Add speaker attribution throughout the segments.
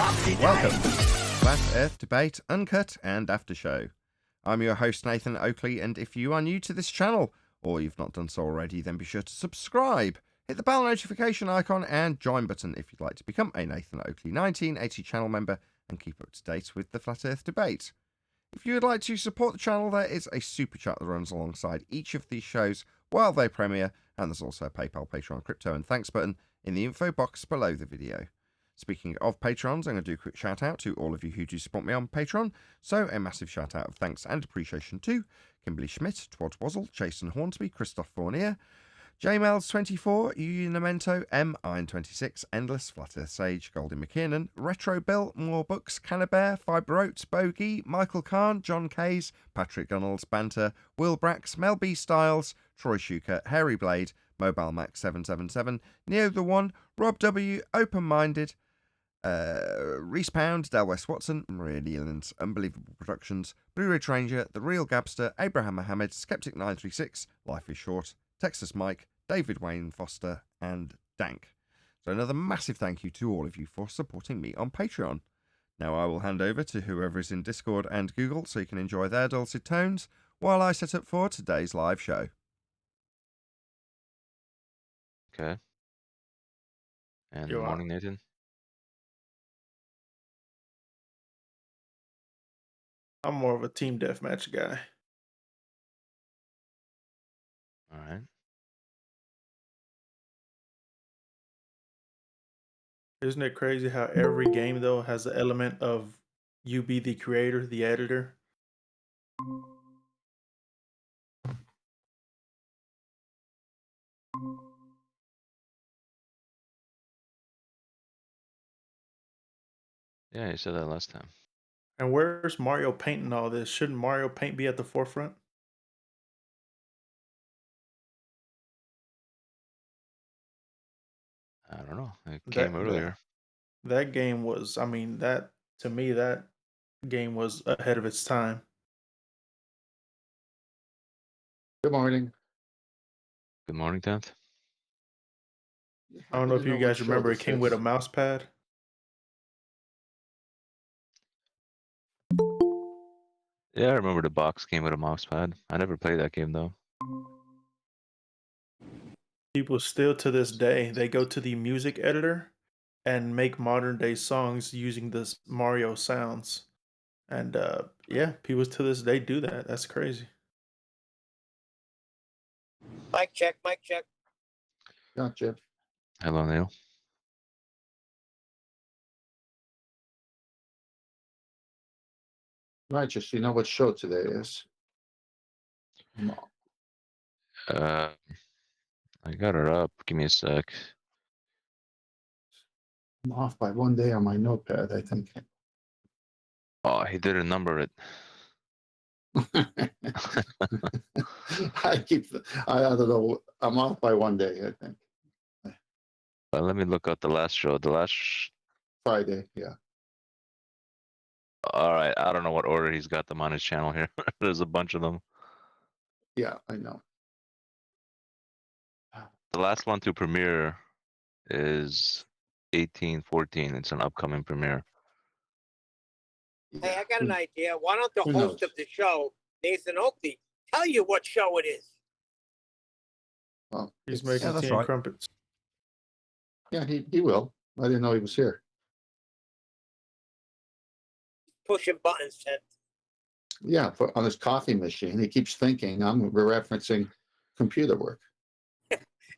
Speaker 1: Welcome to Flat Earth Debate, Uncut and After Show. I'm your host Nathan Oakley, and if you are new to this channel, or you've not done so already, then be sure to subscribe, hit the bell notification icon and join button if you'd like to become a Nathan Oakley 1980 channel member and keep up to date with the Flat Earth Debate. If you would like to support the channel, there is a super chat that runs alongside each of these shows while they premiere, and there's also a PayPal, Patreon, crypto and thanks button in the info box below the video. Speaking of Patrons, I'm going to do a quick shout out to all of you who do support me on Patreon. So a massive shout out of thanks and appreciation to Kimberly Schmidt, Twad Wazzle, Jason Hornsby, Christoph Fournier, JMels24, Unimento, M Iron26, Endless, Flat Earth Sage, Goldie McKiernan, Retro Bill, More Books, Cannabear, Fibrote, Bogey, Michael Kahn, John Kays, Patrick Gunnels, Banter, Will Brax, Mel B Styles, Troy Shuker, Harry Blade, Mobile Max 777, Neo the One, Rob W, Open Minded, Reese Pound, Del West Watson, Maria Nealons, Unbelievable Productions, Blue Ridge Ranger, The Real Gabster, Abraham Mohammed, Skeptic 936, Life is Short, Texas Mike, David Wayne Foster, and Dank. So another massive thank you to all of you for supporting me on Patreon. Now I will hand over to whoever is in Discord and Google so you can enjoy their dulcet tones while I set up for today's live show.
Speaker 2: Okay. And
Speaker 3: You're
Speaker 2: good morning, Nathan.
Speaker 3: I'm more of a team deathmatch guy.
Speaker 2: All right.
Speaker 3: Isn't it crazy how every game though has the element of you be the creator, the editor?
Speaker 2: Yeah, you said that last time.
Speaker 3: And where's Mario Paint in all this? Shouldn't Mario Paint be at the forefront?
Speaker 2: I don't know. It came earlier.
Speaker 3: That game was, I mean, that to me, that game was ahead of its time.
Speaker 4: Good morning.
Speaker 2: Good morning, 10th.
Speaker 3: I don't know if you guys remember, it came with a mouse pad.
Speaker 2: Yeah, I remember the box came with a mouse pad. I never played that game though.
Speaker 3: People still to this day, they go to the music editor and make modern day songs using this Mario sounds. And yeah, people to this day do that. That's crazy.
Speaker 5: Mic check, mic check.
Speaker 4: Gotcha.
Speaker 2: Hello, Neil.
Speaker 4: Righteous, you know what show today is? No.
Speaker 2: I got her up. Give me a sec.
Speaker 4: I'm off by 1 day on my notepad, I think.
Speaker 2: Oh, he didn't number it.
Speaker 4: I don't know. I'm off by 1 day, I think.
Speaker 2: Let me look at the last show.
Speaker 4: Friday, yeah.
Speaker 2: All right. I don't know what order he's got them on his channel here. There's a bunch of them.
Speaker 4: Yeah, I know.
Speaker 2: The last one to premiere is 1814. It's an upcoming premiere.
Speaker 5: Hey, I got an idea. Why don't the
Speaker 4: Who
Speaker 5: host
Speaker 4: knows?
Speaker 5: of the show, Nathan Oakley, tell you what show it is?
Speaker 4: Well,
Speaker 3: He's
Speaker 4: it's-
Speaker 3: making
Speaker 1: that's
Speaker 3: tea and
Speaker 1: right.
Speaker 3: crumpets.
Speaker 4: Yeah, he will. I didn't know he was here.
Speaker 5: Pushing buttons, Ted.
Speaker 4: Yeah, on his coffee machine. He keeps thinking we're referencing computer work.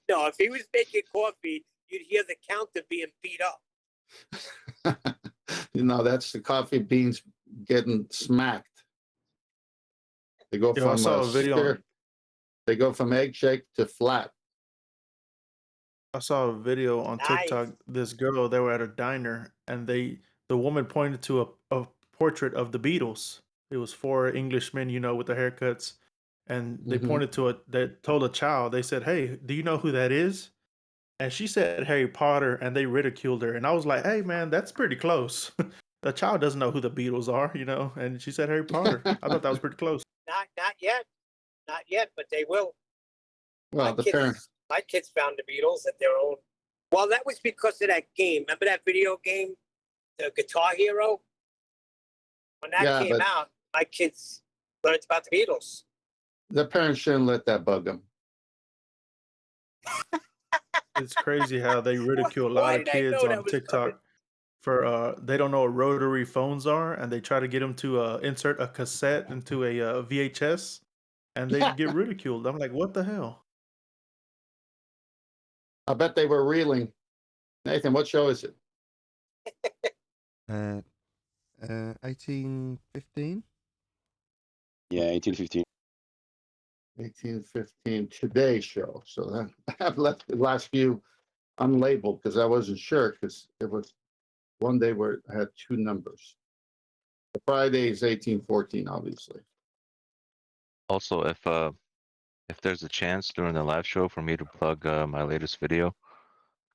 Speaker 5: No, if he was making coffee, you'd hear the counter being beat up.
Speaker 4: You know, that's the coffee beans getting smacked. They go
Speaker 3: Yo, I
Speaker 4: from
Speaker 3: saw a video.
Speaker 4: they go from egg shake to flat.
Speaker 3: I saw a video on
Speaker 5: Nice.
Speaker 3: TikTok. This girl, they were at a diner, and the woman pointed to a portrait of the Beatles. It was four Englishmen, you know, with the haircuts, and they
Speaker 4: Mhm.
Speaker 3: pointed to it. They told a child. They said, "Hey, do you know who that is?" And she said Harry Potter, and they ridiculed her. And I was like, "Hey, man, that's pretty close." The child doesn't know who the Beatles are, you know, and she said Harry Potter. I thought that was pretty close.
Speaker 5: Not yet, but they will.
Speaker 4: Well,
Speaker 5: My kids found the Beatles at their own. Well, that was because of that game. Remember that video game, the Guitar Hero. When that
Speaker 4: Yeah,
Speaker 5: came
Speaker 4: but-
Speaker 5: out, my kids learned about the Beatles.
Speaker 4: The parents shouldn't let that bug them.
Speaker 3: It's crazy how they ridicule a
Speaker 5: Why
Speaker 3: lot of
Speaker 5: did I know
Speaker 3: kids
Speaker 5: that
Speaker 3: on
Speaker 5: was
Speaker 3: TikTok
Speaker 5: coming?
Speaker 3: for they don't know what rotary phones are, and they try to get them to insert a cassette into a VHS, and they
Speaker 4: Yeah.
Speaker 3: get ridiculed. I'm like, what the hell?
Speaker 4: I bet they were reeling. Nathan, what show is it?
Speaker 1: 1815.
Speaker 6: Yeah, 1815.
Speaker 4: 1815 Today show. So that I've left the last few unlabeled because I wasn't sure because there was one day where it had two numbers. The Friday is 1814, obviously.
Speaker 2: Also, if there's a chance during the live show for me to plug my latest video,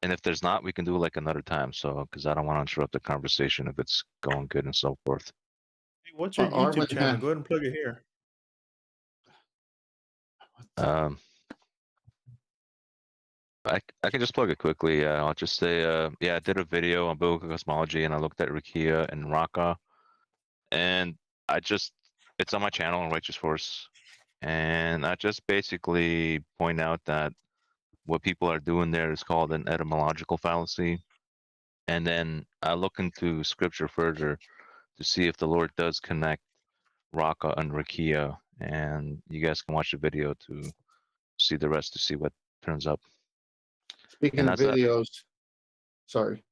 Speaker 2: and if there's not, we can do it like another time. So, because I don't want to interrupt the conversation if it's going good and so forth.
Speaker 3: Hey, what's your
Speaker 4: Arwen
Speaker 3: YouTube channel?
Speaker 4: had-
Speaker 3: Go ahead and plug it here.
Speaker 2: Um, I can just plug it quickly. I'll just say, yeah, I did a video on biblical cosmology, and I looked at Rakia and Raka, and it's on my channel, Righteous Force, and I just basically point out that what people are doing there is called an etymological fallacy, and then I look into scripture further to see if the Lord does connect Raka and Rakia, and you guys can watch the video to see the rest to see what turns up.
Speaker 4: Speaking
Speaker 2: And
Speaker 4: of
Speaker 2: that's that.
Speaker 4: videos, sorry.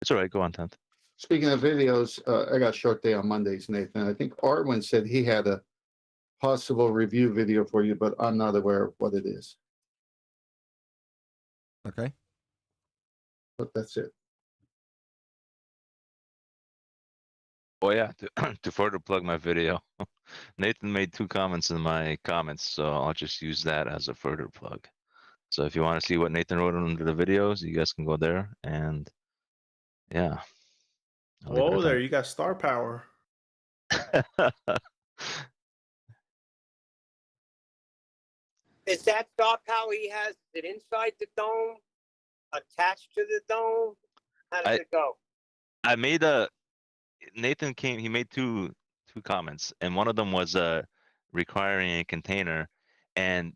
Speaker 2: It's all right. Go on, 10th.
Speaker 4: Speaking of videos, I got a short day on Mondays, Nathan. I think Arwen said he had a possible review video for you, but I'm not aware of what it is.
Speaker 1: Okay.
Speaker 4: But that's it.
Speaker 2: Oh yeah, to further plug my video, Nathan made 2 comments in my comments, so I'll just use that as a further plug. So if you want to see what Nathan wrote under the videos, you guys can go there, and yeah. I'll leave it
Speaker 3: Whoa
Speaker 2: at
Speaker 3: there, you got star power.
Speaker 2: that.
Speaker 5: Is that star power he has? Is it inside the dome? Attached to the dome? How does it go?
Speaker 2: I made Nathan came. He made two comments, and one of them was requiring a container, and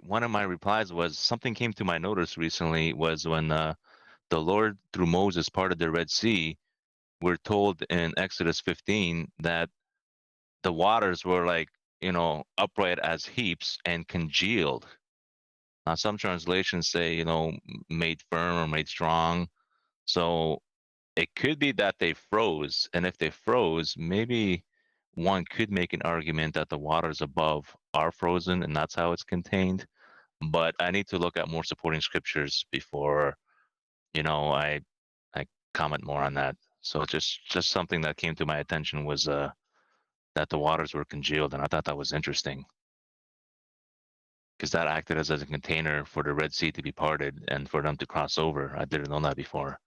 Speaker 2: one of my replies was something came to my notice recently was when the Lord through Moses parted the Red Sea. We're told in Exodus 15 that the waters were like upright as heaps and congealed. Now some translations say made firm or made strong. So it could be that they froze, and if they froze, maybe one could make an argument that the waters above are frozen and that's how it's contained. But I need to look at more supporting scriptures before I comment more on that. So just something that came to my attention was that the waters were congealed, and I thought that was interesting because that acted as a container for the Red Sea to be parted and for them to cross over. I didn't know that before.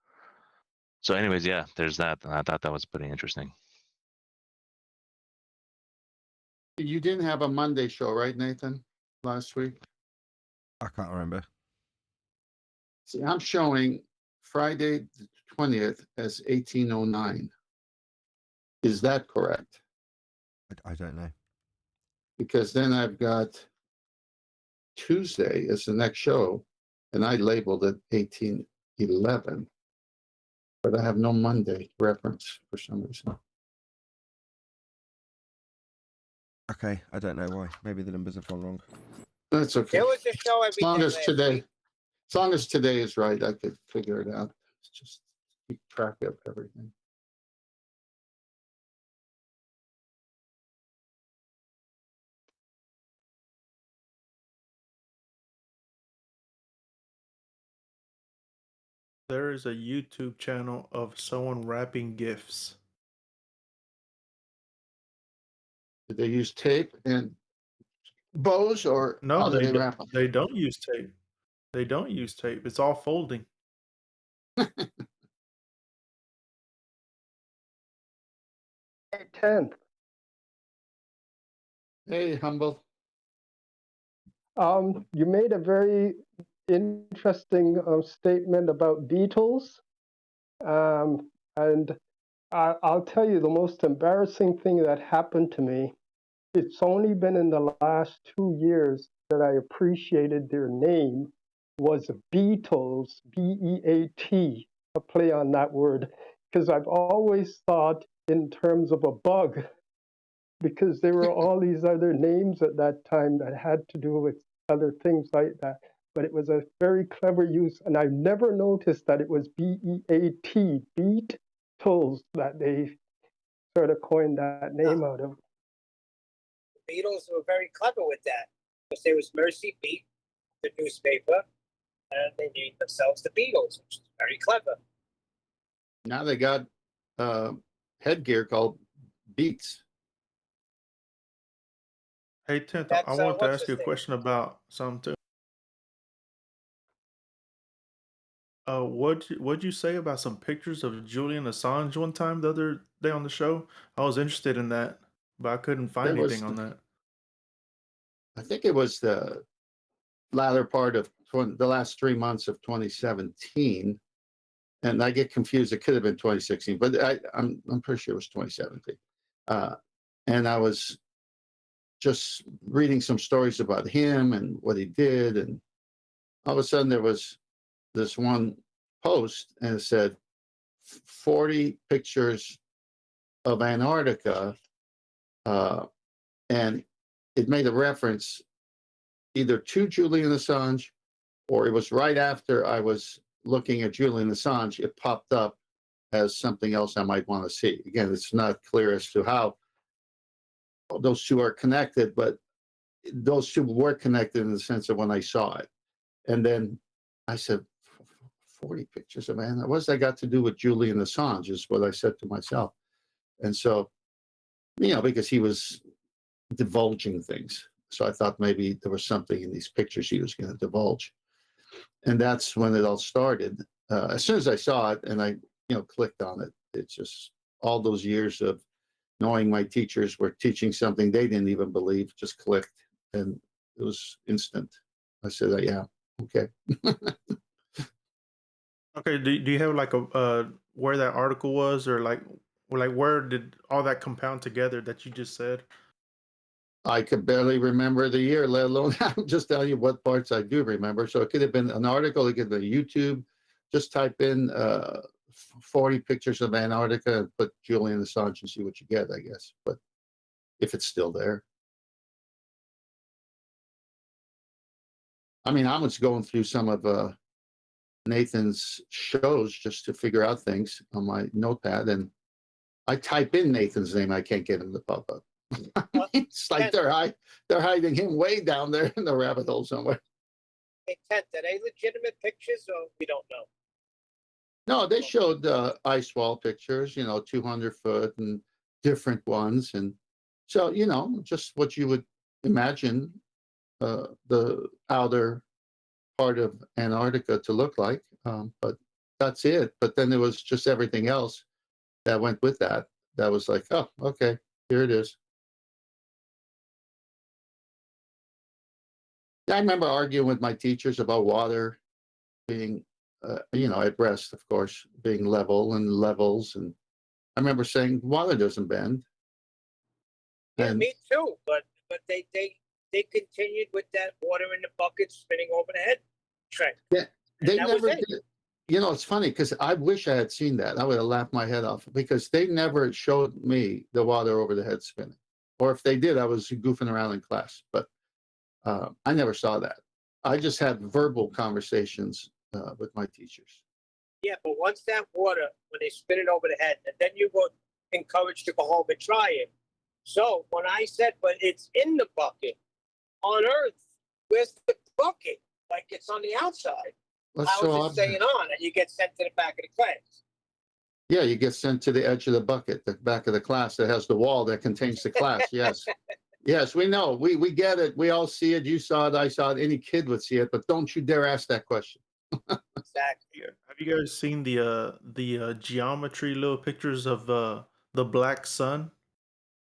Speaker 2: So, anyways, yeah, there's that. And I thought that was pretty interesting.
Speaker 4: You didn't have a Monday show, right, Nathan, last week?
Speaker 1: I can't remember.
Speaker 4: See, I'm showing Friday the 20th as 1809. Is that correct?
Speaker 1: I don't know.
Speaker 4: Because then I've got Tuesday as the next show, and I labeled it 1811, but I have no Monday reference for some reason.
Speaker 1: Okay, I don't know why. Maybe the numbers have gone wrong.
Speaker 4: That's okay.
Speaker 5: There was a show every
Speaker 4: As long
Speaker 5: day
Speaker 4: as
Speaker 5: last
Speaker 4: today,
Speaker 5: week.
Speaker 4: as long as today is right, I could figure it out. It's just keep track of everything.
Speaker 3: There is a YouTube channel of someone wrapping gifts.
Speaker 4: Did they use tape and bows, or
Speaker 3: No,
Speaker 4: how do
Speaker 3: they
Speaker 4: they
Speaker 3: don't,
Speaker 4: wrap them?
Speaker 3: they don't use tape. They don't use tape. It's all folding.
Speaker 7: Hey, 10th.
Speaker 4: Hey, humble.
Speaker 7: You made a very interesting statement about beetles, and I'll tell you the most embarrassing thing that happened to me. It's only been in the last 2 years that I appreciated their name was Beatles, B-E-A-T, a play on that word, because I've always thought in terms of a bug, because there were all these other names at that time that had to do with other things like that. But it was a very clever use, and I've never noticed that it was B-E-A-T, Beatles, that they sort of coined that name out of.
Speaker 5: The Beatles were very clever with that because there was Mercy Beat, the newspaper, and they named themselves the Beatles, which is very clever.
Speaker 4: Now they got headgear called Beats.
Speaker 3: Hey, Tenth, I
Speaker 5: That's,
Speaker 3: want to
Speaker 5: what's
Speaker 3: ask
Speaker 5: his
Speaker 3: you a
Speaker 5: name?
Speaker 3: question about something too. What'd you say about some pictures of Julian Assange one time the other day on the show? I was interested in that, but I couldn't find
Speaker 4: There was,
Speaker 3: anything on that.
Speaker 4: I think it was the latter part of the last 3 months of 2017, and I get confused. It could have been 2016, but I'm pretty sure it was 2017. And I was just reading some stories about him and what he did, and all of a sudden there was this one post, and it said 40 pictures of Antarctica, and it made a reference either to Julian Assange, or it was right after I was looking at Julian Assange, it popped up as something else I might want to see. Again, it's not clear as to how those two are connected, but those two were connected in the sense of when I saw it. And then I said, 40 pictures of man. What's that got to do with Julian Assange is what I said to myself. And so, because he was divulging things. So I thought maybe there was something in these pictures he was going to divulge. And that's when it all started. As soon as I saw it and I, clicked on it, it's just all those years of knowing my teachers were teaching something they didn't even believe, just clicked. And it was instant. I said, yeah, okay.
Speaker 3: Okay, do you have like a where that article was, or like where did all that compound together that you just said?
Speaker 4: I could barely remember the year, let alone I'm just telling you what parts I do remember. So it could have been an article, it could have been YouTube. Just type in 40 pictures of Antarctica and put Julian Assange and see what you get, I guess. But if it's still there. I mean, I was going through some of Nathan's shows just to figure out things on my notepad, and I type in Nathan's name, I can't get him to pop up. It's like they're hiding him way down there in the rabbit hole somewhere.
Speaker 5: Hey, Ted, are they legitimate pictures or we don't know?
Speaker 4: No, they showed ice wall pictures, 200 foot and different ones. And so, just what you would imagine the outer part of Antarctica to look like. But that's it. But then there was just everything else that went with that. That was like, oh, okay, here it is. I remember arguing with my teachers about water being, at rest, of course, being level and levels. And I remember saying, water doesn't bend.
Speaker 5: Yeah,
Speaker 4: And
Speaker 5: me too. But they continued with that water in the bucket spinning over the head trend.
Speaker 4: yeah, they
Speaker 5: that was
Speaker 4: never
Speaker 5: it.
Speaker 4: did. It's funny because I wish I had seen that. I would have laughed my head off because they never showed me the water over the head spinning. Or if they did, I was goofing around in class. But I never saw that. I just had verbal conversations with my teachers.
Speaker 5: Yeah, but once that water, when they spin it over the head, and then you go encouraged to go home and try it. So when I said, but it's in the bucket on Earth, where's the bucket? Like it's on the outside.
Speaker 4: That's
Speaker 5: How
Speaker 4: so
Speaker 5: is it
Speaker 4: odd.
Speaker 5: staying on? And you get sent to the back of the class.
Speaker 4: Yeah, you get sent to the edge of the bucket, the back of the class that has the wall that contains the class. Yes. Yes, we know. We get it. We all see it. You saw it. I saw it. Any kid would see it. But don't you dare ask that question.
Speaker 5: Exactly.
Speaker 3: Have you guys seen the geometry little pictures of the black sun?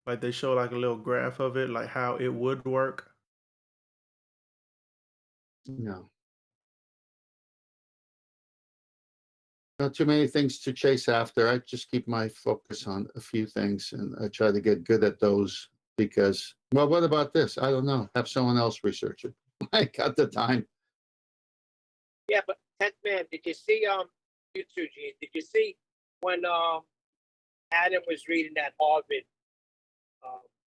Speaker 3: Like they show like a little graph of it, like how it would work.
Speaker 4: No. Not too many things to chase after. I just keep my focus on a few things, and I try to get good at those because, well, what about this? I don't know. Have someone else research it. I got the time.
Speaker 5: Yeah, but 10th man, did you see you too, Gene? Did you see when Adam was reading that Harvard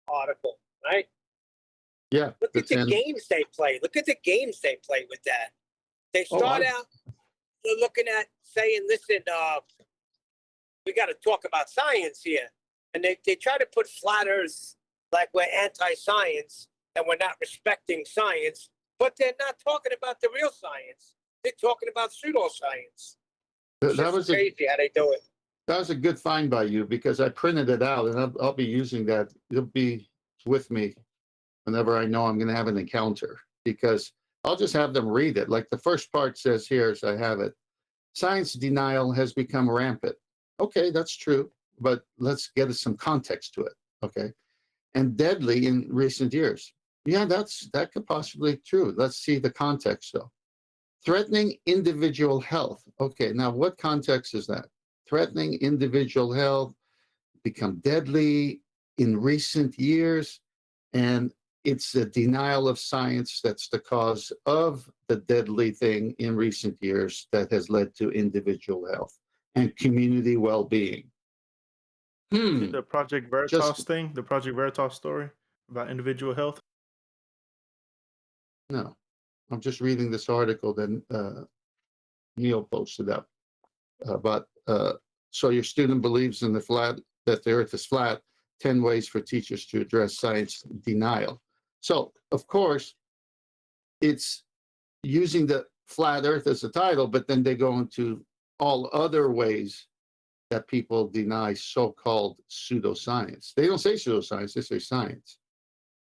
Speaker 5: article, right?
Speaker 4: Yeah.
Speaker 5: Look at the
Speaker 4: 10.
Speaker 5: games they play. Look at the games they play with that. They
Speaker 4: Oh,
Speaker 5: start out looking at saying, listen, we got to talk about science here. And they try to put flat earth like we're anti-science and we're not respecting science, but they're not talking about the real science. They're talking about pseudoscience. It's
Speaker 4: That
Speaker 5: just
Speaker 4: was
Speaker 5: crazy how they do it.
Speaker 4: that was a good find by you because I printed it out and I'll be using that. It'll be with me whenever I know I'm going to have an encounter because I'll just have them read it. Like the first part says here, as I have it, science denial has become rampant. Okay, that's true, but let's get some context to it. Okay, and deadly in recent years. Yeah, that could possibly be true. Let's see the context though. Threatening individual health. Okay, now what context is that? Threatening individual health, become deadly in recent years, and it's the denial of science that's the cause of the deadly thing in recent years that has led to individual health and community well-being.
Speaker 3: The Project Veritas
Speaker 4: Just
Speaker 3: thing, the Project Veritas story about individual health.
Speaker 4: no. I'm just reading this article that Neil posted up about. So your student believes in that the Earth is flat. 10 ways for teachers to address science denial. So of course, it's using the flat Earth as a title, but then they go into all other ways that people deny so-called pseudoscience. They don't say pseudoscience; they say science.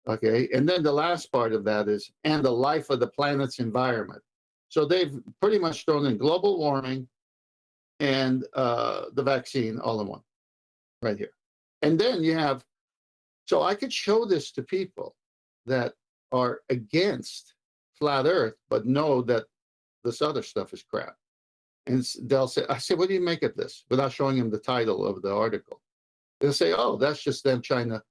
Speaker 4: Okay, and then the last part of that is and the life of the planet's environment. So they've pretty much thrown in global warming and the vaccine all in one, right here. And then you have, so I could show this to people that are against flat Earth, but know that this other stuff is crap. And they'll say, I say, what do you make of this? Without showing them the title of the article. They'll say, oh, that's just them trying to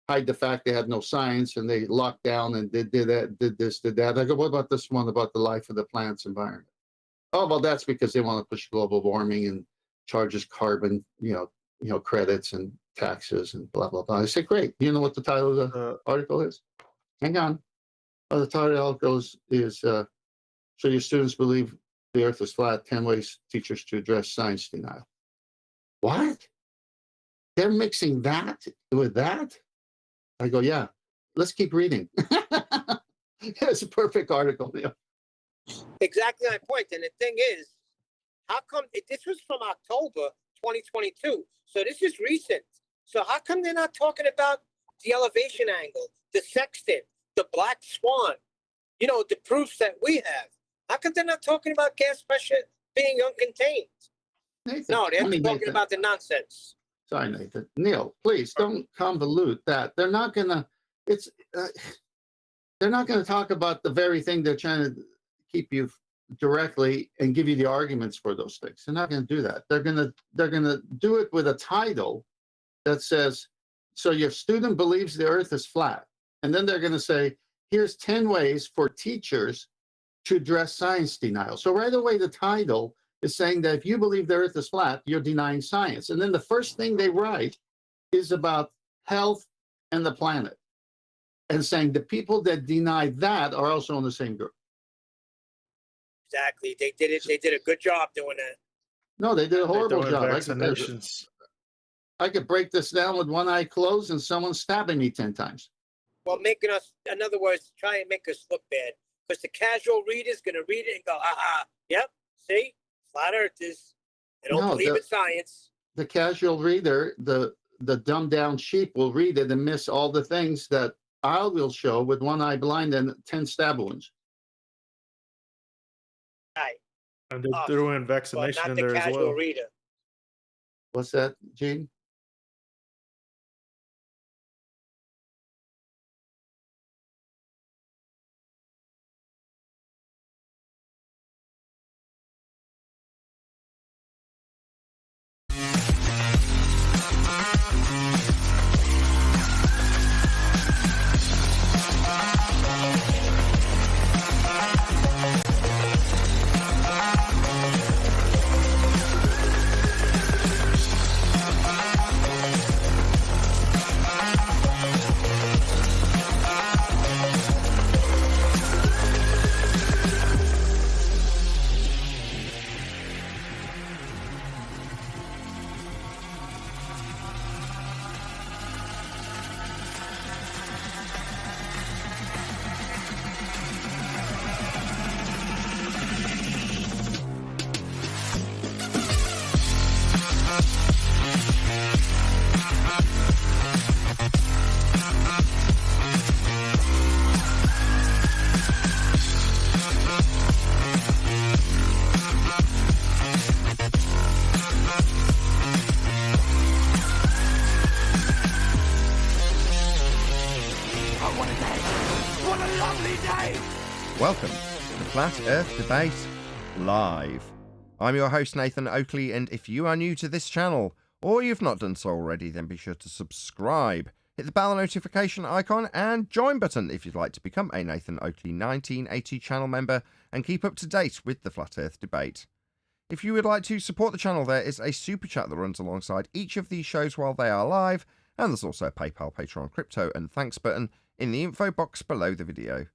Speaker 4: hide the fact they had no science and they locked down and did that, did this, did that. I go, what about this one about the life of the planet's environment? Oh, well, that's because they want to push global warming and charges carbon, credits and taxes and blah, blah, blah. I say, great. You know what the title of the article is? Hang on. Oh, the title of the article is so your students believe the Earth is flat, 10 ways teachers to address science denial. What? They're mixing that with that? I go, yeah, let's keep reading. It's a perfect article. Yeah.
Speaker 5: Exactly my point. And the thing is, how come this was from October 2022? So this is recent. So how come they're not talking about the elevation angle, the sextant, the black swan, the proofs that we have? How come they're not talking about gas pressure being uncontained?
Speaker 4: Nathan,
Speaker 5: No, they're talking
Speaker 4: Nathan.
Speaker 5: about the nonsense.
Speaker 4: Sorry, Nathan. Neil, please don't convolute that. They're not gonna. They're not going to talk about the very thing they're trying to keep you directly and give you the arguments for those things. They're not going to do that. They're going to do it with a title that says, so your student believes the Earth is flat. And then they're going to say, here's 10 ways for teachers to address science denial. So right away, the title is saying that if you believe the Earth is flat, you're denying science. And then the first thing they write is about health and the planet. And saying the people that deny that are also in the same group.
Speaker 5: Exactly. They did it. They did a good job doing that.
Speaker 4: No, they did a horrible job.
Speaker 3: Vaccinations.
Speaker 4: I could break this down with one eye closed and someone stabbing me 10 times.
Speaker 5: Well, making us, in other words, try and make us look bad. Because the casual reader's going to read it and go, yep, see, flat Earth is, they don't believe in science.
Speaker 4: The casual reader, the dumbed down sheep will read it and miss all the things that I will show with one eye blind and 10 stab wounds.
Speaker 5: Right.
Speaker 3: And they threw in vaccination in there as well.
Speaker 5: Not the casual reader.
Speaker 4: What's that, Gene?
Speaker 1: Welcome to the Flat Earth Debate Live. I'm your host Nathan Oakley, and if you are new to this channel, or you've not done so already, then be sure to subscribe, hit the bell notification icon and join button if you'd like to become a Nathan Oakley 1980 channel member and keep up to date with the Flat Earth Debate. If you would like to support the channel, there is a super chat that runs alongside each of these shows while they are live, and there's also a PayPal, Patreon, crypto and thanks button in the info box below the video.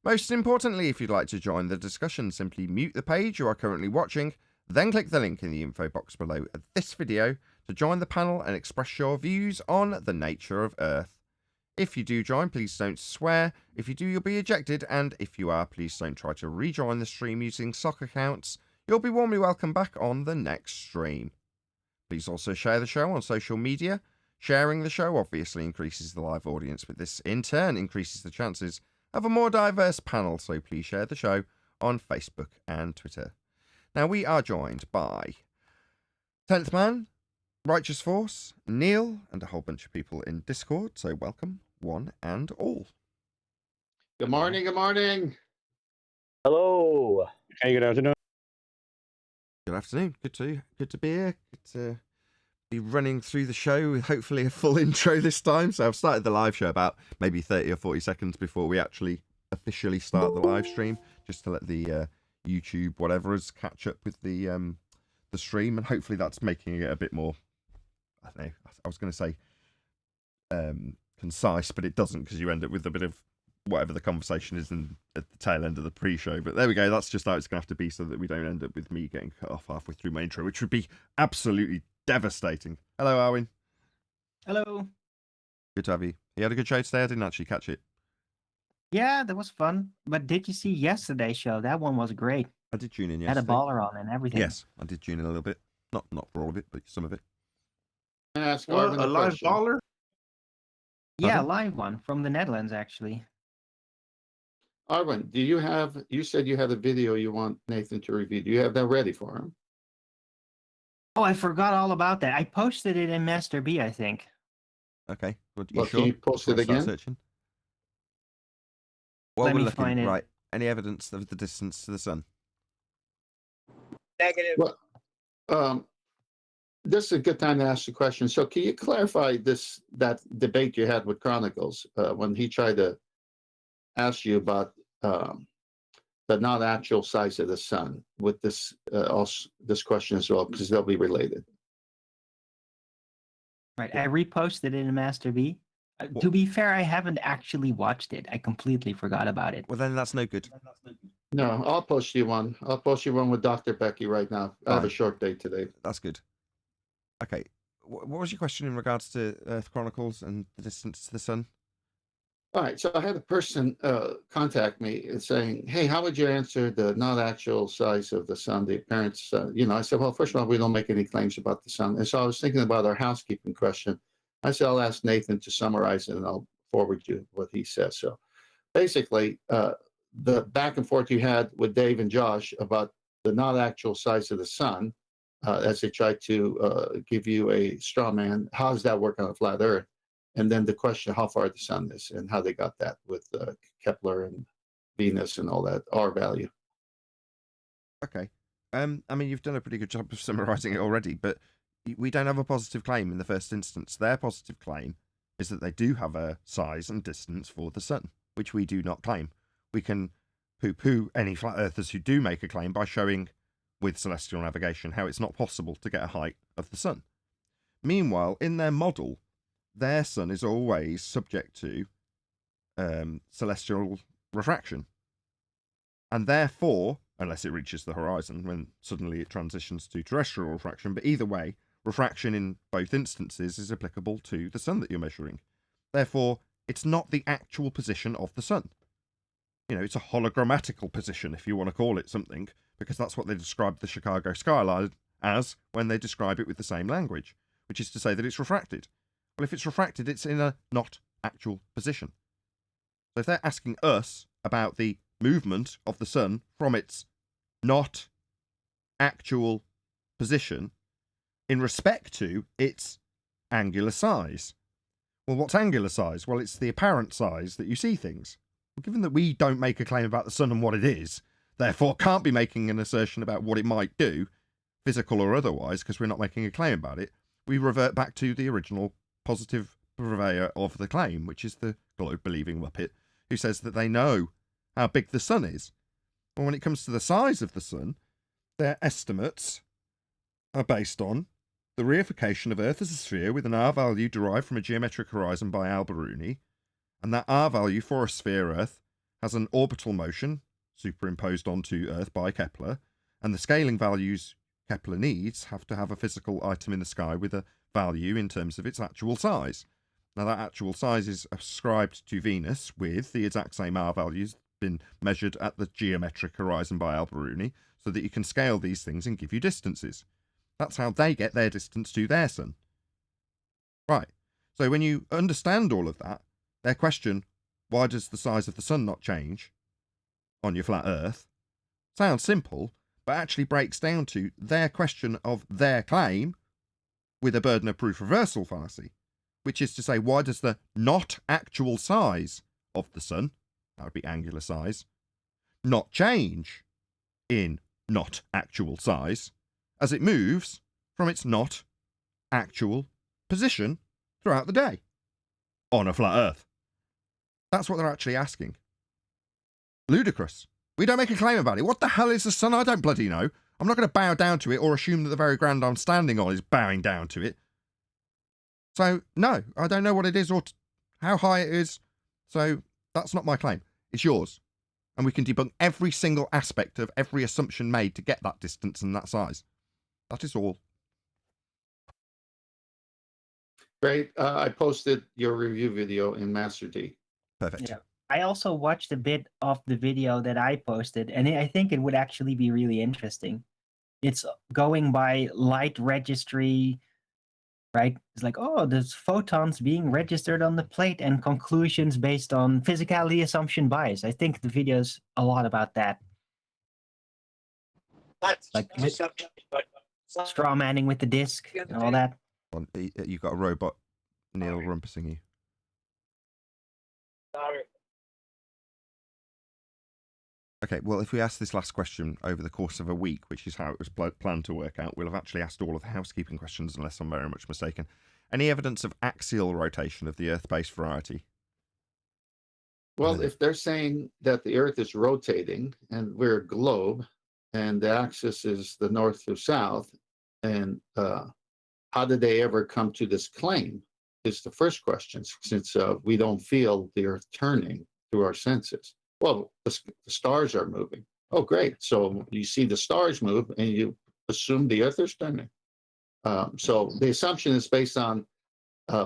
Speaker 1: Most importantly, if you'd like to join the discussion, simply mute the page you are currently watching, then click the link in the info box below this video to join the panel and express your views on the nature of Earth. If you do join, please don't swear. If you do, you'll be ejected, and if you are, please don't try to rejoin the stream using sock accounts. You'll be warmly welcome back on the next stream. Please also share the show on social media. Sharing the show obviously increases the live audience, but this in turn increases the chances of a more diverse panel, so please share the show on Facebook and Twitter. Now, we are joined by 10th Man, Righteous Force, Neil, and a whole bunch of people in Discord, so welcome, one and all.
Speaker 4: Good morning. Good morning.
Speaker 6: Hello. Hey, good afternoon.
Speaker 1: Good afternoon, good to be here, good to be running through the show with hopefully a full intro this time. So I've started the live show about maybe 30 or 40 seconds before we actually officially start the live stream, just to let the YouTube whatever's catch up with the stream, and hopefully that's making it a bit more, I don't know, I was going to say concise, but it doesn't, because you end up with a bit of whatever the conversation is at the tail end of the pre-show. But there we go, that's just how it's going to have to be, so that we don't end up with me getting cut off halfway through my intro, which would be absolutely devastating. Hello, Arwin.
Speaker 8: Hello.
Speaker 1: Good to have you. You had a good show today? I didn't actually catch it.
Speaker 8: Yeah, that was fun. But did you see yesterday's show? That one was great.
Speaker 1: I did tune in
Speaker 8: Had a
Speaker 1: yesterday.
Speaker 8: baller on and everything.
Speaker 1: Yes, I did tune in a little bit. Not for all of it, but some of it.
Speaker 4: Can I ask
Speaker 3: What,
Speaker 4: Arvin
Speaker 3: a live
Speaker 4: question?
Speaker 3: baller?
Speaker 8: Yeah,
Speaker 1: Pardon?
Speaker 8: live one from the Netherlands, actually.
Speaker 4: Arvin, you said you had a video you want Nathan to review. Do you have that ready for him?
Speaker 8: Oh, I forgot all about that. I posted it in Master B, I think.
Speaker 1: Okay. Good.
Speaker 4: Well,
Speaker 1: sure?
Speaker 4: can you post it
Speaker 1: Before I start
Speaker 4: again?
Speaker 1: Searching? While
Speaker 8: Let
Speaker 1: we're
Speaker 8: me
Speaker 1: looking,
Speaker 8: find it.
Speaker 1: right, any evidence of the distance to the sun?
Speaker 5: Negative.
Speaker 4: Well, this is a good time to ask the question. So, can you clarify that debate you had with Chronicles when he tried to ask you about the not actual size of the sun with this question as well, because they'll be related.
Speaker 8: Right, I reposted it in Master B. To be fair, I haven't actually watched it. I completely forgot about it.
Speaker 1: Well, then that's no good.
Speaker 4: No, I'll post you one. I'll post you one with Dr. Becky right now. I have a
Speaker 1: Fine.
Speaker 4: short day today.
Speaker 1: That's good. Okay. What was your question in regards to Earth Chronicles and the distance to the sun?
Speaker 4: All right, so I had a person contact me and saying, "Hey, how would you answer the not actual size of the sun, the apparent sun?" I said, "Well, first of all, we don't make any claims about the sun." And so I was thinking about our housekeeping question. I said, "I'll ask Nathan to summarize it, and I'll forward you what he says." So basically, the back and forth you had with Dave and Josh about the not actual size of the sun, as they tried to give you a straw man, how does that work on a flat Earth? And then the question how far the sun is and how they got that with Kepler and Venus and all that, R value.
Speaker 1: Okay. I mean, you've done a pretty good job of summarising it already, but we don't have a positive claim in the first instance. Their positive claim is that they do have a size and distance for the sun, which we do not claim. We can poo-poo any flat earthers who do make a claim by showing with celestial navigation how it's not possible to get a height of the sun. Meanwhile, in their model, their sun is always subject to celestial refraction. And therefore, unless it reaches the horizon, when suddenly it transitions to terrestrial refraction, but either way, refraction in both instances is applicable to the sun that you're measuring. Therefore, it's not the actual position of the sun. It's a hologrammatical position, if you want to call it something, because that's what they describe the Chicago skyline as when they describe it with the same language, which is to say that it's refracted. Well, if it's refracted, it's in a not actual position. So if they're asking us about the movement of the sun from its not actual position in respect to its angular size, well, what's angular size? Well, it's the apparent size that you see things. given that we don't make a claim about the sun and what it is, therefore can't be making an assertion about what it might do, physical or otherwise, because we're not making a claim about it, we revert back to the original positive purveyor of the claim, which is the globe-believing Muppet, who says that they know how big the sun is. But when it comes to the size of the sun, their estimates are based on the reification of Earth as a sphere with an R value derived from a geometric horizon by Alberuni, and that R value for a sphere Earth has an orbital motion superimposed onto Earth by Kepler, and the scaling values Kepler needs have to have a physical item in the sky with a value in terms of its actual size. Now that actual size is ascribed to Venus with the exact same R values been measured at the geometric horizon by Alberuni, so that you can scale these things and give you distances. That's how they get their distance to their sun. Right. So when you understand all of that, their question, why does the size of the sun not change on your flat Earth, sounds simple, but actually breaks down to their question of their claim with a burden of proof reversal fallacy, which is to say, why does the not actual size of the sun, that would be angular size, not change in not actual size as it moves from its not actual position throughout the day on a flat Earth? That's what they're actually asking. Ludicrous. We don't make a claim about it. What the hell is the sun? I don't bloody know. I'm not going to bow down to it or assume that the very ground I'm standing on is bowing down to it. So, no, I don't know what it is or how high it is. So, that's not my claim. It's yours. And we can debunk every single aspect of every assumption made to get that distance and that size. That is all.
Speaker 4: Great. I posted your review video in Master D.
Speaker 1: Perfect.
Speaker 8: Yeah. I also watched a bit of the video that I posted, and I think it would actually be really interesting. It's going by Lite registry, right? It's like, oh, there's photons being registered on the plate and conclusions based on physicality assumption bias. I think the video's a lot about that. Like straw manning with the disc and all that.
Speaker 1: Well, you've got a robot, Neil, rumpusing you.
Speaker 5: Sorry.
Speaker 1: Okay, well, if we ask this last question over the course of a week, which is how it was planned to work out, we'll have actually asked all of the housekeeping questions, unless I'm very much mistaken. Any evidence of axial rotation of the Earth-based variety?
Speaker 4: Well, if they're saying that the Earth is rotating and we're a globe and the axis is the north to south, and how did they ever come to this claim is the first question, since we don't feel the Earth turning through our senses. Well, the stars are moving. Oh, great. So you see the stars move and you assume the Earth is turning. So the assumption is based on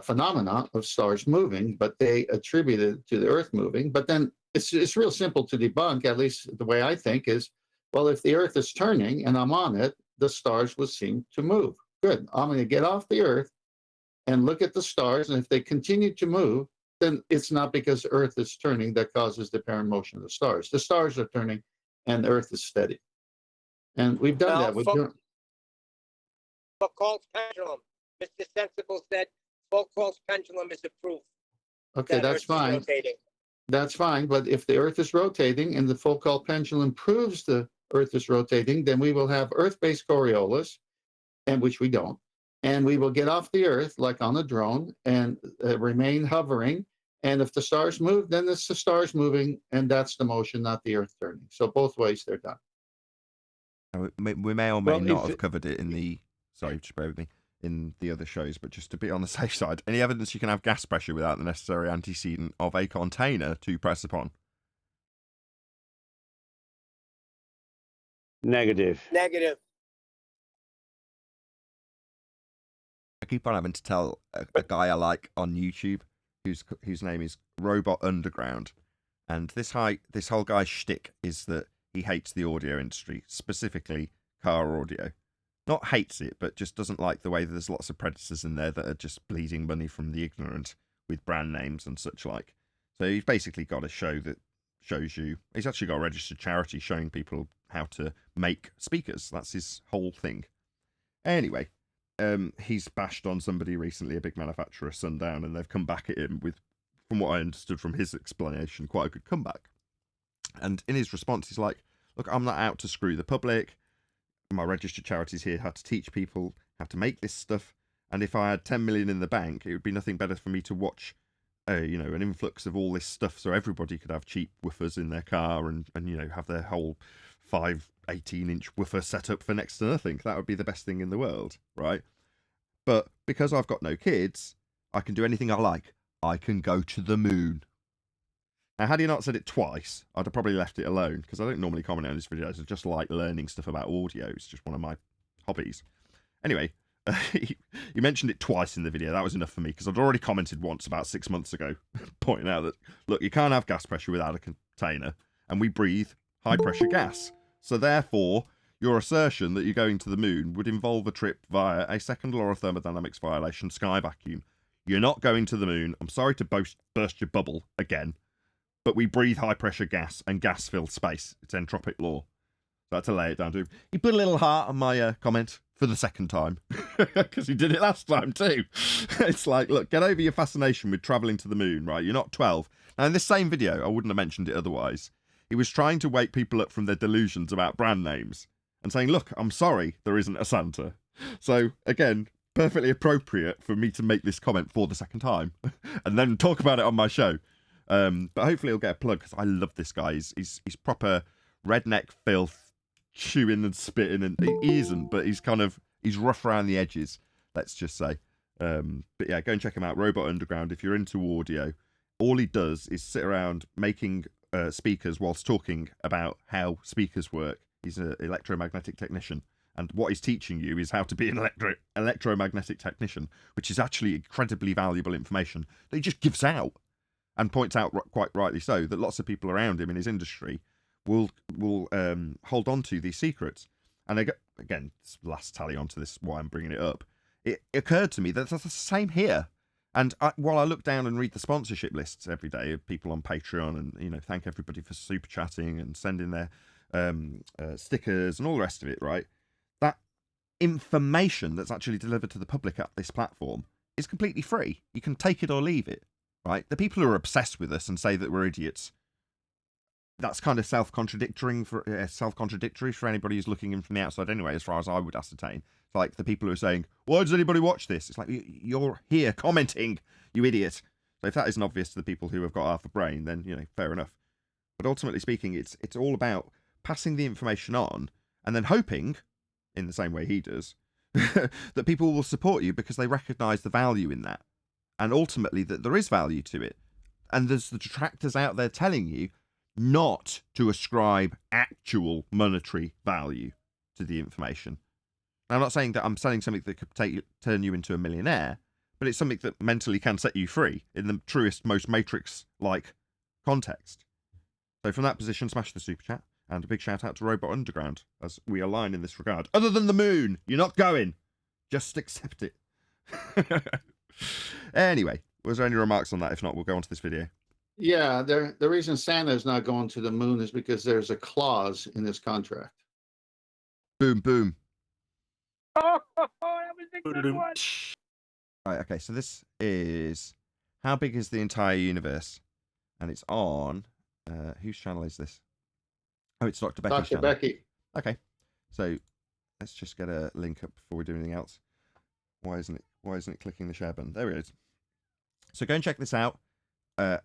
Speaker 4: phenomena of stars moving, but they attribute it to the Earth moving. But then it's real simple to debunk, at least the way I think is, well, if the Earth is turning and I'm on it, the stars would seem to move. Good. I'm going to get off the Earth and look at the stars. And if they continue to move, then it's not because the Earth is turning that causes the apparent motion of the stars. The stars are turning and the Earth is steady. And we've done that with
Speaker 5: Foucault's pendulum. Mr. Sensible said Foucault's pendulum is the proof.
Speaker 4: Okay, that's fine. That's fine. But if the Earth is rotating and the Foucault pendulum proves the Earth is rotating, then we will have Earth-based Coriolis, and which we don't. And we will get off the Earth like on a drone and remain hovering. And if the stars move, then it's the stars moving, and that's the motion, not the Earth turning. So both ways they're done.
Speaker 1: We may or may not have covered it in the, sorry, just bear with me, in the other shows, but just to be on the safe side, any evidence you can have gas pressure without the necessary antecedent of a container to press upon?
Speaker 6: Negative.
Speaker 5: Negative.
Speaker 1: I keep on having to tell a guy I like on YouTube, whose name is Robot Underground, and this whole guy's shtick is that he hates the audio industry, specifically car audio. Not hates it, but just doesn't like the way that there's lots of predators in there that are just bleeding money from the ignorant with brand names and such like. So he's basically got a show that shows you. He's actually got a registered charity showing people how to make speakers. That's his whole thing. Anyway. He's bashed on somebody recently, a big manufacturer, Sundown, and they've come back at him with from what I understood from his explanation, quite a good comeback. And in his response, he's like, look, I'm not out to screw the public. My registered charities here how to teach people how to make this stuff. And if I had 10 million in the bank, it would be nothing better for me to watch, you know, an influx of all this stuff so everybody could have cheap woofers in their car and you know, have their whole 18-inch woofer set up for next to nothing. That would be the best thing in the world, right? But because I've got no kids, I can do anything I like. I can go to the moon. Now, had he not said it twice, I'd have probably left it alone, because I don't normally comment on his videos. I just like learning stuff about audio. It's just one of my hobbies. Anyway, he mentioned it twice in the video. That was enough for me, because I'd already commented once about 6 months ago, pointing out that, look, you can't have gas pressure without a container, and we breathe high-pressure gas. So therefore, your assertion that you're going to the moon would involve a trip via a second law of thermodynamics violation, sky vacuum. You're not going to the moon. I'm sorry to burst your bubble again. But we breathe high-pressure gas, and gas fills space. It's entropic law. So I had to lay it down to him. He put a little heart on my comment for the second time, because he did it last time too. It's like, look, get over your fascination with travelling to the moon, right? You're not 12. Now, in this same video, I wouldn't have mentioned it otherwise, he was trying to wake people up from their delusions about brand names and saying, look, I'm sorry there isn't a Santa. So, again, perfectly appropriate for me to make this comment for the second time and then talk about it on my show. But hopefully he'll get a plug, because I love this guy. He's proper redneck filth, chewing and spitting, and he isn't, but he's rough around the edges, let's just say. But yeah, go and check him out, Robot Underground. If you're into audio, all he does is sit around making speakers whilst talking about how speakers work. He's an electromagnetic technician, and what he's teaching you is how to be an electromagnetic technician, which is actually incredibly valuable information that he just gives out. And points out, quite rightly so, that lots of people around him in his industry will hold on to these secrets. And again, last tally onto this, why I'm bringing it up. It occurred to me that that's the same here. And while I look down and read the sponsorship lists every day of people on Patreon, and you know, thank everybody for super chatting and sending their stickers and all the rest of it, right? That information that's actually delivered to the public at this platform is completely free. You can take it or leave it. Right? The people who are obsessed with us and say that we're idiots, that's kind of self-contradictory for anybody who's looking in from the outside anyway, as far as I would ascertain. It's like the people who are saying, why does anybody watch this? It's like, you're here commenting, you idiot. So if that isn't obvious to the people who have got half a brain, then, you know, fair enough. But ultimately speaking, it's all about passing the information on and then hoping, in the same way he does, that people will support you because they recognise the value in that. And ultimately that there is value to it. And there's the detractors out there telling you not to ascribe actual monetary value to the information. Now, I'm not saying that I'm selling something that could turn you into a millionaire, but it's something that mentally can set you free in the truest, most Matrix-like context. So from that position, smash the super chat. And a big shout out to Robot Underground, as we align in this regard. Other than the moon, you're not going. Just accept it. Anyway, was there any remarks on that? If not, we'll go on to this video.
Speaker 4: Yeah, the reason Santa is not going to the moon is because there's a clause in his contract.
Speaker 1: Boom, boom.
Speaker 6: Oh, that was a good one.
Speaker 1: Right, okay, so this is how big is the entire universe? And it's on, whose channel is this? Oh, it's Dr. Becky's
Speaker 4: Dr.
Speaker 1: channel.
Speaker 4: Becky.
Speaker 1: Okay, so let's just get a link up before we do anything else. Why isn't it clicking the share button? There it is. So go and check this out.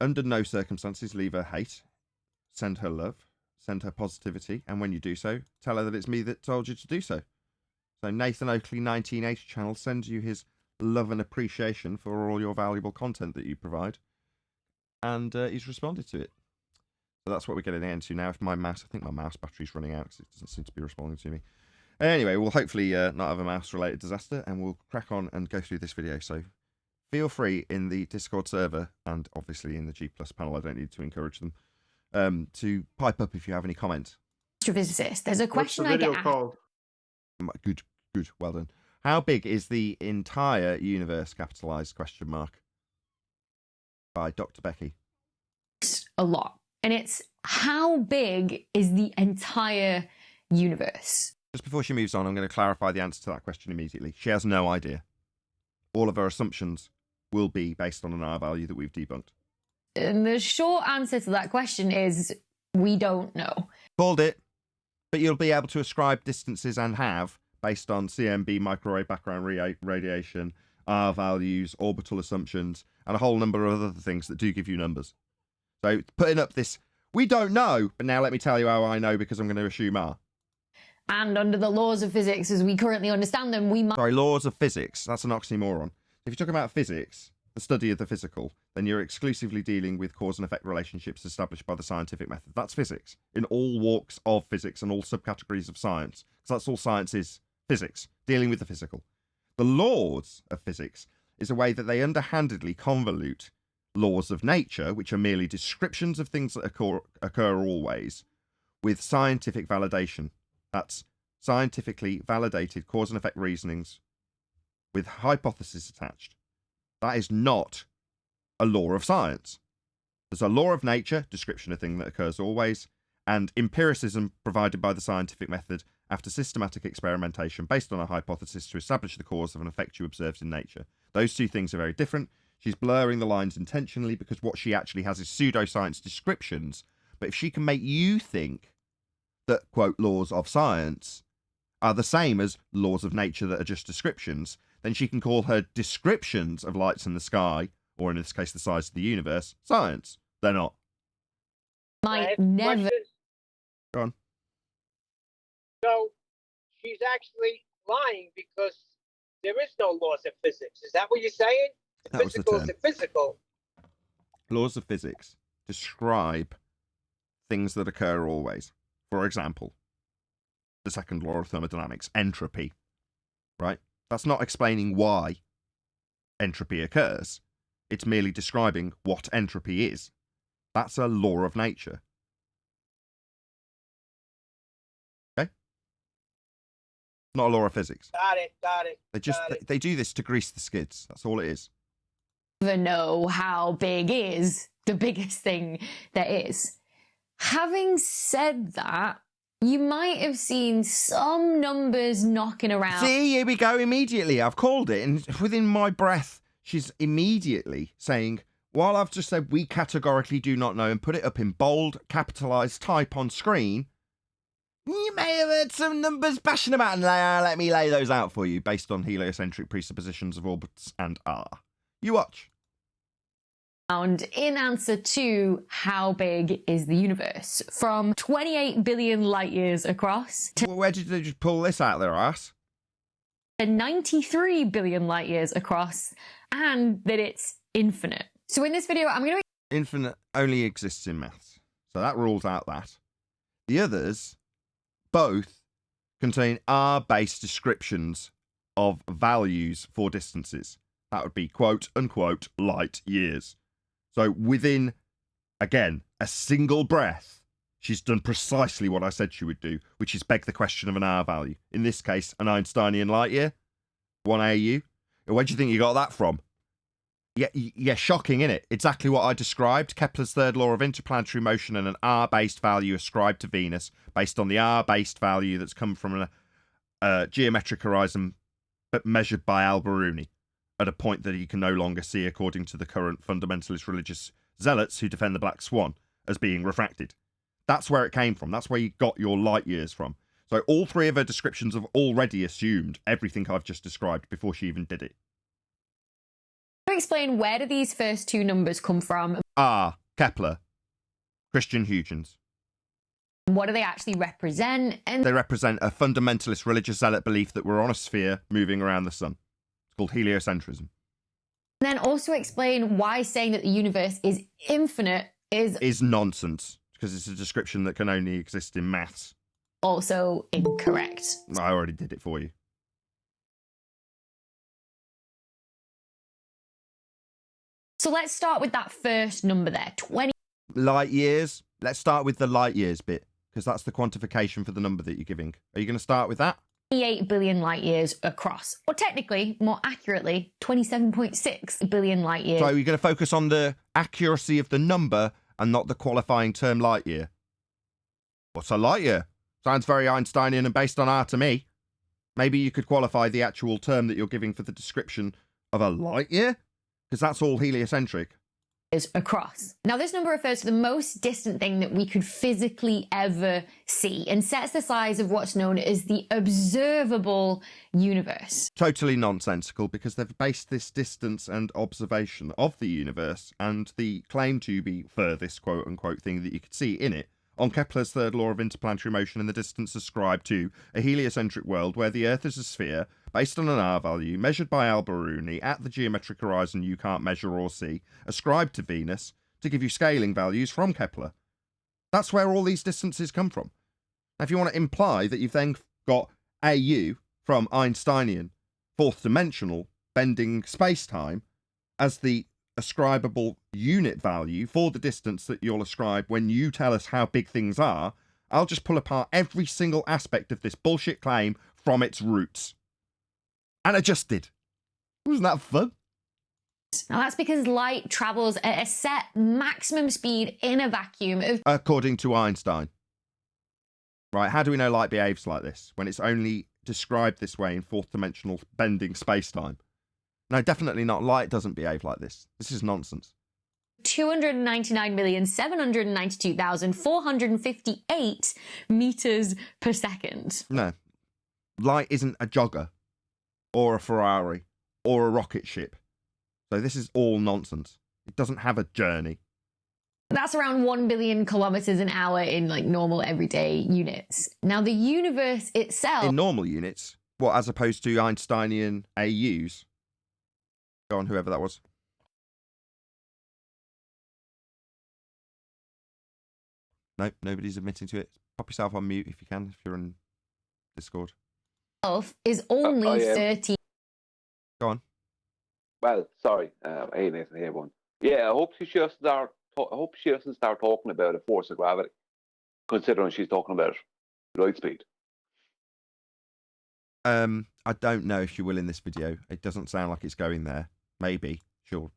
Speaker 1: Under no circumstances, leave her hate. Send her love. Send her positivity. And when you do so, tell her that it's me that told you to do so. So Nathan Oakley 1980 channel sends you his love and appreciation for all your valuable content that you provide. And he's responded to it. So that's what we're getting into now. If I think my mouse battery's running out because it doesn't seem to be responding to me. Anyway, we'll hopefully not have a mouse-related disaster, and we'll crack on and go through this video. So feel free in the Discord server, and obviously in the G+ panel, I don't need to encourage them, to pipe up if you have any comments.
Speaker 9: Astrophysicist, there's a question
Speaker 3: What's the
Speaker 9: I
Speaker 3: video
Speaker 9: get asked.
Speaker 3: called?
Speaker 1: Good, well done. How big is the entire universe, capitalised question mark, by Dr. Becky?
Speaker 9: A lot. And it's how big is the entire universe?
Speaker 1: Just before she moves on, I'm going to clarify the answer to that question immediately. She has no idea. All of her assumptions will be based on an R value that we've debunked.
Speaker 9: And the short answer to that question is we don't know.
Speaker 1: Called it. But you'll be able to ascribe distances and have, based on CMB, microwave background radiation, R values, orbital assumptions, and a whole number of other things that do give you numbers. So putting up this, we don't know, but now let me tell you how I know because I'm going to assume R.
Speaker 9: And under the laws of physics as we currently understand them, we might...
Speaker 1: Sorry, laws of physics. That's an oxymoron. If you're talking about physics, the study of the physical, then you're exclusively dealing with cause and effect relationships established by the scientific method. That's physics in all walks of physics and all subcategories of science. Because that's all science is, physics, dealing with the physical. The laws of physics is a way that they underhandedly convolute laws of nature, which are merely descriptions of things that occur always, with scientific validation. That's scientifically validated cause and effect reasonings with hypothesis attached. That is not a law of science. There's a law of nature, description of thing that occurs always, and empiricism provided by the scientific method after systematic experimentation based on a hypothesis to establish the cause of an effect you observed in nature. Those two things are very different. She's blurring the lines intentionally because what she actually has is pseudoscience descriptions. But if she can make you think that, quote, laws of science are the same as laws of nature that are just descriptions, then she can call her descriptions of lights in the sky, or in this case the size of the universe, science. They're not.
Speaker 9: Might never...
Speaker 1: Go on.
Speaker 5: So she's actually lying because there is no laws of physics. Is that what you're saying? The
Speaker 1: That was the
Speaker 5: physical is
Speaker 1: term.
Speaker 5: the physical.
Speaker 1: Laws of physics describe things that occur always. For example, the second law of thermodynamics, entropy, right? That's not explaining why entropy occurs. It's merely describing what entropy is. That's a law of nature. Okay? Not a law of physics.
Speaker 5: Got it.
Speaker 1: They do this to grease the skids. That's all it is.
Speaker 9: never know how big is the biggest thing there is. Having said that, you might have seen some numbers knocking around.
Speaker 1: See, here we go immediately. I've called it, and within my breath, she's immediately saying, while I've just said we categorically do not know and put it up in bold, capitalised type on screen, you may have heard some numbers bashing about, and let me lay those out for you based on heliocentric presuppositions of orbits and R. You watch.
Speaker 9: In answer to how big is the universe, from 28 billion light years across to
Speaker 1: Where did they just pull this out their ass?
Speaker 9: 93 billion light years across, and that it's infinite. So in this video, I'm going to...
Speaker 1: Infinite only exists in maths, so that rules out that. The others, both, contain R-based descriptions of values for distances. That would be quote-unquote light years. So within, again, a single breath, she's done precisely what I said she would do, which is beg the question of an R value. In this case, an Einsteinian light year, 1 AU. Where do you think you got that from? Yeah, shocking, innit? Exactly what I described. Kepler's third law of interplanetary motion and an R-based value ascribed to Venus based on the R-based value that's come from a geometric horizon but measured by Al-Biruni at a point that he can no longer see according to the current fundamentalist religious zealots who defend the Black Swan as being refracted. That's where it came from. That's where you got your light years from. So all three of her descriptions have already assumed everything I've just described before she even did it.
Speaker 9: explain where do these first two numbers come from?
Speaker 1: R. Kepler. Christian Huygens.
Speaker 9: What do they actually represent? And
Speaker 1: They represent a fundamentalist religious zealot belief that we're on a sphere moving around the sun. It's called heliocentrism.
Speaker 9: then also explain why saying that the universe is infinite is
Speaker 1: Nonsense, because it's a description that can only exist in maths.
Speaker 9: also incorrect.
Speaker 1: I already did it for you.
Speaker 9: So let's start with that first number there, 20.
Speaker 1: Light years. Let's start with the light years bit, because that's the quantification for the number that you're giving. Are you going to start with that?
Speaker 9: 28 billion light years across. Or technically, more accurately, 27.6 billion light years.
Speaker 1: So you're going to focus on the accuracy of the number and not the qualifying term light year. What's a light year? Sounds very Einsteinian and based on R to me. Maybe you could qualify the actual term that you're giving for the description of a light year, because that's all heliocentric.
Speaker 9: across. Now, this number refers to the most distant thing that we could physically ever see and sets the size of what's known as the observable universe.
Speaker 1: Totally nonsensical, because they've based this distance and observation of the universe and the claim to be furthest quote-unquote thing that you could see in it on Kepler's third law of interplanetary motion and the distance ascribed to a heliocentric world where the Earth is a sphere based on an R value measured by Alberuni at the geometric horizon you can't measure or see, ascribed to Venus to give you scaling values from Kepler. That's where all these distances come from. Now, if you want to imply that you've then got AU from Einsteinian fourth dimensional bending space-time as the ascribable unit value for the distance that you'll ascribe when you tell us how big things are, I'll just pull apart every single aspect of this bullshit claim from its roots. And I just did. Wasn't that fun?
Speaker 9: Now, that's because light travels at a set maximum speed in a vacuum of...
Speaker 1: According to Einstein. Right, how do we know light behaves like this when it's only described this way in fourth dimensional bending space-time? No, definitely not. Light doesn't behave like this. This is nonsense.
Speaker 9: 299,792,458 meters per second.
Speaker 1: No. Light isn't a jogger or a Ferrari or a rocket ship. So this is all nonsense. It doesn't have a journey.
Speaker 9: That's around 1 billion kilometers an hour in like normal everyday units. Now, the universe itself...
Speaker 1: In normal units? What, as opposed to Einsteinian AUs? Go on, whoever that was. Nope, nobody's admitting to it. Pop yourself on mute if you can, if you're on Discord.
Speaker 9: Is only 30.
Speaker 1: Go on.
Speaker 10: Well, sorry. Hey, Nathan. Hey, everyone. Yeah, I hope she doesn't start talking about a force of gravity, considering she's talking about light speed.
Speaker 1: I don't know if she will in this video. It doesn't sound like it's going there. Maybe she'll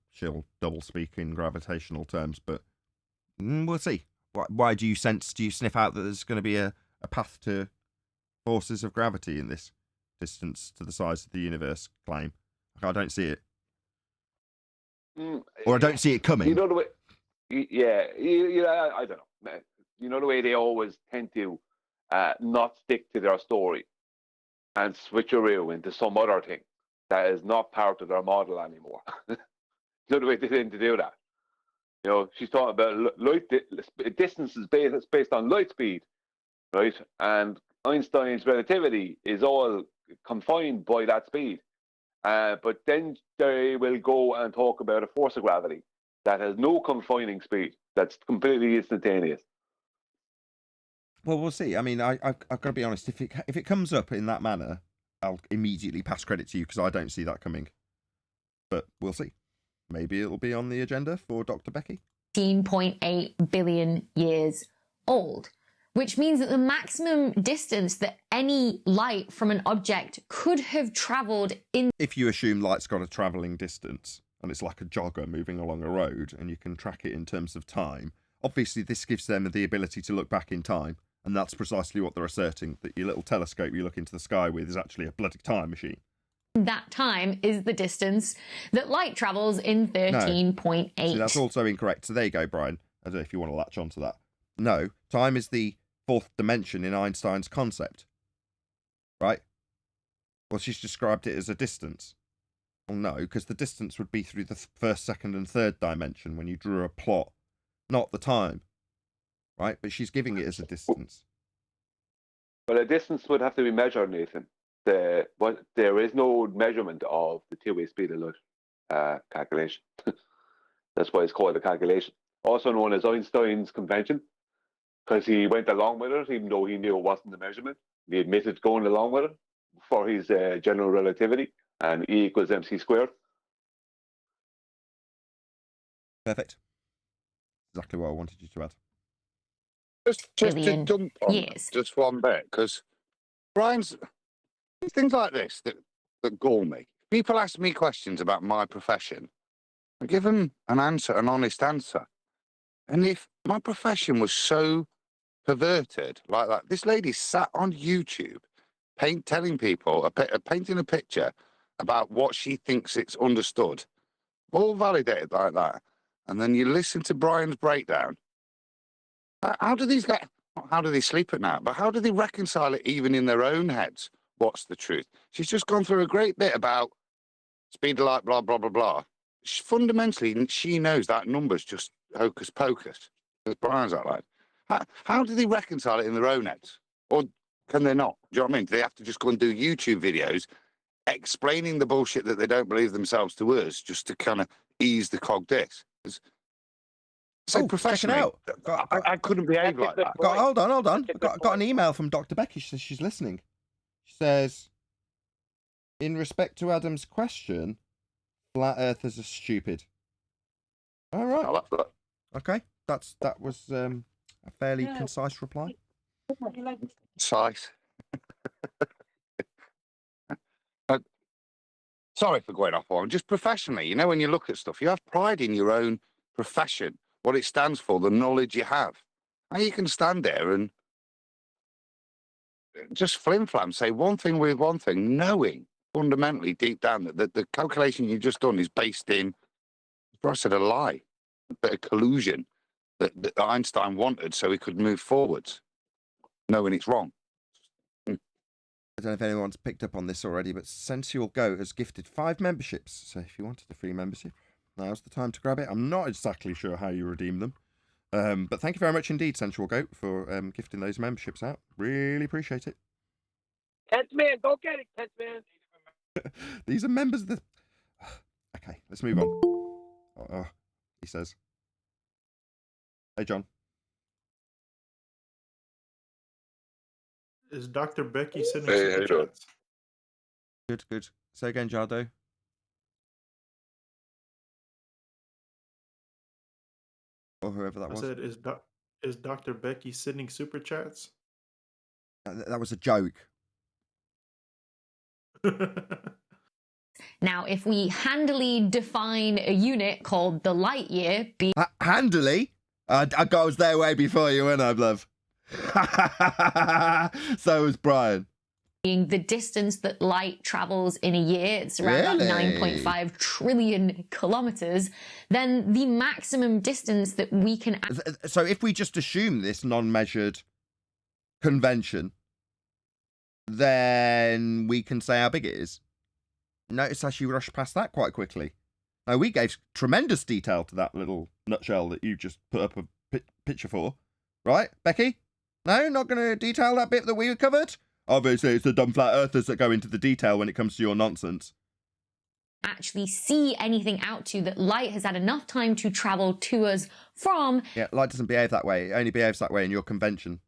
Speaker 1: double speak in gravitational terms, but we'll see. Why do you sniff out that there's going to be a path to forces of gravity in this distance to the size of the universe claim? I don't see it. Or I don't see it coming.
Speaker 10: You know the way, yeah, I don't know. You know the way they always tend to not stick to their story and switcheroo into some other thing that is not part of their model anymore. You know the way they tend to do that. You know, she's talking about light distances based on light speed, right? And Einstein's relativity is all confined by that speed. But then they will go and talk about a force of gravity that has no confining speed, that's completely instantaneous.
Speaker 1: Well, we'll see. I mean, I've got to be honest. If it comes up in that manner, I'll immediately pass credit to you because I don't see that coming. But we'll see. Maybe it'll be on the agenda for Dr. Becky.
Speaker 9: 18.8 billion years old, which means that the maximum distance that any light from an object could have travelled in...
Speaker 1: If you assume light's got a travelling distance, and it's like a jogger moving along a road, and you can track it in terms of time, obviously this gives them the ability to look back in time, and that's precisely what they're asserting, that your little telescope you look into the sky with is actually a bloody time machine.
Speaker 9: That time is the distance that light travels in 13.8.
Speaker 1: No. See, that's also incorrect. So there you go, Brian. I don't know if you want to latch onto that. No, time is the fourth dimension in Einstein's concept. Right? Well, she's described it as a distance. Well, no, because the distance would be through the first, second, and third dimension when you drew a plot, not the time. Right? But she's giving it as a distance.
Speaker 10: But a distance would have to be measured, Nathan. There is no measurement of the two-way speed of light calculation. That's why it's called a calculation. Also known as Einstein's convention, because he went along with it, even though he knew it wasn't the measurement. He admitted going along with it for his general relativity, and E equals mc squared.
Speaker 1: Perfect. Exactly what I wanted you to add.
Speaker 11: Just to jump on just one bit, because Brian's things like this that gall me. People ask me questions about my profession. I give them an answer, an honest answer. And if my profession was so perverted like that, this lady sat on YouTube telling people, painting a picture about what she thinks it's understood, all validated like that. and then you listen to Brian's breakdown. How do these guys, how do they sleep at night? But how do they reconcile it even in their own heads? What's the truth? She's just gone through a great bit about speed of light, blah, blah, blah, blah. Fundamentally, she knows that number's just hocus pocus. Because Brian's like, how do they reconcile it in their own heads? Or can they not? Do you know what I mean? Do they have to just go and do YouTube videos explaining the bullshit that they don't believe themselves to us just to kind of ease the cog this? So professionally, I couldn't behave like that.
Speaker 1: Hold on. Got an email from Dr. Becky. She says she's listening. She says, in respect to Adam's question, flat earthers are stupid. All right. Okay. That was a fairly concise reply.
Speaker 11: Concise. Sorry for going off on. Just professionally, you know, when you look at stuff, you have pride in your own profession, what it stands for, the knowledge you have. Now you can stand there and just flim-flam, say one thing with one thing, knowing fundamentally deep down that the calculation you've just done is based in, as I said, a lie, a bit of collusion that Einstein wanted so he could move forwards, knowing it's wrong.
Speaker 1: I don't know if anyone's picked up on this already, but Sensual Goat has gifted 5 memberships. So if you wanted a free membership, now's the time to grab it. I'm not exactly sure how you redeem them. But thank you very much indeed, Sensual Goat, for gifting those memberships out. Really appreciate it.
Speaker 6: 10th man, go get it, 10th man.
Speaker 1: These are members of the... Okay, let's move on. He says. Hey, John.
Speaker 3: Is Dr. Becky sending
Speaker 12: Hey, how
Speaker 3: super
Speaker 12: you doing?
Speaker 3: chats?
Speaker 1: Good. Say again, Jardo. Or whoever that
Speaker 3: I
Speaker 1: was.
Speaker 3: said, is Dr. Becky sending super chats?
Speaker 1: That was a joke.
Speaker 9: Now, if we handily define a unit called the light year,
Speaker 1: Handily? I was there way before you, weren't I, love? So was Brian.
Speaker 9: being the distance that light travels in a year, it's around about 9.5 trillion kilometers, then the maximum distance that we can...
Speaker 1: So if we just assume this non-measured convention, then we can say how big it is. Notice how she rushed past that quite quickly. Now, we gave tremendous detail to that little nutshell that you just put up a picture for. Right, Becky? No, not going to detail that bit that we covered? Obviously, it's the dumb flat earthers that go into the detail when it comes to your nonsense.
Speaker 9: Actually see anything out to that light has had enough time to travel to us from...
Speaker 1: Yeah, light doesn't behave that way. It only behaves that way in your convention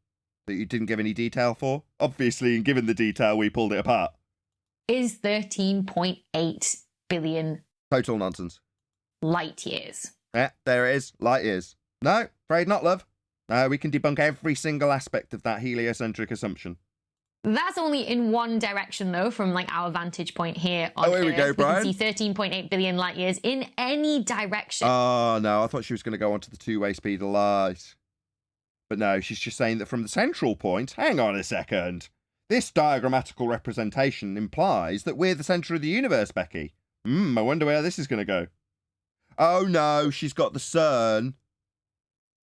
Speaker 1: that you didn't give any detail for. Obviously, in giving the detail, we pulled it apart.
Speaker 9: ...is 13.8 billion...
Speaker 1: Total nonsense.
Speaker 9: ...light years.
Speaker 1: Yeah, there it is. Light years. No, afraid not, love. No, we can debunk every single aspect of that heliocentric assumption.
Speaker 9: That's only in one direction, though, from like our vantage point here on
Speaker 1: here we
Speaker 9: Earth.
Speaker 1: go, Brian.
Speaker 9: We can see 13.8 billion light years in any direction.
Speaker 1: Oh, no, I thought she was going to go on to the two-way speed of light. But no, she's just saying that from the central point... Hang on a second. This diagrammatical representation implies that we're the centre of the universe, Becky. I wonder where this is going to go. Oh, no, she's got the CERN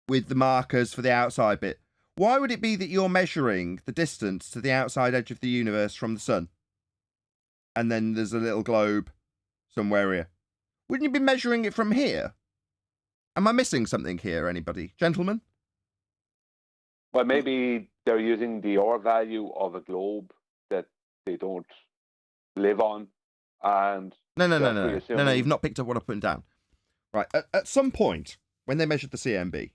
Speaker 1: with the markers for the outside bit. Why would it be that you're measuring the distance to the outside edge of the universe from the sun? And then there's a little globe somewhere here. Wouldn't you be measuring it from here? Am I missing something here, anybody? Gentlemen?
Speaker 10: Well, maybe they're using the R value of a globe that they don't live on. And
Speaker 1: No, you've not picked up what I'm putting down. Right, at some point, when they measured the CMB,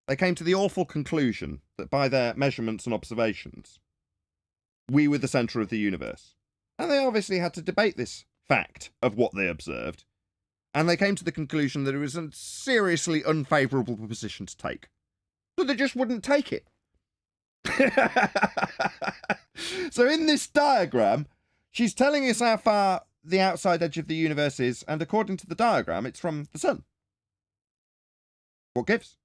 Speaker 1: they came to the awful conclusion that by their measurements and observations, we were the centre of the universe. And they obviously had to debate this fact of what they observed. And they came to the conclusion that it was a seriously unfavourable position to take. So they just wouldn't take it. So in this diagram, she's telling us how far the outside edge of the universe is, and according to the diagram, it's from the sun. What gives?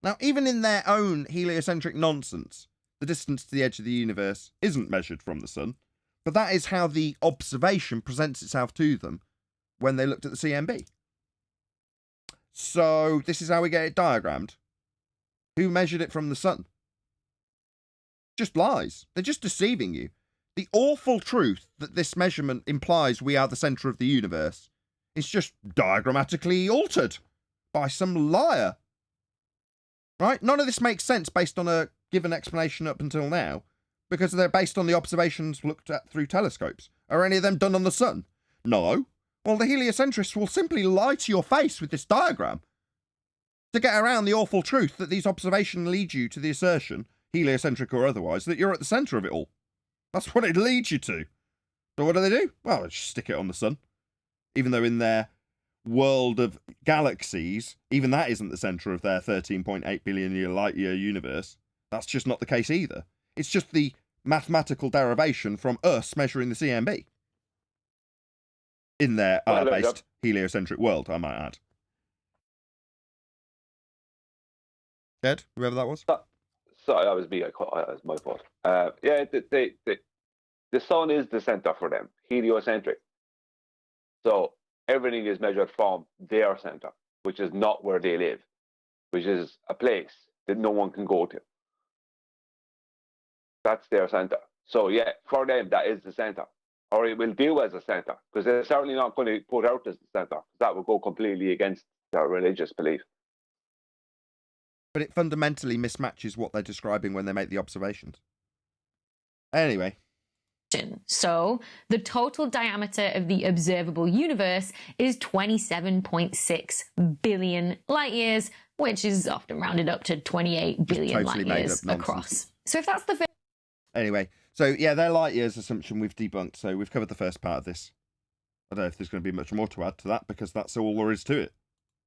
Speaker 1: Now, even in their own heliocentric nonsense, the distance to the edge of the universe isn't measured from the sun, but that is how the observation presents itself to them when they looked at the CMB. So this is how we get it diagrammed. Who measured it from the sun? Just lies. They're just deceiving you. The awful truth that this measurement implies we are the centre of the universe is just diagrammatically altered by some liar. Right? None of this makes sense based on a given explanation up until now, because they're based on the observations looked at through telescopes. Are any of them done on the sun? No. Well, the heliocentrists will simply lie to your face with this diagram to get around the awful truth that these observations lead you to the assertion, heliocentric or otherwise, that you're at the centre of it all. That's what it leads you to. So what do? Well, just stick it on the sun. Even though in their world of galaxies, even that isn't the centre of their 13.8 billion light year universe. That's just not the case either. It's just the mathematical derivation from us measuring the CMB in their based heliocentric world, I might add. Ed, whoever that was?
Speaker 10: Sorry, that was me. That was my fault. Yeah, the sun is the center for them, heliocentric. So everything is measured from their center, which is not where they live, which is a place that no one can go to. That's their center. So yeah, for them, that is the center, or it will do as a center, because they're certainly not going to put out as the center. That would go completely against their religious belief.
Speaker 1: But it fundamentally mismatches what they're describing when they make the observations. Anyway.
Speaker 9: So, the total diameter of the observable universe is 27.6 billion light years, which is often rounded up to 28 billion
Speaker 1: totally
Speaker 9: light years across. So if that's the first...
Speaker 1: Anyway, so yeah, their light years assumption we've debunked, so we've covered the first part of this. I don't know if there's going to be much more to add to that, because that's all there is to it.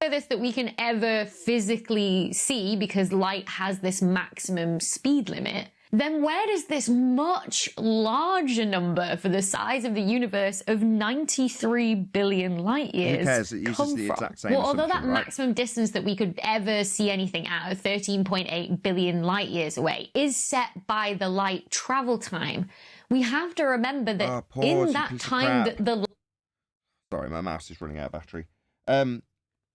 Speaker 9: This that we can ever physically see, because light has this maximum speed limit, then where does this much larger number for the size of the universe of 93 billion light years
Speaker 1: Who cares? It uses the exact same
Speaker 9: although that
Speaker 1: right?
Speaker 9: maximum distance that we could ever see anything at of 13.8 billion light years away is set by the light travel time, we have to remember that in that time that the...
Speaker 1: Sorry, my mouse is running out of battery.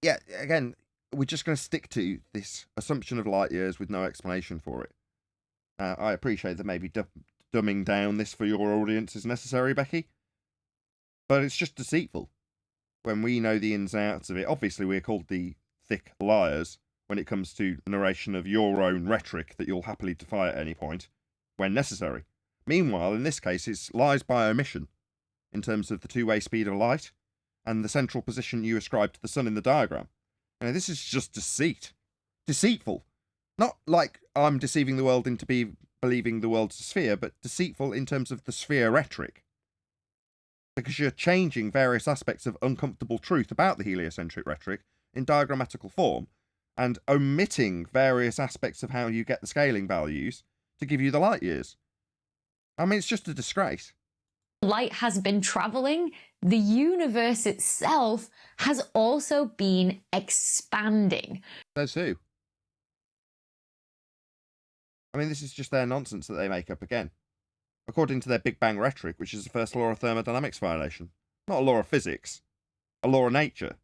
Speaker 1: Yeah, again, we're just going to stick to this assumption of light years with no explanation for it. I appreciate that maybe dumbing down this for your audience is necessary, Becky, but it's just deceitful. When we know the ins and outs of it, obviously we're called the thick liars when it comes to narration of your own rhetoric that you'll happily defy at any point, when necessary. Meanwhile, in this case, it's lies by omission, in terms of the two-way speed of light, and the central position you ascribe to the sun in the diagram. You know, this is just deceit. Deceitful. Not like I'm deceiving the world into believing the world's a sphere, but deceitful in terms of the sphere rhetoric. Because you're changing various aspects of uncomfortable truth about the heliocentric rhetoric in diagrammatical form, and omitting various aspects of how you get the scaling values to give you the light years. I mean, it's just a disgrace.
Speaker 9: Light has been traveling, the universe itself has also been expanding.
Speaker 1: Says who? I mean, this is just their nonsense that they make up again. According to their Big Bang rhetoric, which is the first law of thermodynamics violation. Not a law of physics, a law of nature.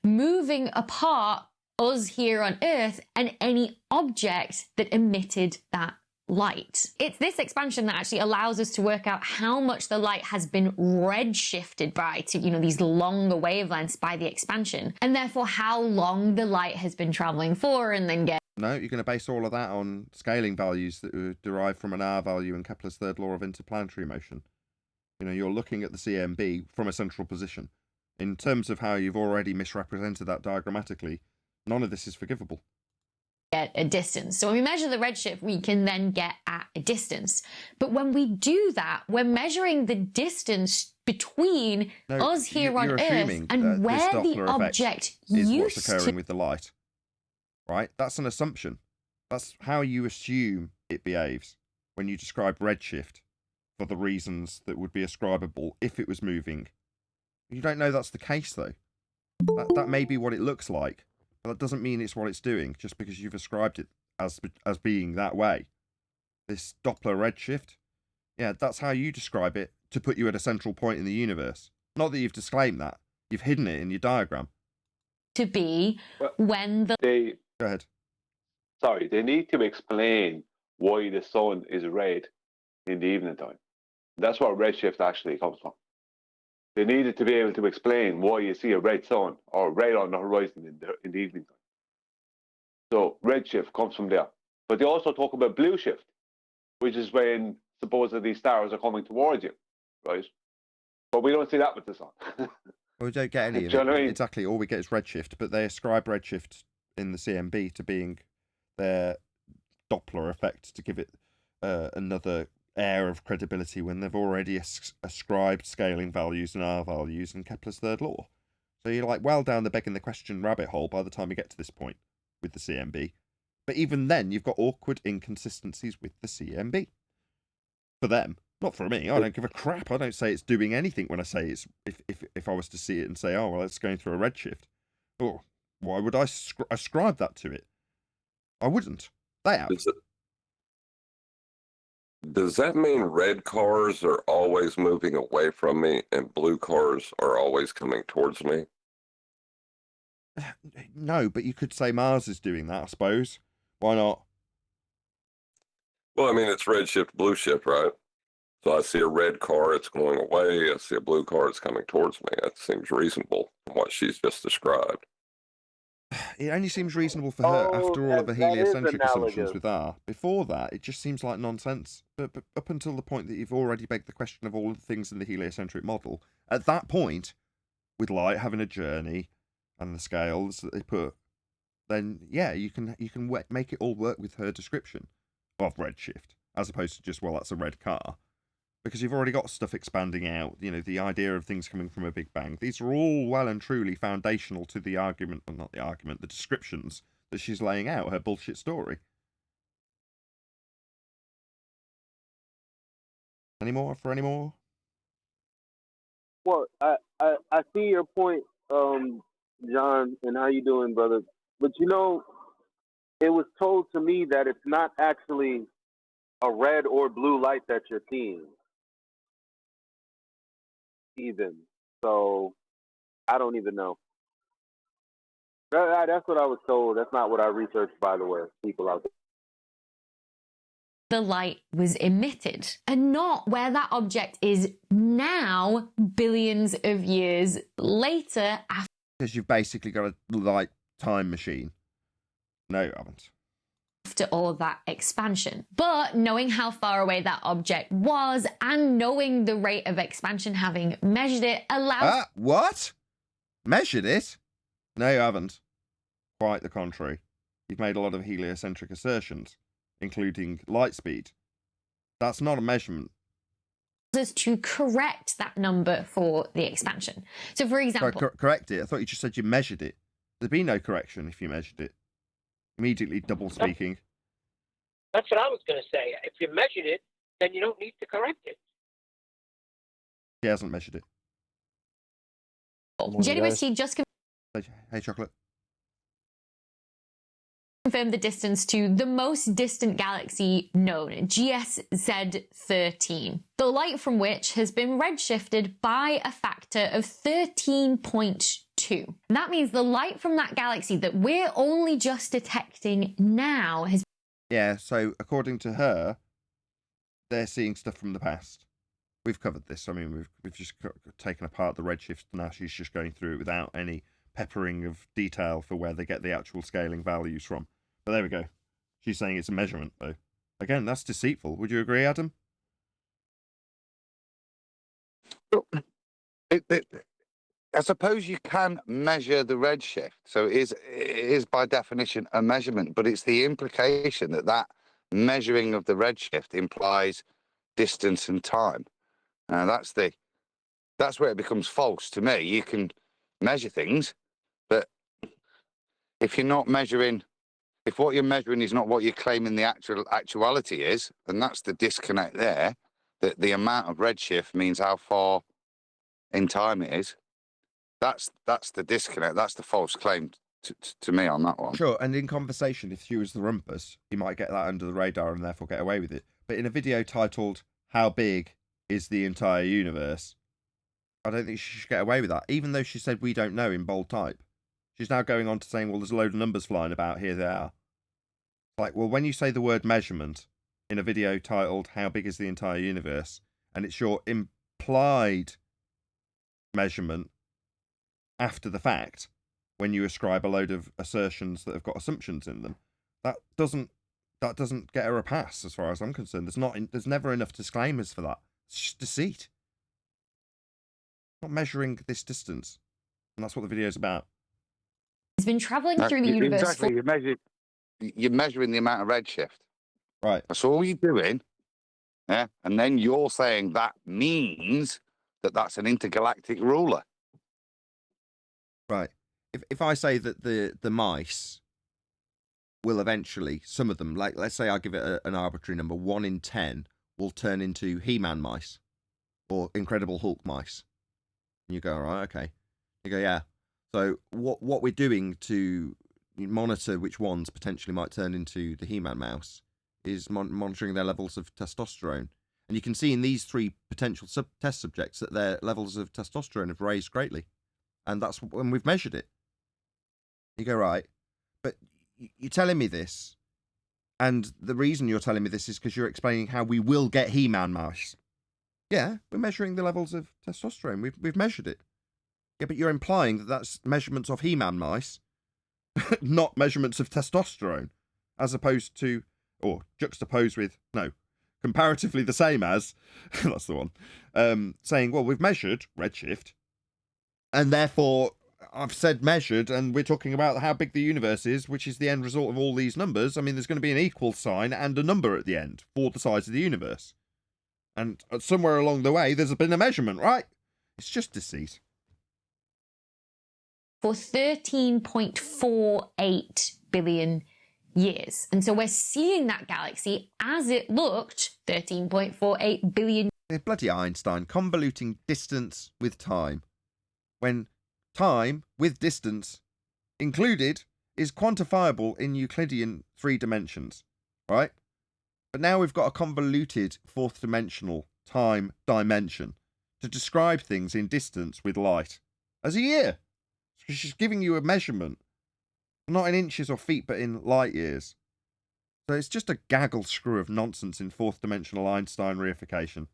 Speaker 9: Moving apart us here on Earth and any object that emitted that light. It's this expansion that actually allows us to work out how much the light has been redshifted by to, these longer wavelengths by the expansion, and therefore how long the light has been traveling for, and then get...
Speaker 1: No, you're going to base all of that on scaling values that are derived from an R value in Kepler's third law of interplanetary motion. You're looking at the CMB from a central position. In terms of how you've already misrepresented that diagrammatically, none of this is forgivable.
Speaker 9: At a distance. So when we measure the redshift, we can then get at a distance. But when we do that, we're measuring the distance between us here on Earth and where the object
Speaker 1: is
Speaker 9: used
Speaker 1: what's occurring with the light. Right? That's an assumption. That's how you assume it behaves when you describe redshift for the reasons that would be ascribable if it was moving. You don't know that's the case, though. That may be what it looks like. That doesn't mean it's what it's doing, just because you've ascribed it as being that way. This Doppler redshift, yeah, that's how you describe it to put you at a central point in the universe. Not that you've disclaimed that. You've hidden it in your diagram.
Speaker 9: to be when the...
Speaker 1: Go ahead.
Speaker 10: Sorry, they need to explain why the sun is red in the evening time. That's where redshift actually comes from. They needed to be able to explain why you see a red sun or red on the horizon in the evening time. So redshift comes from there. But they also talk about blue shift, which is when supposedly stars are coming towards you, right? But we don't see that with the sun.
Speaker 1: Well, we don't get any of
Speaker 10: Do you know
Speaker 1: it.
Speaker 10: what I mean?
Speaker 1: Exactly. All we get is redshift, but they ascribe redshift in the CMB to being their Doppler effect to give it another air of credibility when they've already ascribed scaling values and R values in Kepler's third law. So you're like well down the begging the question rabbit hole by the time you get to this point with the CMB. But even then, you've got awkward inconsistencies with the CMB. For them, not for me. I don't give a crap. I don't say it's doing anything when I say it's. If I was to see it and say, oh well, it's going through a redshift. Oh, why would I ascribe that to it? I wouldn't. They have.
Speaker 12: Does that mean red cars are always moving away from me and blue cars are always coming towards me?
Speaker 1: No, but you could say Mars is doing that, I suppose. Why not?
Speaker 12: Well, I mean, it's red shift, blue shift, right? So I see a red car, it's going away. I see a blue car, it's coming towards me. That seems reasonable from what she's just described.
Speaker 1: It only seems reasonable for her after all of the heliocentric assumptions with R. Before that, it just seems like nonsense. But up until the point that you've already begged the question of all the things in the heliocentric model, at that point, with Light having a journey and the scales that they put, then yeah, you can make it all work with her description of redshift, as opposed to just, well, that's a red car. Because you've already got stuff expanding out, you know, the idea of things coming from a big bang. These are all well and truly foundational to the argument, well, not the argument, the descriptions that she's laying out, her bullshit story. Any more?
Speaker 13: Well, I see your point, John, and how you doing, brother? But you know, it was told to me that it's not actually a red or blue light that you're seeing. Even so, I don't even know. That's what I was told. That's not what I researched, by the way. People out there.
Speaker 9: The light was emitted, and not where that object is now, billions of years later.
Speaker 1: Because you've basically got a light time machine. No, you haven't.
Speaker 9: After all of that expansion. But knowing how far away that object was and knowing the rate of expansion, having measured it, allows...
Speaker 1: What? Measured it? No, you haven't. Quite the contrary. You've made a lot of heliocentric assertions, including light speed. That's not a measurement.
Speaker 9: Us to correct that number for the expansion. So, for example...
Speaker 1: Correct it? I thought you just said you measured it. There'd be no correction if you measured it. Immediately double speaking.
Speaker 6: That's what I was going to say. If you measured it, then you don't need to correct it.
Speaker 1: He hasn't measured it.
Speaker 9: Generosity just...
Speaker 1: Hey, Chocolate.
Speaker 9: Confirm the distance to the most distant galaxy known, GSZ 13, the light from which has been redshifted by a factor of 13.2. That means the light from that galaxy that we're only just detecting now has...
Speaker 1: Yeah, so according to her, they're seeing stuff from the past. We've covered this. I mean, we've just taken apart the redshift. Now she's just going through it without any peppering of detail for where they get the actual scaling values from. But there we go. She's saying it's a measurement, though. Again, that's deceitful. Would you agree, Adam?
Speaker 11: I suppose you can measure the redshift. So it is by definition a measurement, but it's the implication that measuring of the redshift implies distance and time. That's where it becomes false to me. You can measure things, but if you're not measuring... If what you're measuring is not what you're claiming the actuality is, then that's the disconnect there. That the amount of redshift means how far in time it is. That's the disconnect. That's the false claim to me on that one.
Speaker 1: Sure, and in conversation, if she was the rumpus, you might get that under the radar and therefore get away with it. But in a video titled, How Big is the Entire Universe? I don't think she should get away with that, even though she said we don't know in bold type. she's now going on to saying, well, there's a load of numbers flying about, here they are. Like, well, when you say the word measurement in a video titled How Big is the Entire Universe, and it's your implied measurement after the fact, when you ascribe a load of assertions that have got assumptions in them, that doesn't get her a pass as far as I'm concerned. There's never enough disclaimers for that. It's just deceit. Not measuring this distance. And that's what the video is about.
Speaker 9: He's been traveling through the universe.
Speaker 11: Exactly. You're measuring the amount of redshift.
Speaker 1: Right.
Speaker 11: That's all you're doing. Yeah. And then you're saying that means that that's an intergalactic ruler.
Speaker 1: Right. If I say that the mice will eventually, some of them, like let's say I give it an arbitrary number, 1 in 10 will turn into He-Man mice or Incredible Hulk mice. And you go, all right, okay. You go, yeah. So what we're doing to monitor which ones potentially might turn into the He-Man mouse is monitoring their levels of testosterone. And you can see in these 3 potential test subjects that their levels of testosterone have raised greatly. And that's when we've measured it. You go, right, but you're telling me this, and the reason you're telling me this is because you're explaining how we will get He-Man mice. Yeah, we're measuring the levels of testosterone. We've measured it. Yeah, but you're implying that that's measurements of He-Man mice, not measurements of testosterone, as opposed to, or juxtaposed with, no, comparatively the same as, that's the one, saying, well, we've measured redshift, and therefore I've said measured, and we're talking about how big the universe is, which is the end result of all these numbers. I mean, there's going to be an equal sign and a number at the end for the size of the universe. And somewhere along the way, there's been a measurement, right? It's just deceit.
Speaker 9: For 13.48 billion years. And so we're seeing that galaxy as it looked 13.48 billion.
Speaker 1: Bloody Einstein, convoluting distance with time. When time with distance included is quantifiable in Euclidean 3 dimensions, right? But now we've got a convoluted 4th dimensional time dimension to describe things in distance with light as a year. So she's giving you a measurement, not in inches or feet, but in light years. So it's just a gaggle screw of nonsense in 4th dimensional Einstein reification.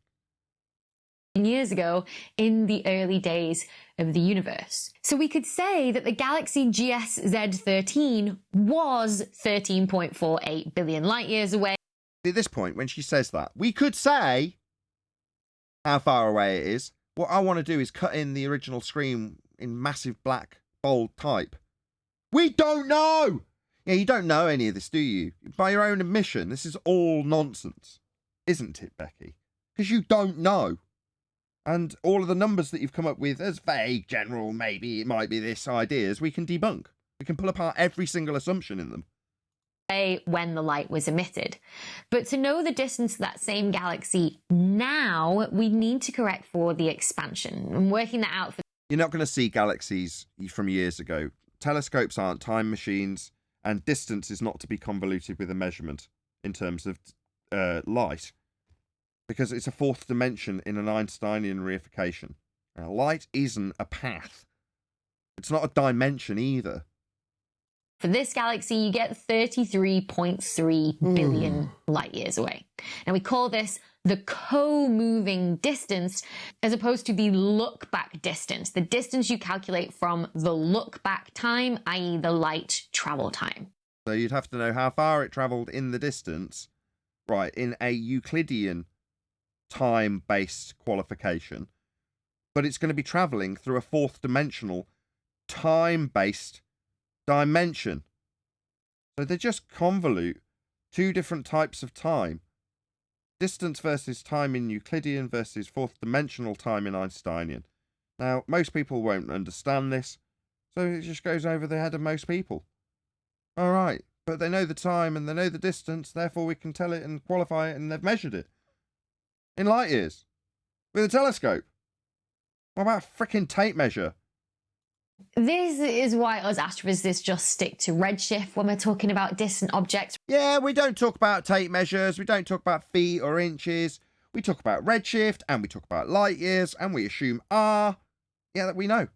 Speaker 9: Years ago in the early days of the universe. So we could say that the galaxy GSZ13 was 13.48 billion light years away.
Speaker 1: At this point, when she says that, we could say how far away it is. What I want to do is cut in the original screen in massive black bold type. We don't know! Yeah, you don't know any of this, do you? By your own admission, this is all nonsense. Isn't it, Becky? Because you don't know. And all of the numbers that you've come up with as vague, general, maybe it might be this ideas, we can debunk. We can pull apart every single assumption in them.
Speaker 9: When the light was emitted. But to know the distance to that same galaxy now, we need to correct for the expansion. And working that out for...
Speaker 1: You're not going to see galaxies from years ago. Telescopes aren't time machines, and distance is not to be convoluted with a measurement in terms of light. Because it's a 4th dimension in an Einsteinian reification. Now, light isn't a path. It's not a dimension either.
Speaker 9: For this galaxy, you get 33.3 billion light years away. Now, we call this the co-moving distance as opposed to the look-back distance, the distance you calculate from the look-back time, i.e. the light travel time.
Speaker 1: So you'd have to know how far it travelled in the distance, right, in a Euclidean time-based qualification, but it's going to be travelling through a 4th dimensional time-based dimension. So they just convolute 2 different types of time. Distance versus time in Euclidean versus 4th dimensional time in Einsteinian. Now, most people won't understand this, so it just goes over the head of most people. All right, but they know the time and they know the distance, therefore we can tell it and qualify it, and they've measured it. In light years. With a telescope. What about a frickin' tape measure?
Speaker 9: This is why us astrophysicists just stick to redshift when we're talking about distant objects.
Speaker 1: Yeah, we don't talk about tape measures, we don't talk about feet or inches. We talk about redshift, and we talk about light years, and we assume R. Yeah, that we know.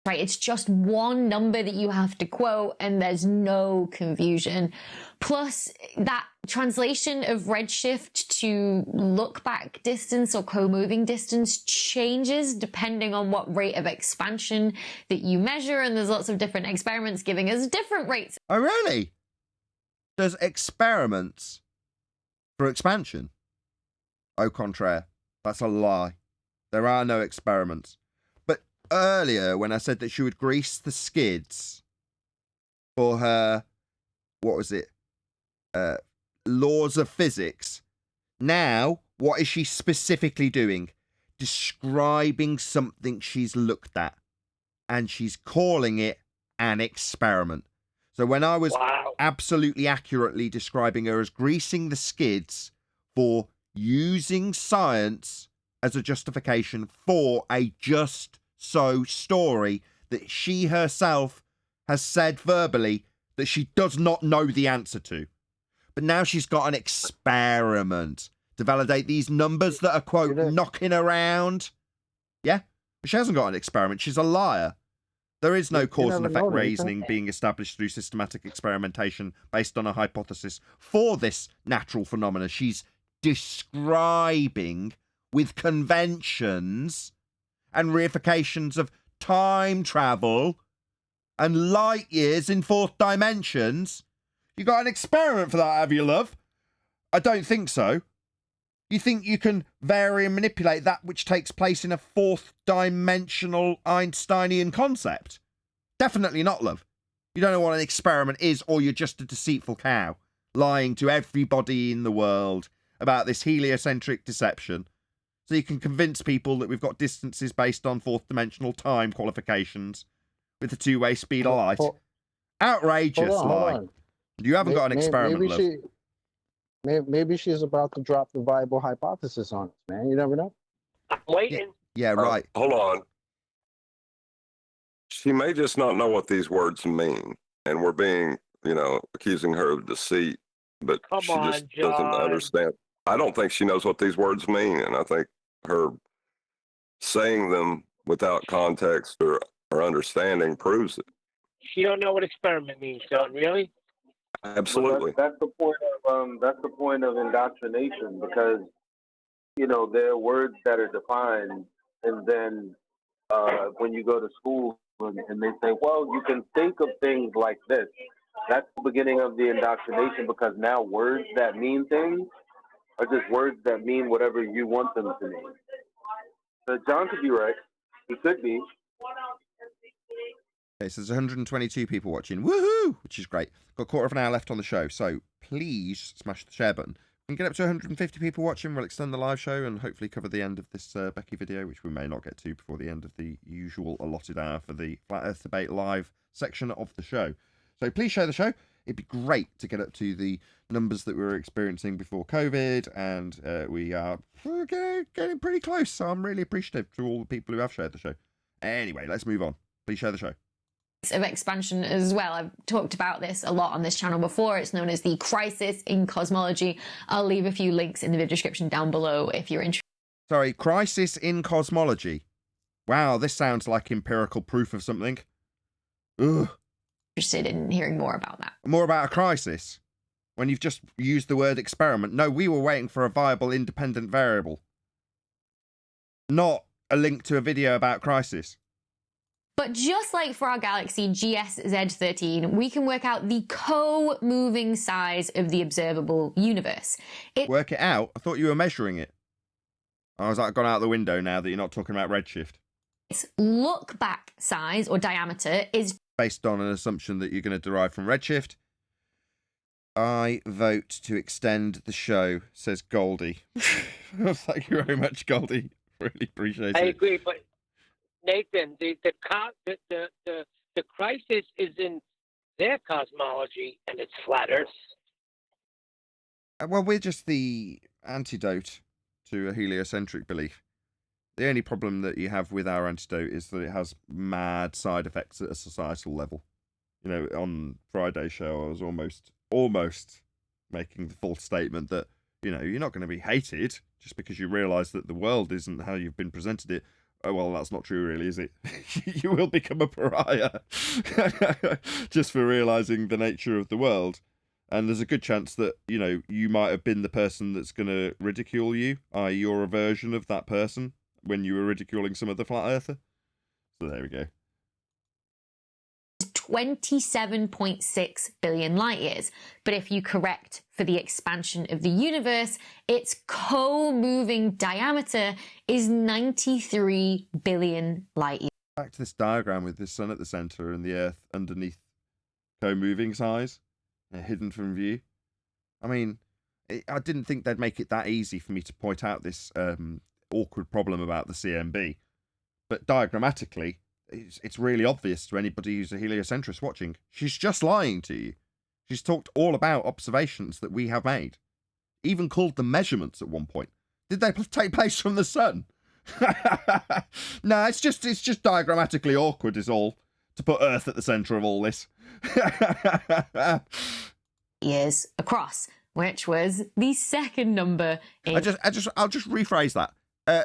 Speaker 9: right? It's just one number that you have to quote and there's no confusion. Plus, that translation of redshift to look back distance or co-moving distance changes depending on what rate of expansion that you measure, and there's lots of different experiments giving us different rates.
Speaker 1: Oh, really? There's experiments for expansion? Au contraire. That's a lie. There are no experiments. But earlier, when I said that she would grease the skids for her, what was it? Laws of physics. Now, what is she specifically doing? Describing something she's looked at. And she's calling it an experiment. So when I was absolutely accurately describing her as greasing the skids for using science as a justification for a just so story that she herself has said verbally that she does not know the answer to. But now she's got an experiment to validate these numbers that are, quote, knocking around. Yeah? But she hasn't got an experiment. She's a liar. There is no cause and effect reasoning being established through systematic experimentation based on a hypothesis for this natural phenomena. She's describing with conventions and reifications of time travel and light years in fourth dimensions. You got an experiment for that, have you, love? I don't think so. You think you can vary and manipulate that which takes place in a fourth dimensional Einsteinian concept? Definitely not, love. You don't know what an experiment is, or you're just a deceitful cow, lying to everybody in the world about this heliocentric deception, so you can convince people that we've got distances based on fourth dimensional time qualifications with the two-way speed of light. Outrageous lie. You haven't got an experiment, love.
Speaker 14: Maybe she's about to drop the viable hypothesis on us, man. You never know.
Speaker 6: I'm waiting.
Speaker 1: Yeah, right.
Speaker 12: Hold on. She may just not know what these words mean, and we're being, accusing her of deceit, but she just doesn't understand. I don't think she knows what these words mean, and I think her saying them without context or understanding proves it.
Speaker 6: She don't know what experiment means, John. Really?
Speaker 12: Absolutely.
Speaker 13: That's the point of indoctrination, because there are words that are defined, and then when you go to school and they say, well, you can think of things like this. That's the beginning of the indoctrination, because now words that mean things are just words that mean whatever you want them to mean. So John could be right. He could be.
Speaker 1: Okay, so there's 122 people watching. Woohoo! Which is great. Got a quarter of an hour left on the show, so please smash the share button. We can get up to 150 people watching. We'll extend the live show and hopefully cover the end of this Becky video, which we may not get to before the end of the usual allotted hour for the Flat Earth Debate live section of the show. So please share the show. It'd be great to get up to the numbers that we were experiencing before COVID, and we're getting pretty close, so I'm really appreciative to all the people who have shared the show. Anyway, let's move on. Please share the show.
Speaker 9: Of expansion as well. I've talked about this a lot on this channel before. It's known as the crisis in cosmology. I'll leave a few links in the video description down below if you're interested.
Speaker 1: Sorry, crisis in cosmology. Wow, this sounds like empirical proof of something. Ugh.
Speaker 9: Interested in hearing more about that.
Speaker 1: More about a crisis? When you've just used the word experiment. No, we were waiting for a viable independent variable. Not a link to a video about crisis.
Speaker 9: But just like for our galaxy GSZ13, we can work out the co-moving size of the observable universe.
Speaker 1: Work it out? I thought you were measuring it. I was like, gone out the window now that you're not talking about redshift.
Speaker 9: Its look-back size, or diameter, is
Speaker 1: based on an assumption that you're going to derive from redshift. I vote to extend the show, says Goldie. Thank you very much, Goldie. Really appreciate it.
Speaker 6: I agree, but Nathan, the crisis is in their cosmology, and it's flat Earth.
Speaker 1: Well, we're just the antidote to a heliocentric belief. The only problem that you have with our antidote is that it has mad side effects at a societal level. On Friday's show, I was almost making the false statement that, you're not going to be hated just because you realise that the world isn't how you've been presented it. Oh, well, that's not true, really, is it? You will become a pariah just for realizing the nature of the world. And there's a good chance that, you know, you might have been the person that's going to ridicule you, i.e. you're a version of that person when you were ridiculing some other flat earther. So there we go.
Speaker 9: 27.6 billion light years. But if you correct for the expansion of the universe, its co-moving diameter is 93 billion light years.
Speaker 1: Back to this diagram with the sun at the center and the earth underneath co-moving size, hidden from view. I mean, I didn't think they'd make it that easy for me to point out this awkward problem about the CMB. But diagrammatically, it's really obvious to anybody who's a heliocentrist watching. She's just lying to you. She's talked all about observations that we have made. Even called them measurements at one point. Did they take place from the sun? No, it's just diagrammatically awkward is all, to put Earth at the centre of all this.
Speaker 9: Years across, which was the second number in...
Speaker 1: I'll just rephrase that.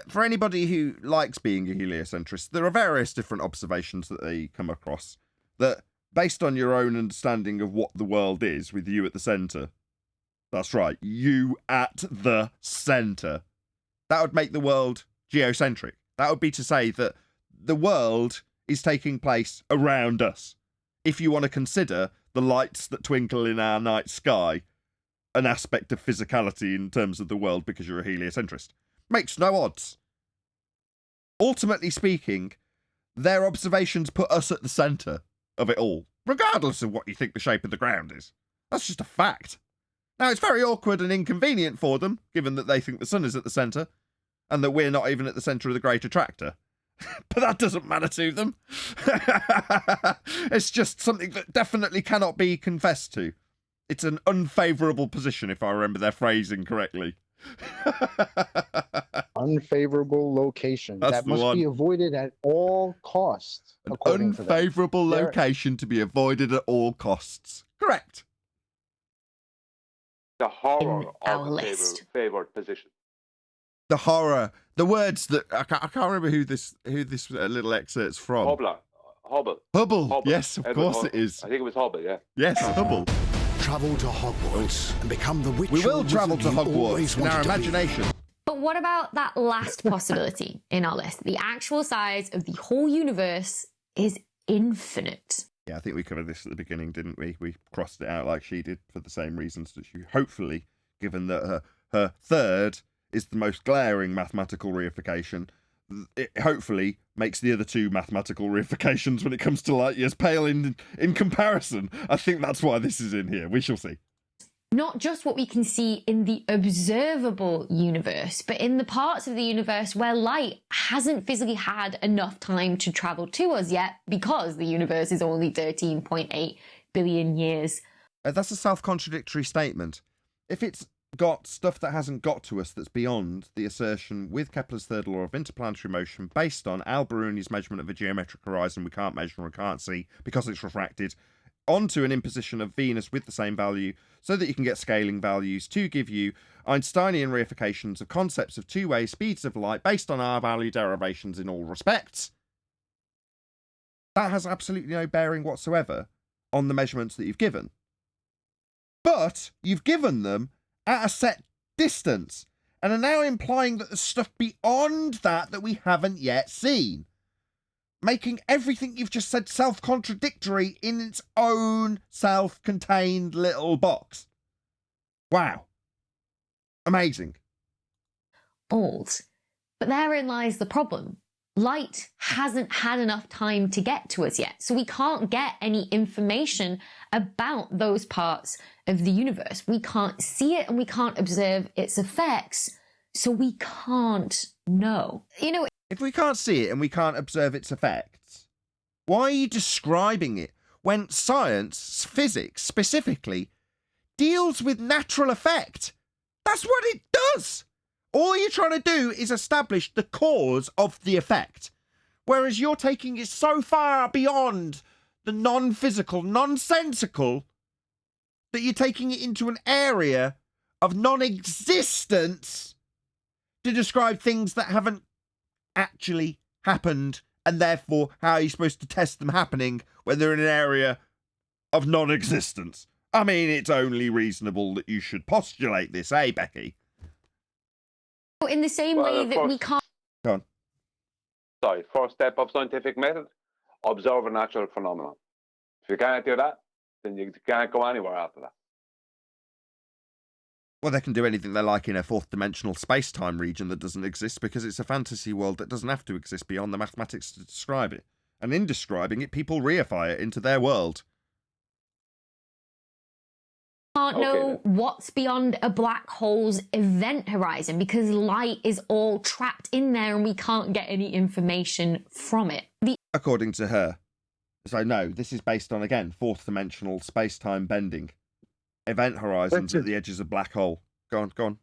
Speaker 1: For anybody who likes being a heliocentrist, there are various different observations that they come across that, based on your own understanding of what the world is, with you at the centre. That's right, you at the centre. That would make the world geocentric. That would be to say that the world is taking place around us. If you want to consider the lights that twinkle in our night sky an aspect of physicality in terms of the world because you're a heliocentrist. Makes no odds. Ultimately speaking, their observations put us at the centre of it all, regardless of what you think the shape of the ground is. That's just a fact. Now, it's very awkward and inconvenient for them, given that they think the sun is at the centre, and that we're not even at the centre of the Great Attractor. But that doesn't matter to them. It's just something that definitely cannot be confessed to. It's an unfavourable position, if I remember their phrasing correctly.
Speaker 14: Unfavorable location.
Speaker 1: That's
Speaker 14: that
Speaker 1: the
Speaker 14: must
Speaker 1: one.
Speaker 14: be avoided at all costs.
Speaker 1: An
Speaker 14: according to them.
Speaker 1: unfavourable
Speaker 14: They're-
Speaker 1: location to be avoided at all costs. Correct.
Speaker 10: The horror
Speaker 9: In
Speaker 10: of
Speaker 9: our
Speaker 10: the
Speaker 9: list.
Speaker 10: favored position.
Speaker 1: The horror, the words that I can't remember who this little excerpt's from.
Speaker 10: Hubble.
Speaker 1: Hubble. Yes, of
Speaker 10: Edward
Speaker 1: course
Speaker 10: Hubble.
Speaker 1: it is.
Speaker 10: I think it was Hubble, yeah.
Speaker 1: Yes, Hubble.
Speaker 15: Travel to Hogwarts and become the witch
Speaker 1: We will
Speaker 15: or
Speaker 1: travel
Speaker 15: wizard
Speaker 1: to
Speaker 15: you always
Speaker 1: Hogwarts in our
Speaker 15: wanted to be.
Speaker 1: imagination.
Speaker 9: But what about that last possibility in our list? The actual size of the whole universe is infinite.
Speaker 1: Yeah, I think we covered this at the beginning, didn't we? We crossed it out like she did for the same reasons that she, hopefully, given that her third is the most glaring mathematical reification, it hopefully makes the other two mathematical reifications when it comes to light years pale in comparison. I think that's why this is in here. We shall see.
Speaker 9: Not just what we can see in the observable universe, but in the parts of the universe where light hasn't physically had enough time to travel to us yet because the universe is only 13.8 billion years.
Speaker 1: That's a self-contradictory statement. If it's got stuff that hasn't got to us that's beyond the assertion with Kepler's third law of interplanetary motion based on Al-Biruni's measurement of a geometric horizon we can't measure and can't see because it's refracted, onto an imposition of Venus with the same value so that you can get scaling values to give you Einsteinian reifications of concepts of two-way speeds of light based on R-value derivations in all respects. That has absolutely no bearing whatsoever on the measurements that you've given. But you've given them at a set distance and are now implying that there's stuff beyond that we haven't yet seen, making everything you've just said self-contradictory in its own self-contained little box. Wow. Amazing.
Speaker 9: Old. But therein lies the problem. Light hasn't had enough time to get to us yet, so we can't get any information about those parts of the universe. We can't see it and we can't observe its effects, so we can't know. You know,
Speaker 1: if we can't see it and we can't observe its effects, why are you describing it when science, physics specifically, deals with natural effect? That's what it does. All you're trying to do is establish the cause of the effect. Whereas you're taking it so far beyond the non-physical, nonsensical, that you're taking it into an area of non-existence to describe things that haven't actually happened, and therefore how are you supposed to test them happening when they're in an area of non-existence? I mean, it's only reasonable that you should postulate this, eh, Becky?
Speaker 9: In the same way that we can't.
Speaker 1: Go on.
Speaker 10: Sorry, first step of scientific method, observe a natural phenomenon. If you can't do that, then you can't go anywhere after that.
Speaker 1: Well, they can do anything they like in a fourth dimensional space-time region that doesn't exist because it's a fantasy world that doesn't have to exist beyond the mathematics to describe it. And in describing it, people reify it into their world.
Speaker 9: Can't know what's beyond a black hole's event horizon because light is all trapped in there and we can't get any information from it.
Speaker 1: According to her. So no, this is based on, again, fourth dimensional space-time bending. Event horizons at the edges of black hole. Go on, go on.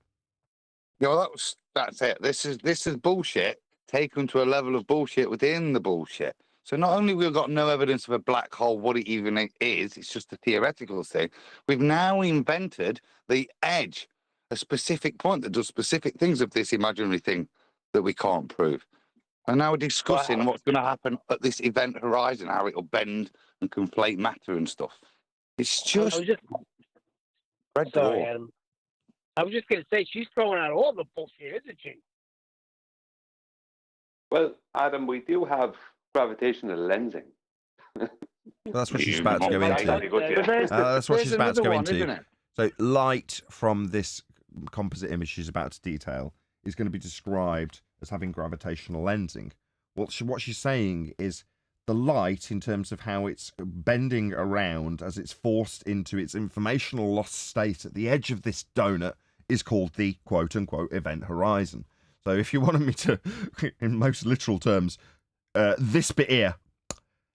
Speaker 11: Yeah, well, that's it. This is bullshit taken to a level of bullshit within the bullshit. So not only we've got no evidence of a black hole, what it even is, it's just a theoretical thing. We've now invented the edge, a specific point that does specific things of this imaginary thing that we can't prove. And now we're discussing what's going to happen at this event horizon, how it'll bend and conflate matter and stuff. It's just...
Speaker 6: Sorry, Adam. I was just going to say, she's throwing out all the bullshit, isn't she?
Speaker 10: Well, Adam, we do have gravitational lensing.
Speaker 1: Well, that's what she's about to go into. That's what she's about to go into. So light from this composite image she's about to detail is going to be described as having gravitational lensing. What she's saying is the light, in terms of how it's bending around as it's forced into its informational lost state at the edge of this donut, is called the quote-unquote event horizon. So if you wanted me to, in most literal terms, this bit here,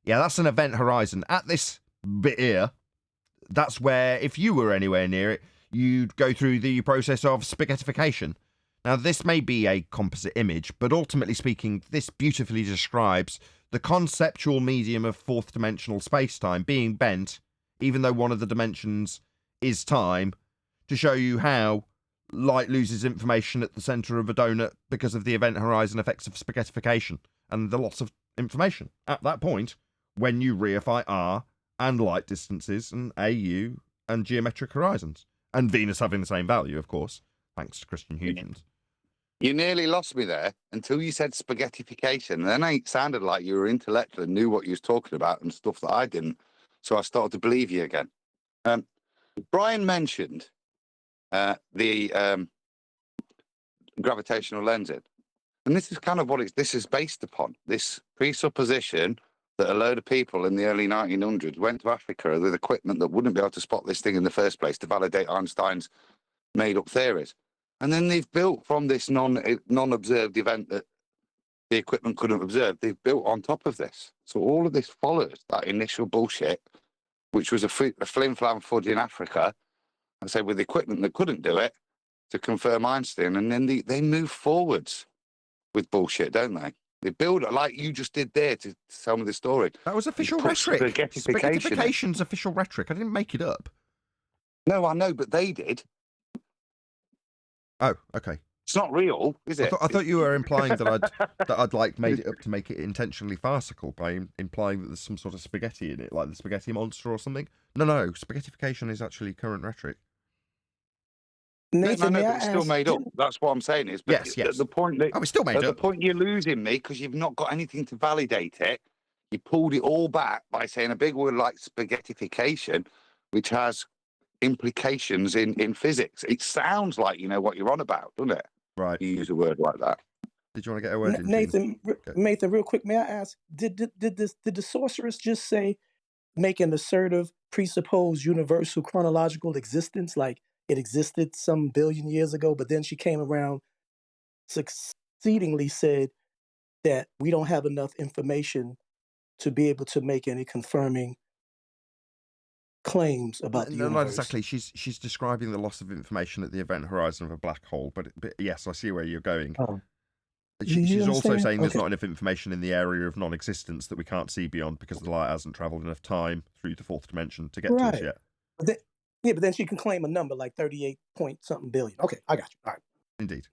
Speaker 1: yeah, that's an event horizon. At this bit here, that's where, if you were anywhere near it, you'd go through the process of spaghettification. Now, this may be a composite image, but ultimately speaking, this beautifully describes the conceptual medium of fourth dimensional space-time being bent, even though one of the dimensions is time, to show you how light loses information at the centre of a donut because of the event horizon effects of spaghettification and the loss of information at that point when you reify R and light distances and AU and geometric horizons. And Venus having the same value, of course, thanks to Christian Huygens.
Speaker 11: You nearly lost me there until you said spaghettification. Then it sounded like you were intellectual and knew what you was talking about and stuff that I didn't. So I started to believe you again. Brian mentioned the gravitational lensing. And this is kind of what this is based upon. This presupposition that a load of people in the early 1900s went to Africa with equipment that wouldn't be able to spot this thing in the first place to validate Einstein's made-up theories. And then they've built from this non-observed event that the equipment couldn't observe, they've built on top of this. So all of this follows that initial bullshit, which was a flim-flam fudge in Africa, I say with equipment that couldn't do it, to confirm Einstein. And then they move forwards with bullshit, don't they? They build it like you just did there to tell me the story.
Speaker 1: That was official rhetoric. Spaghettification's official rhetoric. I didn't make it up.
Speaker 11: No, I know, but they did.
Speaker 1: Oh, okay.
Speaker 11: It's not real, is it?
Speaker 1: I thought you were implying that I'd like made it up to make it intentionally farcical by implying that there's some sort of spaghetti in it, like the spaghetti monster or something. No, spaghettification is actually current rhetoric.
Speaker 11: Nathan, no, but it's still made up. That's what I'm saying is. But
Speaker 1: yes.
Speaker 11: At the point that,
Speaker 1: it's still made up.
Speaker 11: At the point you're losing me because you've not got anything to validate it, you pulled it all back by saying a big word like spaghettification, which has implications in physics. It sounds like you know what you're on about, doesn't it?
Speaker 1: Right.
Speaker 11: You use a word like that.
Speaker 1: Did you want to get a word in?
Speaker 16: Nathan, Nathan, real quick, may I ask, did the sorceress just say make an assertive, presupposed universal chronological existence, like it existed some billion years ago, but then she came around succeedingly said that we don't have enough information to be able to make any confirming claims about the universe?
Speaker 1: Not exactly. She's describing the loss of information at the event horizon of a black hole, but yes, I see where you're going.
Speaker 16: Oh.
Speaker 1: She's also saying there's not enough information in the area of non-existence that we can't see beyond because the light hasn't travelled enough time through the fourth dimension to get to us yet.
Speaker 16: But then she can claim a number like 38 point something billion. Okay, I got you. All right.
Speaker 1: Indeed.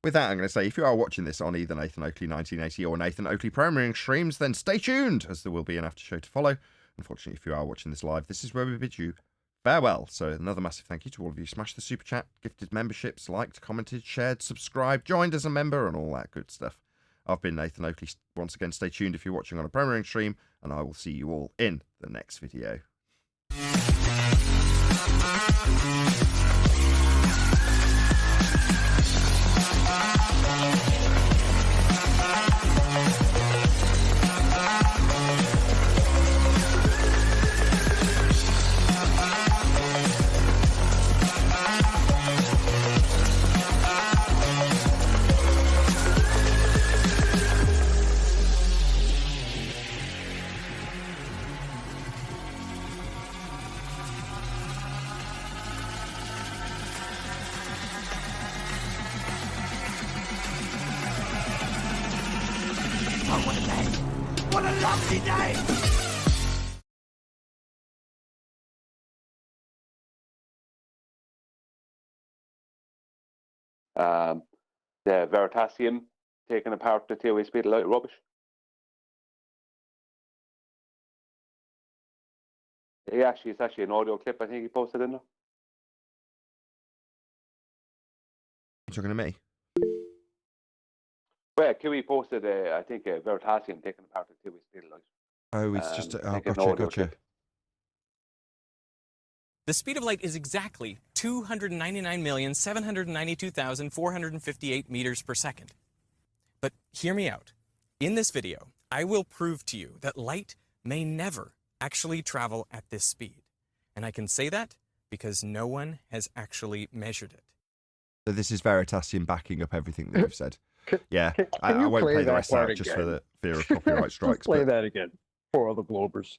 Speaker 1: With that, I'm going to say, if you are watching this on either Nathan Oakley 1980 or Nathan Oakley Premiering streams, then stay tuned, as there will be an after show to follow. Unfortunately, if you are watching this live, this is where we bid you farewell. So another massive thank you to all of you. Smashed the super chat, gifted memberships, liked, commented, shared, subscribed, joined as a member, and all that good stuff. I've been Nathan Oakley. Once again, stay tuned if you're watching on a Premiering stream, and I will see you all in the next video.
Speaker 15: What a lovely day!
Speaker 10: The Veritasium taking apart the two-way speed of light rubbish. It's actually an audio clip I think he posted in there.
Speaker 1: You talking to me?
Speaker 10: Well, Kiwi posted, I think, Veritasium taking apart the two-way speed of light.
Speaker 1: Oh, it's just...
Speaker 10: I think an audio
Speaker 1: gotcha.
Speaker 10: clip.
Speaker 17: The speed of light is exactly 299,792,458 meters per second. But hear me out. In this video, I will prove to you that light may never actually travel at this speed. And I can say that because no one has actually measured it.
Speaker 1: So this is Veritasium backing up everything that you've said. Yeah,
Speaker 14: Can
Speaker 1: I
Speaker 14: you
Speaker 1: won't
Speaker 14: play
Speaker 1: play the
Speaker 14: that
Speaker 1: rest
Speaker 14: part
Speaker 1: out just
Speaker 14: again?
Speaker 1: for the fear of copyright strikes.
Speaker 14: Just play
Speaker 1: but
Speaker 14: that again for all the Globers.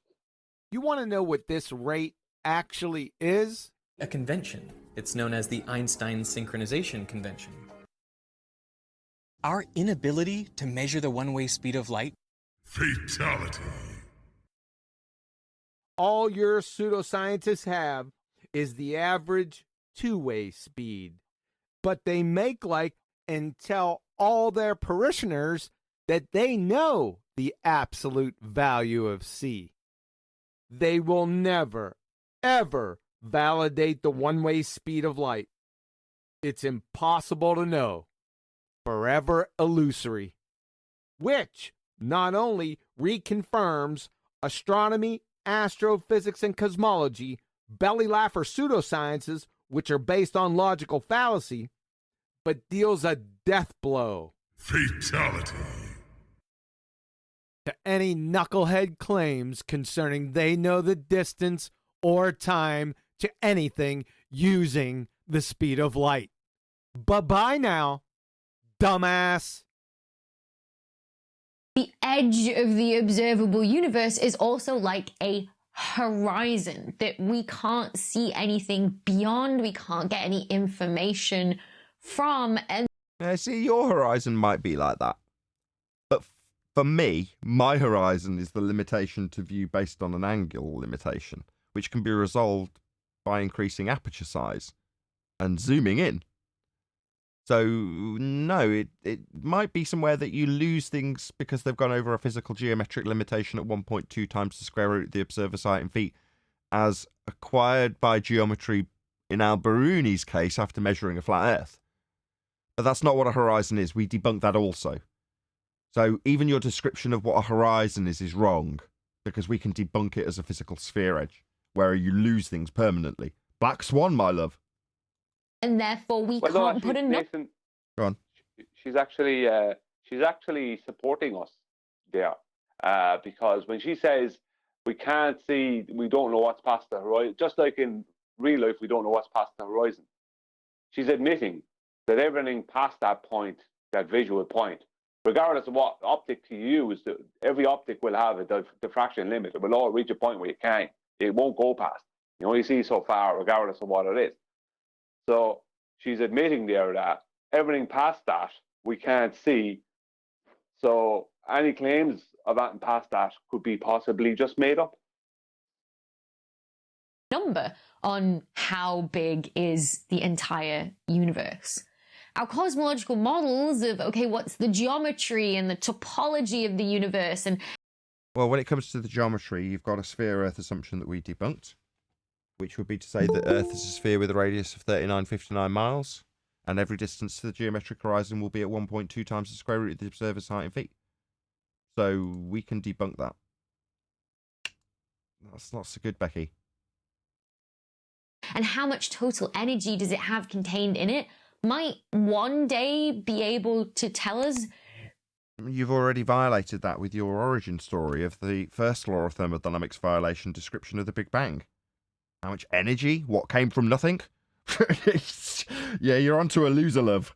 Speaker 18: You want to know what this rate actually is?
Speaker 17: A convention. It's known as the Einstein Synchronization Convention. Our inability to measure the one-way speed of light.
Speaker 19: Fatality.
Speaker 18: All your pseudoscientists have is the average two-way speed. But they make like and tell all their parishioners that they know the absolute value of C. They will never, ever validate the one-way speed of light. It's impossible to know. Forever illusory. Which not only reconfirms astronomy, astrophysics, and cosmology, belly laugher pseudosciences, which are based on logical fallacy, but deals a death blow.
Speaker 19: Fatality.
Speaker 18: To any knucklehead claims concerning they know the distance or time to anything using the speed of light. Bye-bye now, dumbass.
Speaker 9: The edge of the observable universe is also like a horizon that we can't see anything beyond, we can't get any information from. And
Speaker 1: see, your horizon might be like that. But for me, my horizon is the limitation to view based on an angle limitation, which can be resolved by increasing aperture size and zooming in. So, no, it might be somewhere that you lose things because they've gone over a physical geometric limitation at 1.2 times the square root of the observer's height in feet, as acquired by geometry in Al-Biruni's case after measuring a flat Earth. But that's not what a horizon is. We debunked that also. So even your description of what a horizon is wrong, because we can debunk it as a physical sphere edge, where you lose things permanently. Black Swan, my love.
Speaker 9: And therefore we can't put a
Speaker 10: Nathan,
Speaker 1: go on.
Speaker 10: She's actually supporting us there, because when she says we can't see, we don't know what's past the horizon, just like in real life we don't know what's past the horizon. She's admitting that everything past that point, that visual point, regardless of what optic you use, every optic will have a diffraction limit. It will all reach a point where it won't go past. You only see so far, regardless of what it is. So she's admitting there that everything past that we can't see. So any claims of anything past that could be possibly just made up.
Speaker 9: Number on how big is the entire universe. our cosmological models of, okay, what's the geometry and the topology of the universe. And
Speaker 1: well, when it comes to the geometry, you've got a sphere-Earth assumption that we debunked, which would be to say that Earth is a sphere with a radius of 3959 miles, and every distance to the geometric horizon will be at 1.2 times the square root of the observer's height in feet. So we can debunk that. That's not so good, Becky.
Speaker 9: and how much total energy does it have contained in it might one day be able to tell us.
Speaker 1: You've already violated that with your origin story of the first law of thermodynamics violation description of the Big Bang. How much energy? What came from nothing? Yeah, you're onto a loser, love.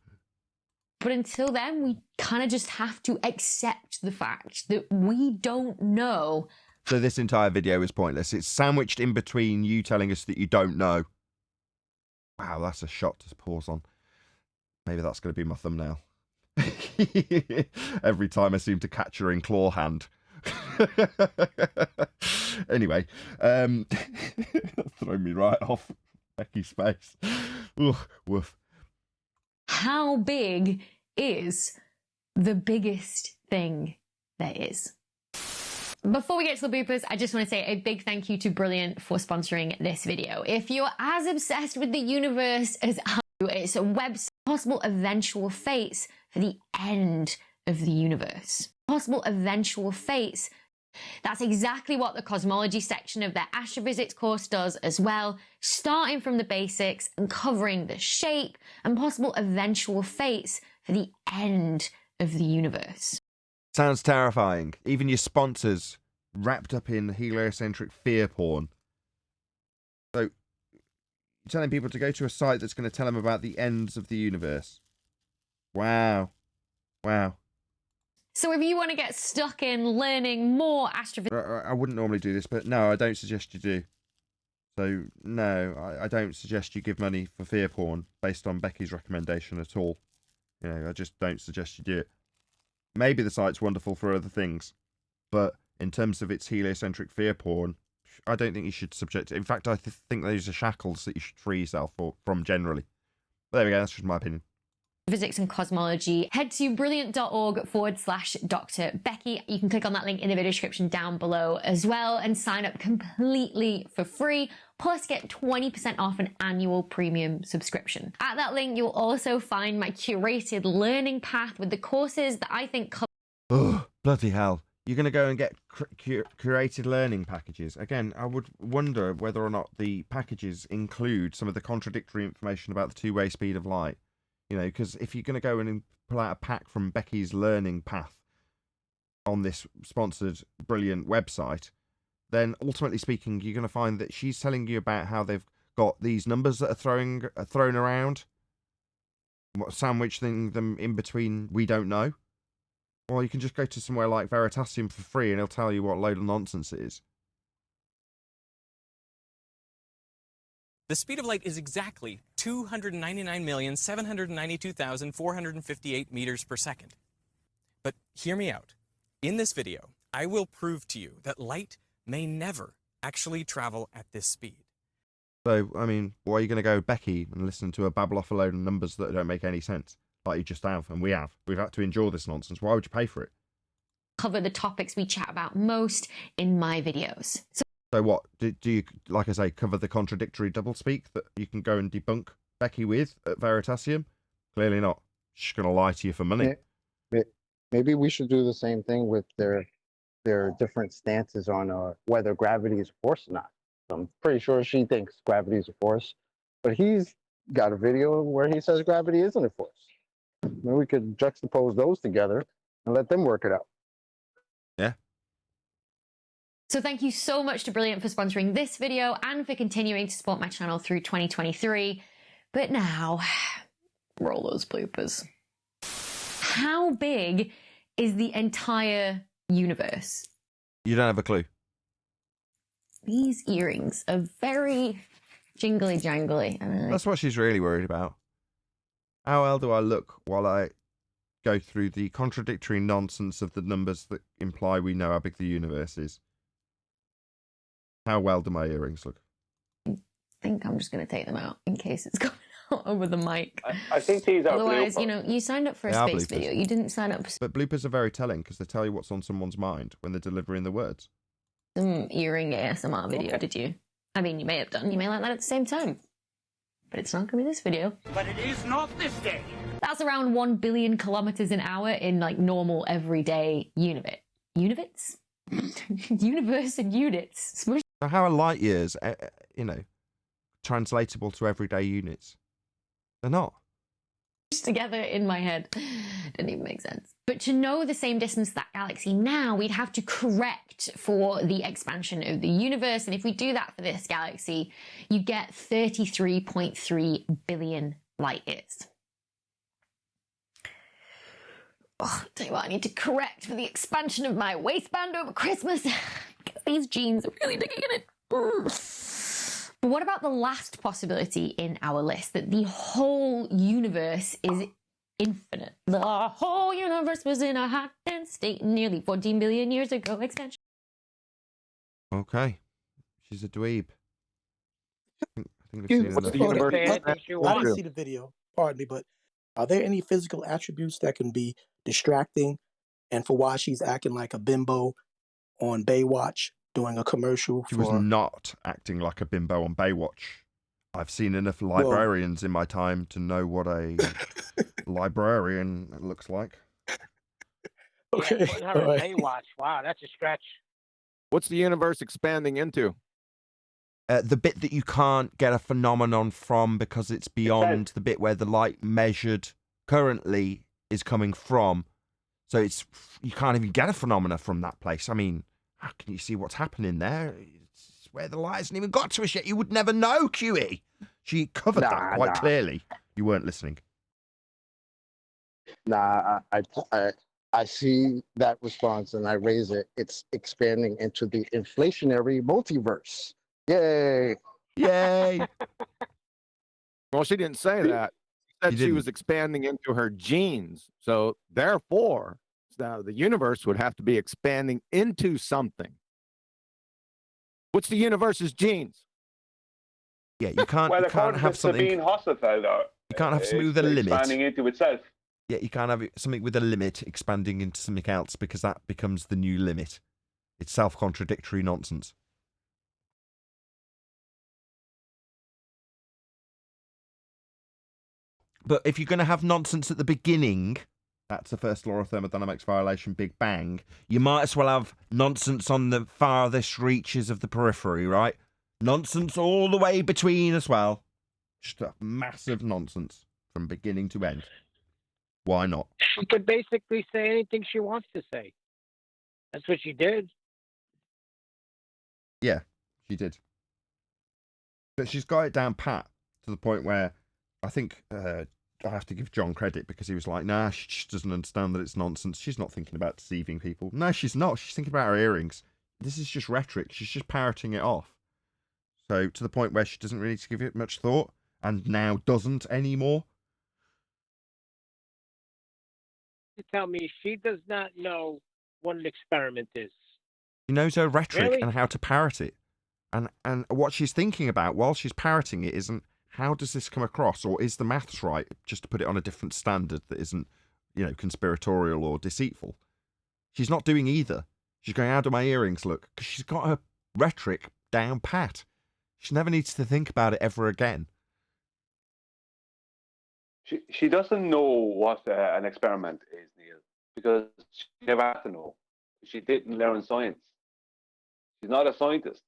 Speaker 9: But until then, we kind of just have to accept the fact that we don't know.
Speaker 1: So this entire video is pointless. It's sandwiched in between you telling us that you don't know. Wow, that's a shot to pause on. Maybe that's going to be my thumbnail. Every time I seem to catch her in claw hand. Anyway, throw me right off Becky's face. Ooh, woof.
Speaker 9: How big is the biggest thing there is? Before we get to the bloopers, I just want to say a big thank you to Brilliant for sponsoring this video. If you're as obsessed with the universe as I do, it's a website, possible eventual fates for the end of the universe. Possible eventual fates. That's exactly what the cosmology section of their astrophysics course does as well, starting from the basics and covering the shape and possible eventual fates for the end of the universe.
Speaker 1: Sounds terrifying. Even your sponsors wrapped up in heliocentric fear porn. So, you're telling people to go to a site that's going to tell them about the ends of the universe. Wow. Wow.
Speaker 9: So if you want to get stuck in learning more astrophysics...
Speaker 1: I wouldn't normally do this, but no, I don't suggest you do. So, no, I don't suggest you give money for fear porn based on Becky's recommendation at all. You know, I just don't suggest you do it. Maybe the site's wonderful for other things, but in terms of its heliocentric fear porn, I don't think you should subject it. In fact, I think those are shackles that you should free yourself from generally. But there we go, that's just my opinion.
Speaker 9: Physics and cosmology, head to brilliant.org/Dr. Becky. You can click on that link in the video description down below as well and sign up completely for free, plus get 20% off an annual premium subscription. At that link, you'll also find my curated learning path with the courses that I think cover...
Speaker 1: Oh, bloody hell. You're going to go and get curated learning packages. Again, I would wonder whether or not the packages include some of the contradictory information about the two-way speed of light. You know, because if you're going to go and pull out a pack from Becky's learning path on this sponsored Brilliant website, then ultimately speaking, you're going to find that she's telling you about how they've got these numbers that are thrown around, sandwiching them in between we don't know. Or you can just go to somewhere like Veritasium for free and he'll tell you what a load of nonsense it is.
Speaker 17: The speed of light is exactly 299,792,458 meters per second. But hear me out. In this video, I will prove to you that light may never actually travel at this speed.
Speaker 1: So, I mean, why are you going to go Becky and listen to her babble off a load of numbers that don't make any sense? Like you just have, and we have. We've had to endure this nonsense. Why would you pay for it?
Speaker 9: Cover the topics we chat about most in my videos.
Speaker 1: So what, do you, like I say, cover the contradictory doublespeak that you can go and debunk Becky with at Veritasium? Clearly not. She's going to lie to you for money.
Speaker 14: Maybe we should do the same thing with their different stances on whether gravity is a force or not. I'm pretty sure she thinks gravity is a force, but he's got a video where he says gravity isn't a force. Maybe we could juxtapose those together and let them work it out.
Speaker 1: Yeah.
Speaker 9: So thank you so much to Brilliant for sponsoring this video and for continuing to support my channel through 2023. But now, roll those bloopers. How big is the entire universe?
Speaker 1: You don't have a clue.
Speaker 9: These earrings are very jingly jangly.
Speaker 1: That's what she's really worried about. How well do I look while I go through the contradictory nonsense of the numbers that imply we know how big the universe is? How well do my earrings look?
Speaker 9: I think I'm just going to take them out in case it's going over the mic.
Speaker 10: I think these are
Speaker 9: Otherwise,
Speaker 10: bloopers.
Speaker 9: you know, you signed up for a
Speaker 1: They are
Speaker 9: space
Speaker 1: bloopers.
Speaker 9: video. You didn't sign up for
Speaker 1: But bloopers are very telling because they tell you what's on someone's mind when they're delivering the words.
Speaker 9: some earring ASMR video, did you? I mean, you may have done. You may like that at the same time. But it's not going to be this video.
Speaker 15: But it is not this day.
Speaker 9: That's around 1 billion kilometers an hour in like normal everyday univits? Universe and units. Smush
Speaker 1: So how are light years, you know, translatable to everyday units? They're not.
Speaker 9: together in my head. Didn't even make sense. But to know the same distance as that galaxy now, we'd have to correct for the expansion of the universe. And if we do that for this galaxy, you get 33.3 billion light years. Oh, I'll tell you what, I need to correct for the expansion of my waistband over Christmas. Because these jeans are really digging in it. But what about the last possibility in our list? That the whole universe is infinite. The whole universe was in a hot, dense state nearly 14 billion years ago. Expansion.
Speaker 1: Okay. She's a dweeb. I think we've seen
Speaker 16: What's
Speaker 1: enough.
Speaker 16: the universe? I didn't see the video, pardon me, but are there any physical attributes that can be distracting and for why she's acting like a bimbo on Baywatch doing a commercial
Speaker 1: She
Speaker 16: for...
Speaker 1: was not acting like a bimbo on Baywatch. I've seen enough librarians in my time to know what a librarian looks like.
Speaker 16: Okay.
Speaker 6: Yeah, putting her in Baywatch. Wow, that's a stretch.
Speaker 18: What's the universe expanding into?
Speaker 1: The bit that you can't get a phenomenon from because it's beyond the bit where the light measured currently is coming from. So you can't even get a phenomena from that place. I mean, how can you see what's happening there? It's where the light hasn't even got to us yet. You would never know, QE. She covered that quite clearly. You weren't listening.
Speaker 14: Nah, I see that response and I raise it. It's expanding into the inflationary multiverse. Yay!
Speaker 1: Yay!
Speaker 18: Well, she didn't say that. She said she was expanding into her genes. So therefore, now the universe would have to be expanding into something. What's the universe's genes?
Speaker 1: Yeah, you can't.
Speaker 10: Well,
Speaker 1: you can't
Speaker 10: according
Speaker 1: have
Speaker 10: to
Speaker 1: something.
Speaker 10: Sabine Hossenfelder,
Speaker 1: You can't have something with a
Speaker 10: it's
Speaker 1: limit.
Speaker 10: expanding into itself.
Speaker 1: Yeah, you can't have something with a limit expanding into something else because that becomes the new limit. It's self-contradictory nonsense. But if you're going to have nonsense at the beginning, that's the first law of thermodynamics violation, Big Bang, you might as well have nonsense on the farthest reaches of the periphery, right? Nonsense all the way between as well. Just a massive nonsense from beginning to end. Why not?
Speaker 6: She could basically say anything she wants to say. That's what she did.
Speaker 1: Yeah, she did. But she's got it down pat to the point where I think I have to give John credit because he was like, nah, she just doesn't understand that it's nonsense. She's not thinking about deceiving people. No, she's not. She's thinking about her earrings. This is just rhetoric. She's just parroting it off. So to the point where she doesn't really need to give it much thought and now doesn't anymore.
Speaker 6: You tell me she does not know what an experiment is.
Speaker 1: She knows her rhetoric
Speaker 6: Really?
Speaker 1: and how to parrot it. And what she's thinking about while she's parroting it isn't how does this come across, or is the maths right, just to put it on a different standard that isn't, you know, conspiratorial or deceitful. She's not doing either. She's going, how do my earrings look? Because she's got her rhetoric down pat. She never needs to think about it ever again.
Speaker 10: She doesn't know what an experiment is, Neil, because she never had to know. She didn't learn science. She's not a scientist.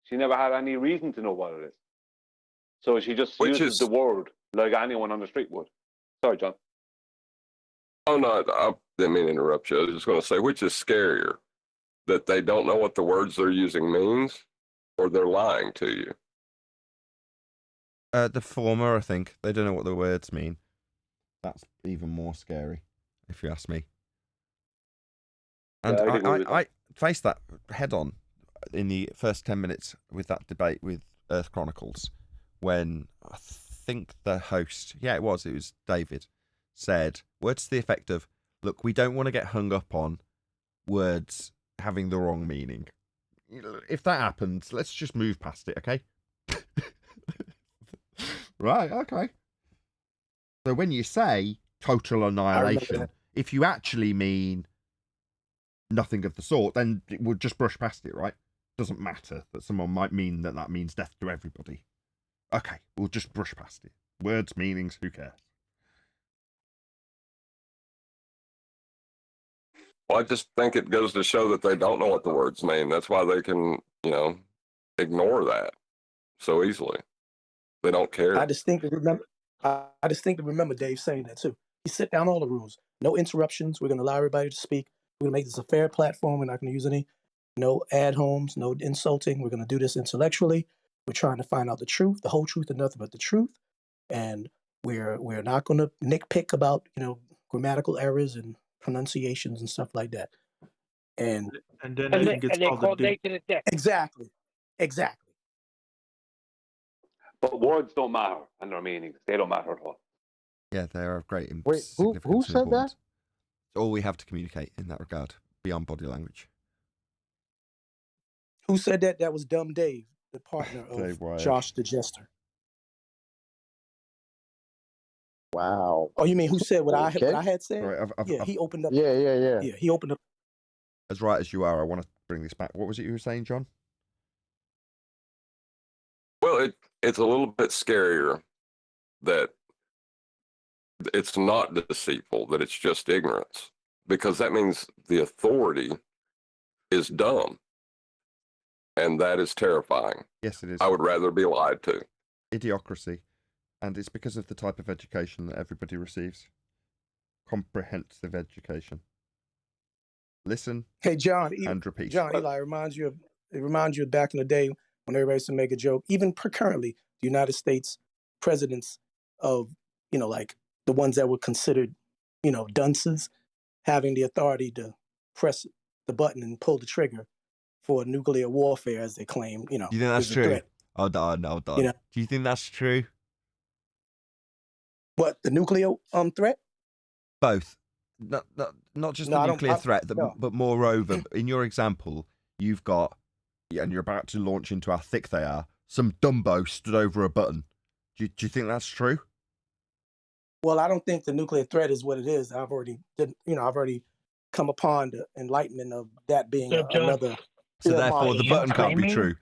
Speaker 10: She never had any reason to know what it is. So she just uses the word like anyone on the street would. Sorry, John.
Speaker 12: Oh, no, I didn't mean to interrupt you. I was just going to say, which is scarier? That they don't know what the words they're using means, or they're lying to you?
Speaker 1: The former, I think. They don't know what the words mean. That's even more scary, if you ask me. And
Speaker 10: Yeah,
Speaker 1: I faced that head on in the first 10 minutes with that debate with Earth Chronicles, when I think the host, it was David, said words to the effect of, look, we don't want to get hung up on words having the wrong meaning. If that happens, let's just move past it, okay? Right, okay. So when you say total annihilation,
Speaker 16: that.
Speaker 1: if you actually mean nothing of the sort, then it would just brush past it, right? Doesn't matter that someone might mean that that means death to everybody. Okay, we'll just brush past it. Words, meanings, who cares?
Speaker 12: Well, I just think it goes to show that they don't know what the words mean. That's why they can, ignore that so easily. They don't care.
Speaker 16: I distinctly remember Dave saying that too. He set down all the rules. No interruptions. We're going to allow everybody to speak. We're going to make this a fair platform. We're not going to use any ad homes, no insulting. We're going to do this intellectually. We're trying to find out the truth, the whole truth and nothing but the truth. And we're not going to nitpick about, grammatical errors and pronunciations and stuff like that. And
Speaker 3: then
Speaker 6: And
Speaker 3: Nathan
Speaker 6: they,
Speaker 3: gets
Speaker 6: and they
Speaker 3: called
Speaker 6: call
Speaker 3: the dick.
Speaker 6: Nathan a dick.
Speaker 16: exactly.
Speaker 10: But words don't matter and their meanings. They don't matter at all.
Speaker 1: Yeah, they are of great
Speaker 14: Wait, who
Speaker 1: significance and
Speaker 14: said that?
Speaker 1: importance. It's all we have to communicate in that regard, beyond body language.
Speaker 16: Who said that? That was Dumb Dave, the partner
Speaker 1: Dave
Speaker 16: of
Speaker 1: Wyatt.
Speaker 16: Josh the Jester.
Speaker 14: Wow.
Speaker 16: Oh, you mean who said what I
Speaker 14: Okay.
Speaker 16: had said?
Speaker 1: Right,
Speaker 16: Yeah, he opened up.
Speaker 14: Yeah.
Speaker 16: Yeah, he opened up.
Speaker 1: As right as you are, I want to bring this back. What was it you were saying, John?
Speaker 12: Well, it's a little bit scarier that it's not deceitful, that it's just ignorance, because that means the authority is dumb. And that is terrifying.
Speaker 1: Yes, it is.
Speaker 12: I would rather be lied to.
Speaker 1: Idiocracy. And it's because of the type of education that everybody receives. Comprehensive education. Listen
Speaker 16: Hey, John.
Speaker 1: and repeat.
Speaker 16: John, Eli reminds you of back in the day when everybody used to make a joke. Even currently, the United States presidents of, like the ones that were considered, dunces, having the authority to press the button and pull the trigger for nuclear warfare, as they claim,
Speaker 1: Do you think that's
Speaker 16: is a
Speaker 1: true?
Speaker 16: threat.
Speaker 1: Hold on. Do you think that's true?
Speaker 16: What, the nuclear threat?
Speaker 1: Both. Not just
Speaker 16: No,
Speaker 1: the
Speaker 16: I don't-
Speaker 1: nuclear
Speaker 16: I-
Speaker 1: threat,
Speaker 16: no.
Speaker 1: but moreover, in your example, you've got, and you're about to launch into how thick they are, some Dumbo stood over a button. Do you think that's true?
Speaker 16: Well, I don't think the nuclear threat is what it is. I've already come upon the enlightenment of that being another.
Speaker 1: So therefore, the button can't be true,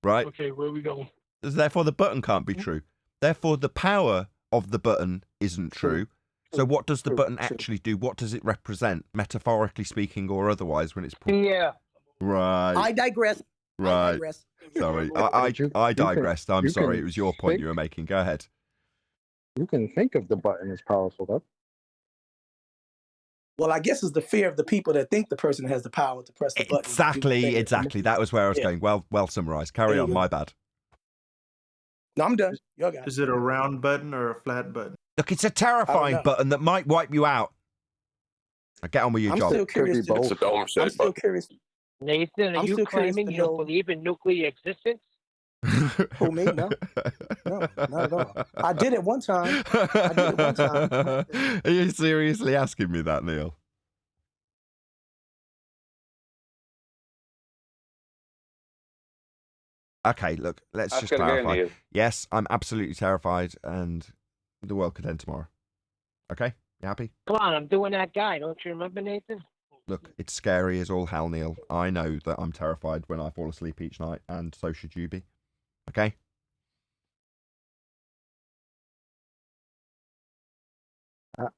Speaker 1: right?
Speaker 6: Okay, where we going?
Speaker 1: Therefore, the button can't be true. Therefore, the power of the button isn't true. So what does the button actually do? What does it represent, metaphorically speaking or otherwise, when it's pulled?
Speaker 6: Yeah.
Speaker 1: Right.
Speaker 16: I digress.
Speaker 1: Right. Sorry. I digressed. I'm sorry. It was your point you were making. Go ahead.
Speaker 14: You can think of the button as powerful, though.
Speaker 16: Well, I guess it's the fear of the people that think the person has the power to press the button.
Speaker 1: Exactly. That was where I was going. Well summarized. Carry on. My bad.
Speaker 16: No, I'm done. Y'all got it.
Speaker 3: Is it a round button or a flat button?
Speaker 1: Look, it's a terrifying button that might wipe you out. Now get on with your
Speaker 16: I'm
Speaker 1: job.
Speaker 16: still curious.
Speaker 12: It's a dome
Speaker 16: I'm
Speaker 12: shape
Speaker 16: still
Speaker 12: button.
Speaker 16: curious.
Speaker 6: Nathan, are
Speaker 16: I'm
Speaker 6: you
Speaker 16: still curious
Speaker 6: claiming
Speaker 16: to
Speaker 6: you don't
Speaker 16: know-
Speaker 6: believe in nuclear existence?
Speaker 16: Who, me? No, not at all. I did it one time.
Speaker 1: Are you seriously asking me that, Neil? Okay, look, let's
Speaker 10: Ask
Speaker 1: just
Speaker 10: it again,
Speaker 1: clarify.
Speaker 10: Neil.
Speaker 1: Yes, I'm absolutely terrified, and the world could end tomorrow. Okay, you happy?
Speaker 6: Come on, I'm doing that guy. Don't you remember, Nathan?
Speaker 1: Look, it's scary as all hell, Neil. I know that I'm terrified when I fall asleep each night, and so should you be. Okay?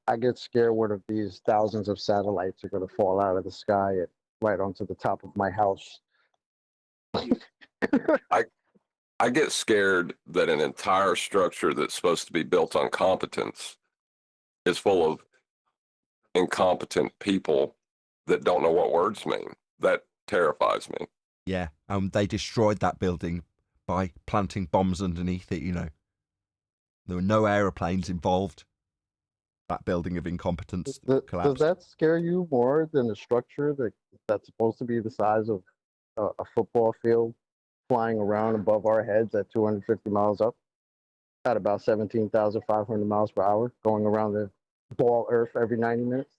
Speaker 14: I get scared what if these thousands of satellites are going to fall out of the sky and right onto the top of my house.
Speaker 12: I get scared that an entire structure that's supposed to be built on competence is full of incompetent people that don't know what words mean. That terrifies me.
Speaker 1: Yeah, they destroyed that building by planting bombs underneath it, There were no aeroplanes involved. That building of incompetence
Speaker 14: Does
Speaker 1: collapsed.
Speaker 14: that scare you more than a structure that's supposed to be the size of a football field flying around above our heads at 250 miles up at about 17,500 miles per hour, going around the ball Earth every 90 minutes?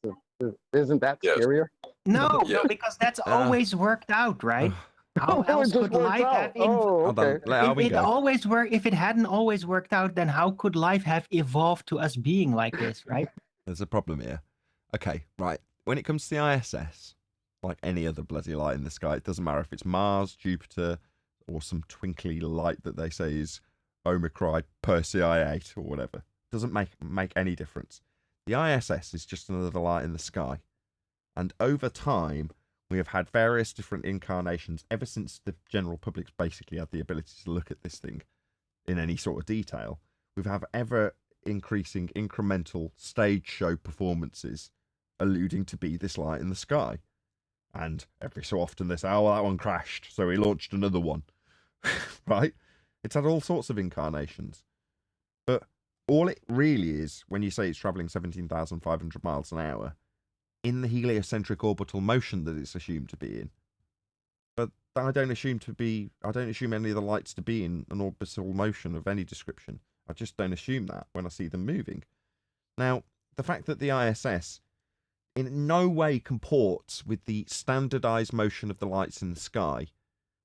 Speaker 14: Isn't that scarier?
Speaker 8: No,
Speaker 12: Yeah.
Speaker 8: because that's always worked out, right? How
Speaker 14: It
Speaker 8: else
Speaker 14: just
Speaker 8: could
Speaker 14: worked
Speaker 8: life
Speaker 14: out.
Speaker 8: have
Speaker 14: Oh,
Speaker 1: Hold on,
Speaker 14: okay.
Speaker 1: let
Speaker 8: if
Speaker 1: Alvin
Speaker 8: it
Speaker 1: go.
Speaker 8: always worked, if it hadn't always worked out, then how could life have evolved to us being like this, right?
Speaker 1: There's a problem here. Okay, right. When it comes to the ISS, like any other bloody light in the sky, it doesn't matter if it's Mars, Jupiter, or some twinkly light that they say is Omicron Persei 8 or whatever. It doesn't make any difference. The ISS is just another light in the sky. And over time, we have had various different incarnations ever since the general public's basically had the ability to look at this thing in any sort of detail. We've had ever increasing incremental stage show performances alluding to be this light in the sky. And every so often they say, oh, well, that one crashed, so we launched another one. Right? It's had all sorts of incarnations. But all it really is, when you say it's travelling 17,500 miles an hour, in the heliocentric orbital motion that it's assumed to be in. But I don't assume any of the lights to be in an orbital motion of any description. I just don't assume that when I see them moving. Now, the fact that the ISS in no way comports with the standardized motion of the lights in the sky,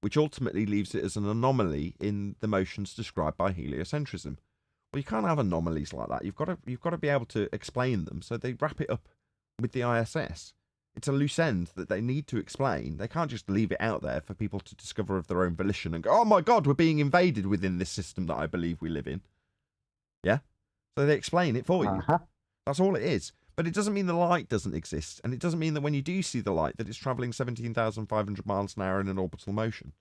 Speaker 1: which ultimately leaves it as an anomaly in the motions described by heliocentrism. Well, you can't have anomalies like that. You've got to be able to explain them, so they wrap it up with the ISS. It's a loose end that they need to explain. They can't just leave it out there for people to discover of their own volition and go, oh my God, we're being invaded within this system that I believe we live in. Yeah? So they explain it for you. That's all it is. But it doesn't mean the light doesn't exist, and it doesn't mean that when you do see the light that it's travelling 17,500 miles an hour in an orbital motion.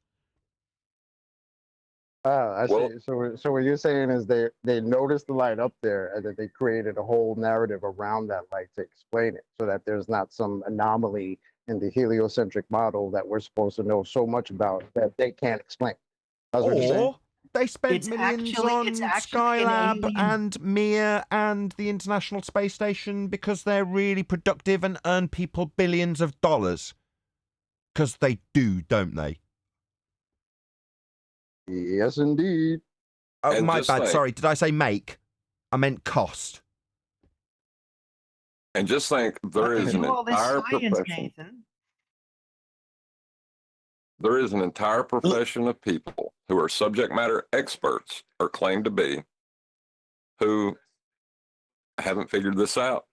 Speaker 14: I see. So what you're saying is they noticed the light up there, and that they created a whole narrative around that light to explain it, so that there's not some anomaly in the heliocentric model that we're supposed to know so much about that they can't explain. That's what you're saying?
Speaker 1: Or they spent millions on Skylab and Mir and the International Space Station because they're really productive and earn people billions of dollars. Because they do, don't they?
Speaker 14: Yes, indeed.
Speaker 1: Oh,
Speaker 12: And
Speaker 1: my
Speaker 12: just
Speaker 1: bad.
Speaker 12: think-
Speaker 1: Sorry, did I say make? I meant cost.
Speaker 12: And just think, there is an
Speaker 8: all this
Speaker 12: entire
Speaker 8: science,
Speaker 12: profession.
Speaker 8: Nathan.
Speaker 12: There is an entire profession of people who are subject matter experts, or claim to be, who haven't figured this out.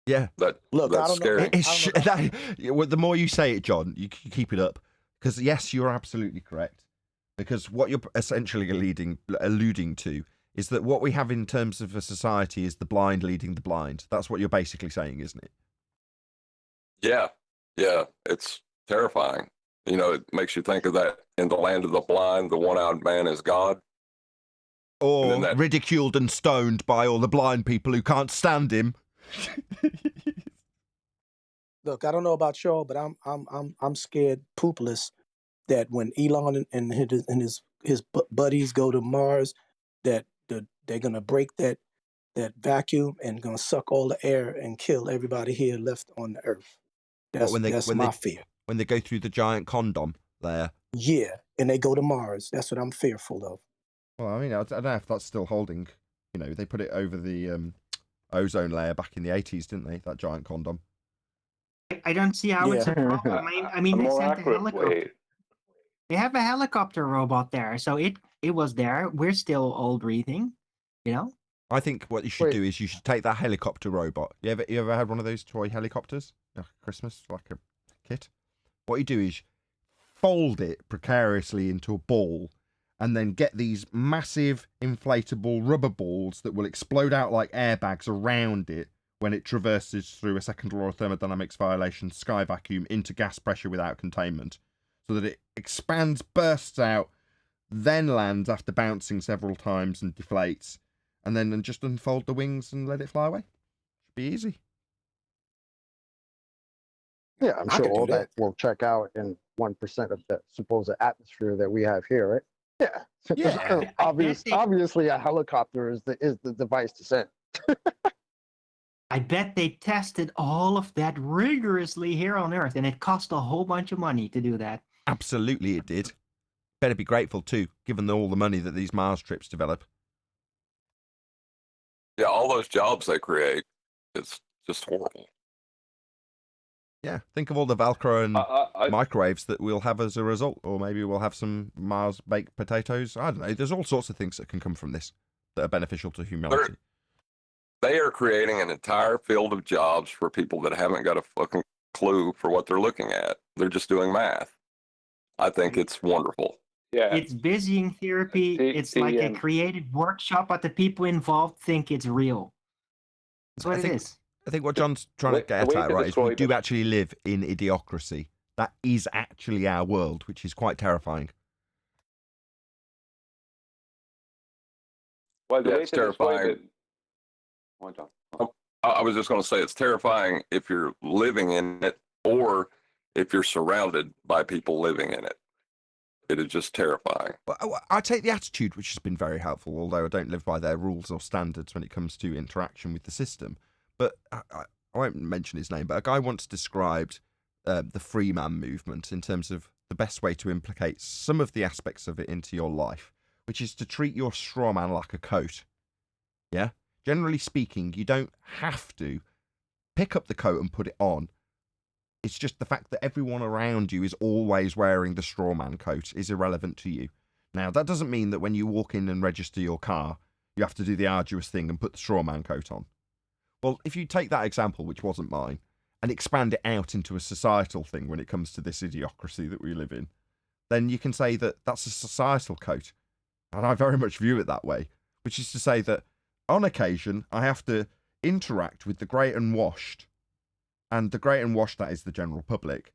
Speaker 1: Yeah.
Speaker 12: That's
Speaker 16: I don't
Speaker 12: scary.
Speaker 1: Well, the more you say it, John, you keep it up. Because yes, you're absolutely correct. Because what you're essentially alluding to is that what we have in terms of a society is the blind leading the blind. That's what you're basically saying, isn't it?
Speaker 12: Yeah. It's terrifying. You know, it makes you think of that in the land of the blind, the one-eyed man is God.
Speaker 1: Or ridiculed and stoned by all the blind people who can't stand him.
Speaker 16: Look, I don't know about y'all, but I'm scared poopless that when Elon and his buddies go to Mars, that they're gonna break that vacuum and gonna suck all the air and kill everybody here left on the Earth. That's my fear.
Speaker 1: When they go through the giant condom there.
Speaker 16: Yeah, and they go to Mars. That's what I'm fearful of.
Speaker 1: Well, I mean, I don't know if that's still holding. You know, they put it over the ozone layer back in the 80s, didn't they? That giant condom.
Speaker 8: I don't see how it's a problem. I mean, they sent a helicopter. They have a helicopter robot there, so it was there. We're still all breathing, you know.
Speaker 1: I think what you should do is you should take that helicopter robot. You ever had one of those toy helicopters? Christmas, like a kit. What you do is fold it precariously into a ball, and then get these massive inflatable rubber balls that will explode out like airbags around it when it traverses through a second law of thermodynamics violation sky vacuum into gas pressure without containment, so that it expands, bursts out, then lands after bouncing several times and deflates, and then just unfold the wings and let it fly away. Should be easy.
Speaker 14: Yeah, I'm sure all that will check out in 1% of the supposed atmosphere that we have here, right? Yeah.
Speaker 8: Yeah.
Speaker 14: Obviously, a helicopter is the device to send.
Speaker 8: I bet they tested all of that rigorously here on Earth, and it cost a whole bunch of money to do that.
Speaker 1: Absolutely, it did. Better be grateful too, given all the money that these Mars trips develop.
Speaker 12: Yeah, all those jobs they create, it's just horrible.
Speaker 1: Yeah, think of all the Velcro and
Speaker 10: I-
Speaker 1: microwaves that we'll have as a result, or maybe we'll have some Mars baked potatoes. I don't know. There's all sorts of things that can come from this that are beneficial to humanity.
Speaker 12: They are creating an entire field of jobs for people that haven't got a fucking clue for what they're looking at. They're just doing math. I think it's wonderful.
Speaker 10: Yeah.
Speaker 8: It's busying therapy. It's like a creative workshop, but the people involved think it's real. That's what it is.
Speaker 1: I think what John's trying to get at, right, is we do actually live in idiocracy. That is actually our world, which is quite terrifying.
Speaker 10: Well, the
Speaker 12: Yeah,
Speaker 10: way
Speaker 12: it's
Speaker 10: to describe
Speaker 12: terrifying.
Speaker 10: it. Go on, John.
Speaker 12: I was just going to say it's terrifying if you're living in it or if you're surrounded by people living in it. It is just terrifying.
Speaker 1: Well, I take the attitude, which has been very helpful, although I don't live by their rules or standards when it comes to interaction with the system. But I won't mention his name, but a guy once described the free man movement in terms of the best way to implicate some of the aspects of it into your life, which is to treat your straw man like a coat. Yeah? Generally speaking, you don't have to pick up the coat and put it on. It's just the fact that everyone around you is always wearing the straw man coat is irrelevant to you. Now, that doesn't mean that when you walk in and register your car, you have to do the arduous thing and put the straw man coat on. Well, if you take that example, which wasn't mine, and expand it out into a societal thing when it comes to this idiocracy that we live in, then you can say that that's a societal coat. And I very much view it that way, which is to say that on occasion, I have to interact with the great and washed, and the great and washed, that is the general public,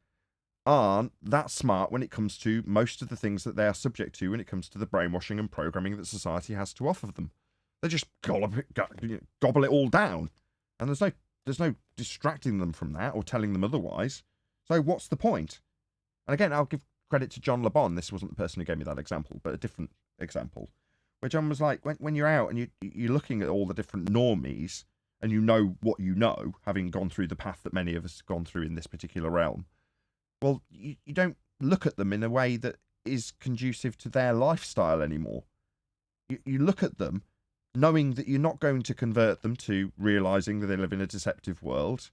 Speaker 1: aren't that smart when it comes to most of the things that they are subject to when it comes to the brainwashing and programming that society has to offer them. They just gobble it all down, and there's no distracting them from that or telling them otherwise. So what's the point? And again, I'll give credit to John LeBon. This wasn't the person who gave me that example, but a different example, where John was like, when you're out and you're looking at all the different normies, and you know what you know, having gone through the path that many of us have gone through in this particular realm, well, you don't look at them in a way that is conducive to their lifestyle anymore. You look at them knowing that you're not going to convert them to realising that they live in a deceptive world,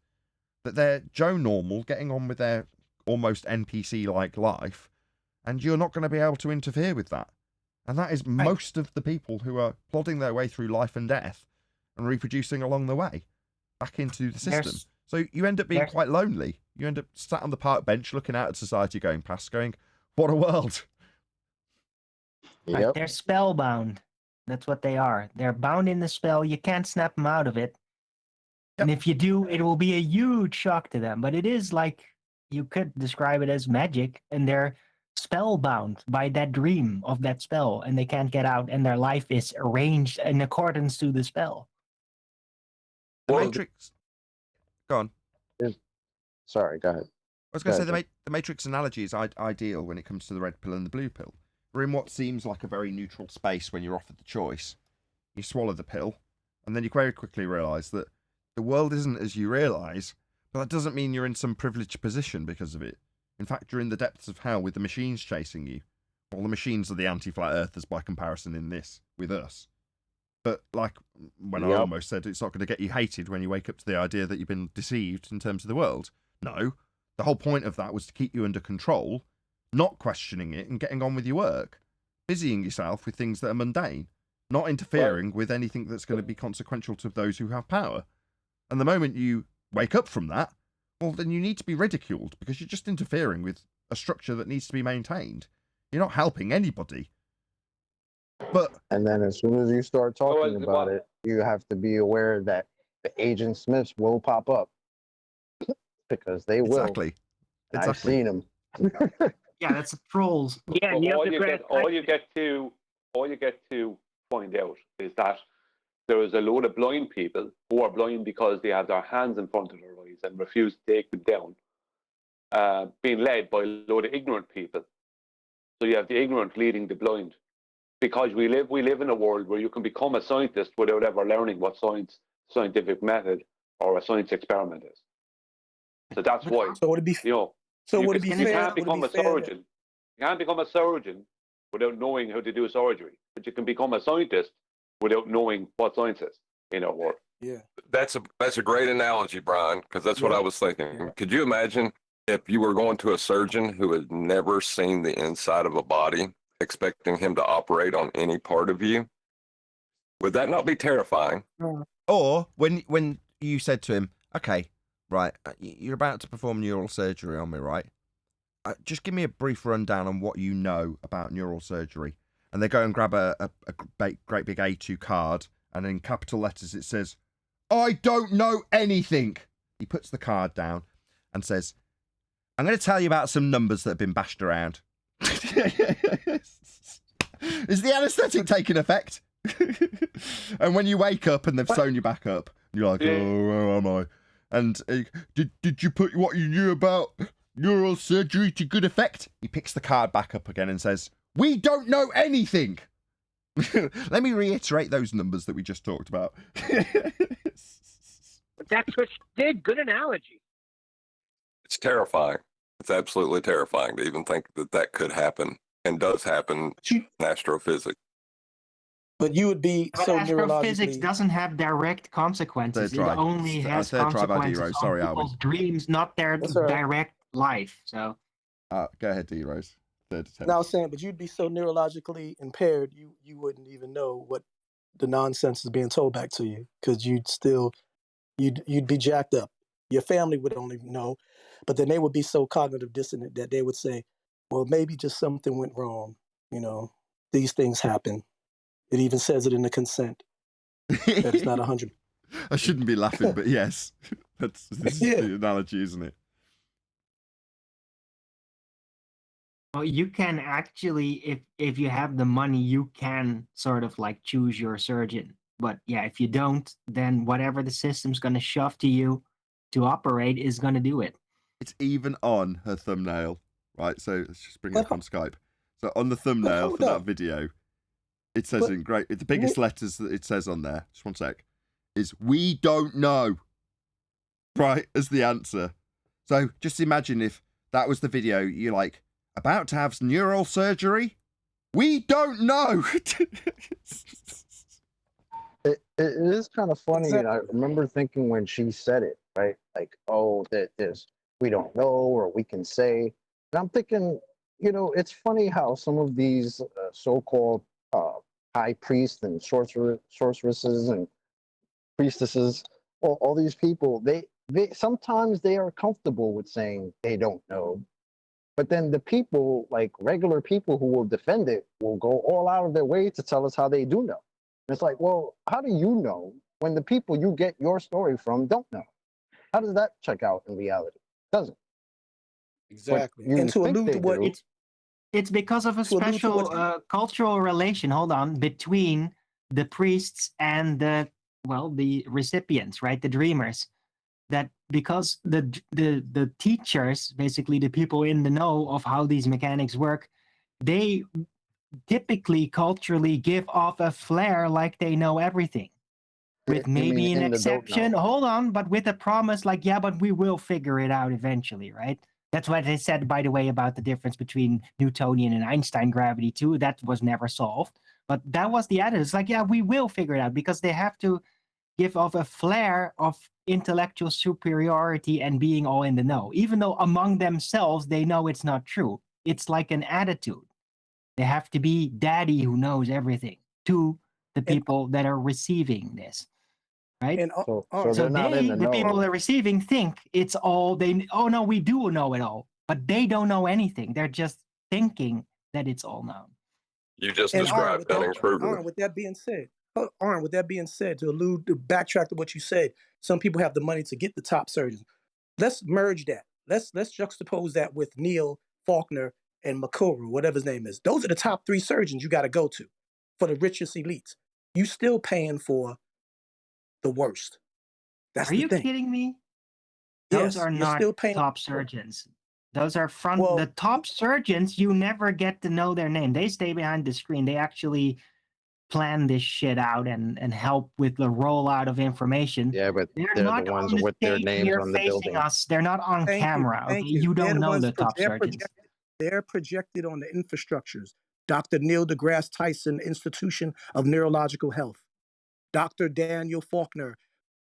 Speaker 1: that they're Joe Normal, getting on with their almost NPC-like life, and you're not going to be able to interfere with that. And that is most of the people who are plodding their way through life and death and reproducing along the way back into the system. So you end up being quite lonely. You end up sat on the park bench looking out at society going past, going, what a world.
Speaker 8: Like, they're spellbound. That's what they are. They're bound in the spell. You can't snap them out of it. And if you do, it will be a huge shock to them. But it is like, you could describe it as magic, and they're spellbound by that dream of that spell, and they can't get out, and their life is arranged in accordance to the spell.
Speaker 1: The Matrix. Go on.
Speaker 14: Sorry, go ahead.
Speaker 1: I was going to say the Matrix analogy is ideal when it comes to the red pill and the blue pill. We're in what seems like a very neutral space when you're offered the choice. You swallow the pill, and then you very quickly realise that the world isn't as you realise, but that doesn't mean you're in some privileged position because of it. In fact, you're in the depths of hell with the machines chasing you. Well, the machines are the anti-flat earthers by comparison in this, with us. But like when I almost said, it's not going to get you hated when you wake up to the idea that you've been deceived in terms of the world. No, the whole point of that was to keep you under control, not questioning it and getting on with your work, busying yourself with things that are mundane, not interfering with anything that's going to be consequential to those who have power. And the moment you wake up from that, well, then you need to be ridiculed because you're just interfering with a structure that needs to be maintained. You're not helping anybody.
Speaker 14: And then as soon as you start talking about it, you have to be aware that the Agent Smiths will pop up because they will.
Speaker 1: Exactly.
Speaker 14: I've seen them.
Speaker 8: Yeah, that's the trolls.
Speaker 6: Yeah,
Speaker 10: all you get to find out is that there is a load of blind people who are blind because they have their hands in front of their eyes and refuse to take them down, being led by a load of ignorant people. So you have the ignorant leading the blind. Because we live in a world where you can become a scientist without ever learning what scientific method or a science experiment is. So that's why.
Speaker 16: So would it be? Would it be
Speaker 10: you
Speaker 16: fair?
Speaker 10: can't become a surgeon. You can't become a surgeon without knowing how to do surgery. But you can become a scientist without knowing what science is in our world.
Speaker 16: Yeah.
Speaker 12: That's a great analogy, Brian, because that's what I was thinking. Could you imagine if you were going to a surgeon who had never seen the inside of a body, expecting him to operate on any part of you? Would that not be terrifying?
Speaker 1: Or when you said to him, okay, right, you're about to perform neural surgery on me, right? Just give me a brief rundown on what you know about neural surgery. And they go and grab a great big A2 card, and in capital letters it says, I don't know anything. He puts the card down and says, I'm going to tell you about some numbers that have been bashed around. Is the anaesthetic taking effect? And when you wake up and they've sewn you back up, you're like, oh, where am I? And did you put what you knew about neural surgery to good effect? He picks the card back up again and says, we don't know anything. Let me reiterate those numbers that we just talked about.
Speaker 6: But that's what she did. Good analogy.
Speaker 12: It's terrifying. It's absolutely terrifying to even think that that could happen and does happen in astrophysics.
Speaker 16: But you would be
Speaker 8: But
Speaker 16: so
Speaker 8: astrophysics
Speaker 16: neurologically.
Speaker 8: doesn't have direct consequences.
Speaker 1: Third try.
Speaker 8: It only has
Speaker 1: Third try by
Speaker 8: consequences
Speaker 1: D-Rose.
Speaker 8: on
Speaker 1: Sorry,
Speaker 8: people's
Speaker 1: Alvin.
Speaker 8: dreams, not their
Speaker 16: That's all right.
Speaker 8: direct life. So
Speaker 1: Go ahead, D-Rose. Third attempt.
Speaker 16: Now I was saying, but you'd be so neurologically impaired, you wouldn't even know what the nonsense is being told back to you, because you'd be jacked up. Your family would only know, but then they would be so cognitive dissonant that they would say, well, maybe just something went wrong. You know, these things happen. It even says it in the consent that it's not 100.
Speaker 1: I shouldn't be laughing, but yes, this is the analogy, isn't it?
Speaker 8: well, you can actually, if you have the money, you can sort of like choose your surgeon. But yeah, if you don't, then whatever the system's going to shove to you to operate is going to do it.
Speaker 1: It's even on her thumbnail, right? So let's just bring it up on Skype. So on the thumbnail for that video, it says in great, the biggest letters that it says on there, just one sec, is "We don't know," right, as the answer. So just imagine if that was the video, you're like, about to have neural surgery? We don't know.
Speaker 14: It is kind of funny. And I remember thinking when she said it, right? Like, oh, that this, we don't know, or we can say. And I'm thinking, you know, it's funny how some of these so-called high priests and sorceresses and priestesses, all these people, they sometimes they are comfortable with saying they don't know. But then the people, like regular people who will defend it, will go all out of their way to tell us how they do know. And it's like, well, how do you know when the people you get your story from don't know? How does that check out in reality? It doesn't.
Speaker 16: Exactly. And to allude to what
Speaker 8: it's because of a special cultural relation, hold on, between the priests and the recipients, right? The dreamers. That because the teachers, basically the people in the know of how these mechanics work, they typically culturally give off a flair like they know everything. With maybe an exception, hold on, but with a promise like, yeah, but we will figure it out eventually, right? That's what they said, by the way, about the difference between Newtonian and Einstein gravity too. That was never solved. But that was the attitude. It's like, yeah, we will figure it out, because they have to give off a flair of intellectual superiority and being all in the know. Even though among themselves, they know it's not true. It's like an attitude. They have to be daddy who knows everything to the people that are receiving this. Right?
Speaker 16: And
Speaker 14: so they're not in the
Speaker 8: people
Speaker 14: know.
Speaker 8: that are receiving think it's all they, oh no, we do know it all. But they don't know anything. They're just thinking that it's all known.
Speaker 12: You just
Speaker 16: And
Speaker 12: described Dunning-Kruger.
Speaker 16: with that being said, to backtrack to what you said, some people have the money to get the top surgeons. Let's merge that. Let's juxtapose that with Neil, Faulkner, and Makuru, whatever his name is. Those are the top 3 surgeons you got to go to for the richest elites. You still paying for the worst. That's
Speaker 8: Are you kidding me? Those
Speaker 16: Yes,
Speaker 8: are
Speaker 16: you're
Speaker 8: not
Speaker 16: still paying
Speaker 8: top surgeons. Those are the top surgeons. You never get to know their name. They stay behind the screen. They actually plan this shit out and help with the rollout of information.
Speaker 14: Yeah, but
Speaker 8: they're
Speaker 14: not the ones with their names
Speaker 8: here
Speaker 14: on the
Speaker 8: facing
Speaker 14: building.
Speaker 8: us. They're not on
Speaker 16: Thank
Speaker 8: camera.
Speaker 16: you.
Speaker 8: Okay, you don't know the top surgeons.
Speaker 16: They're projected on the infrastructures. Dr. Neil deGrasse Tyson Institution of Neurological Health, Dr. Daniel Faulkner,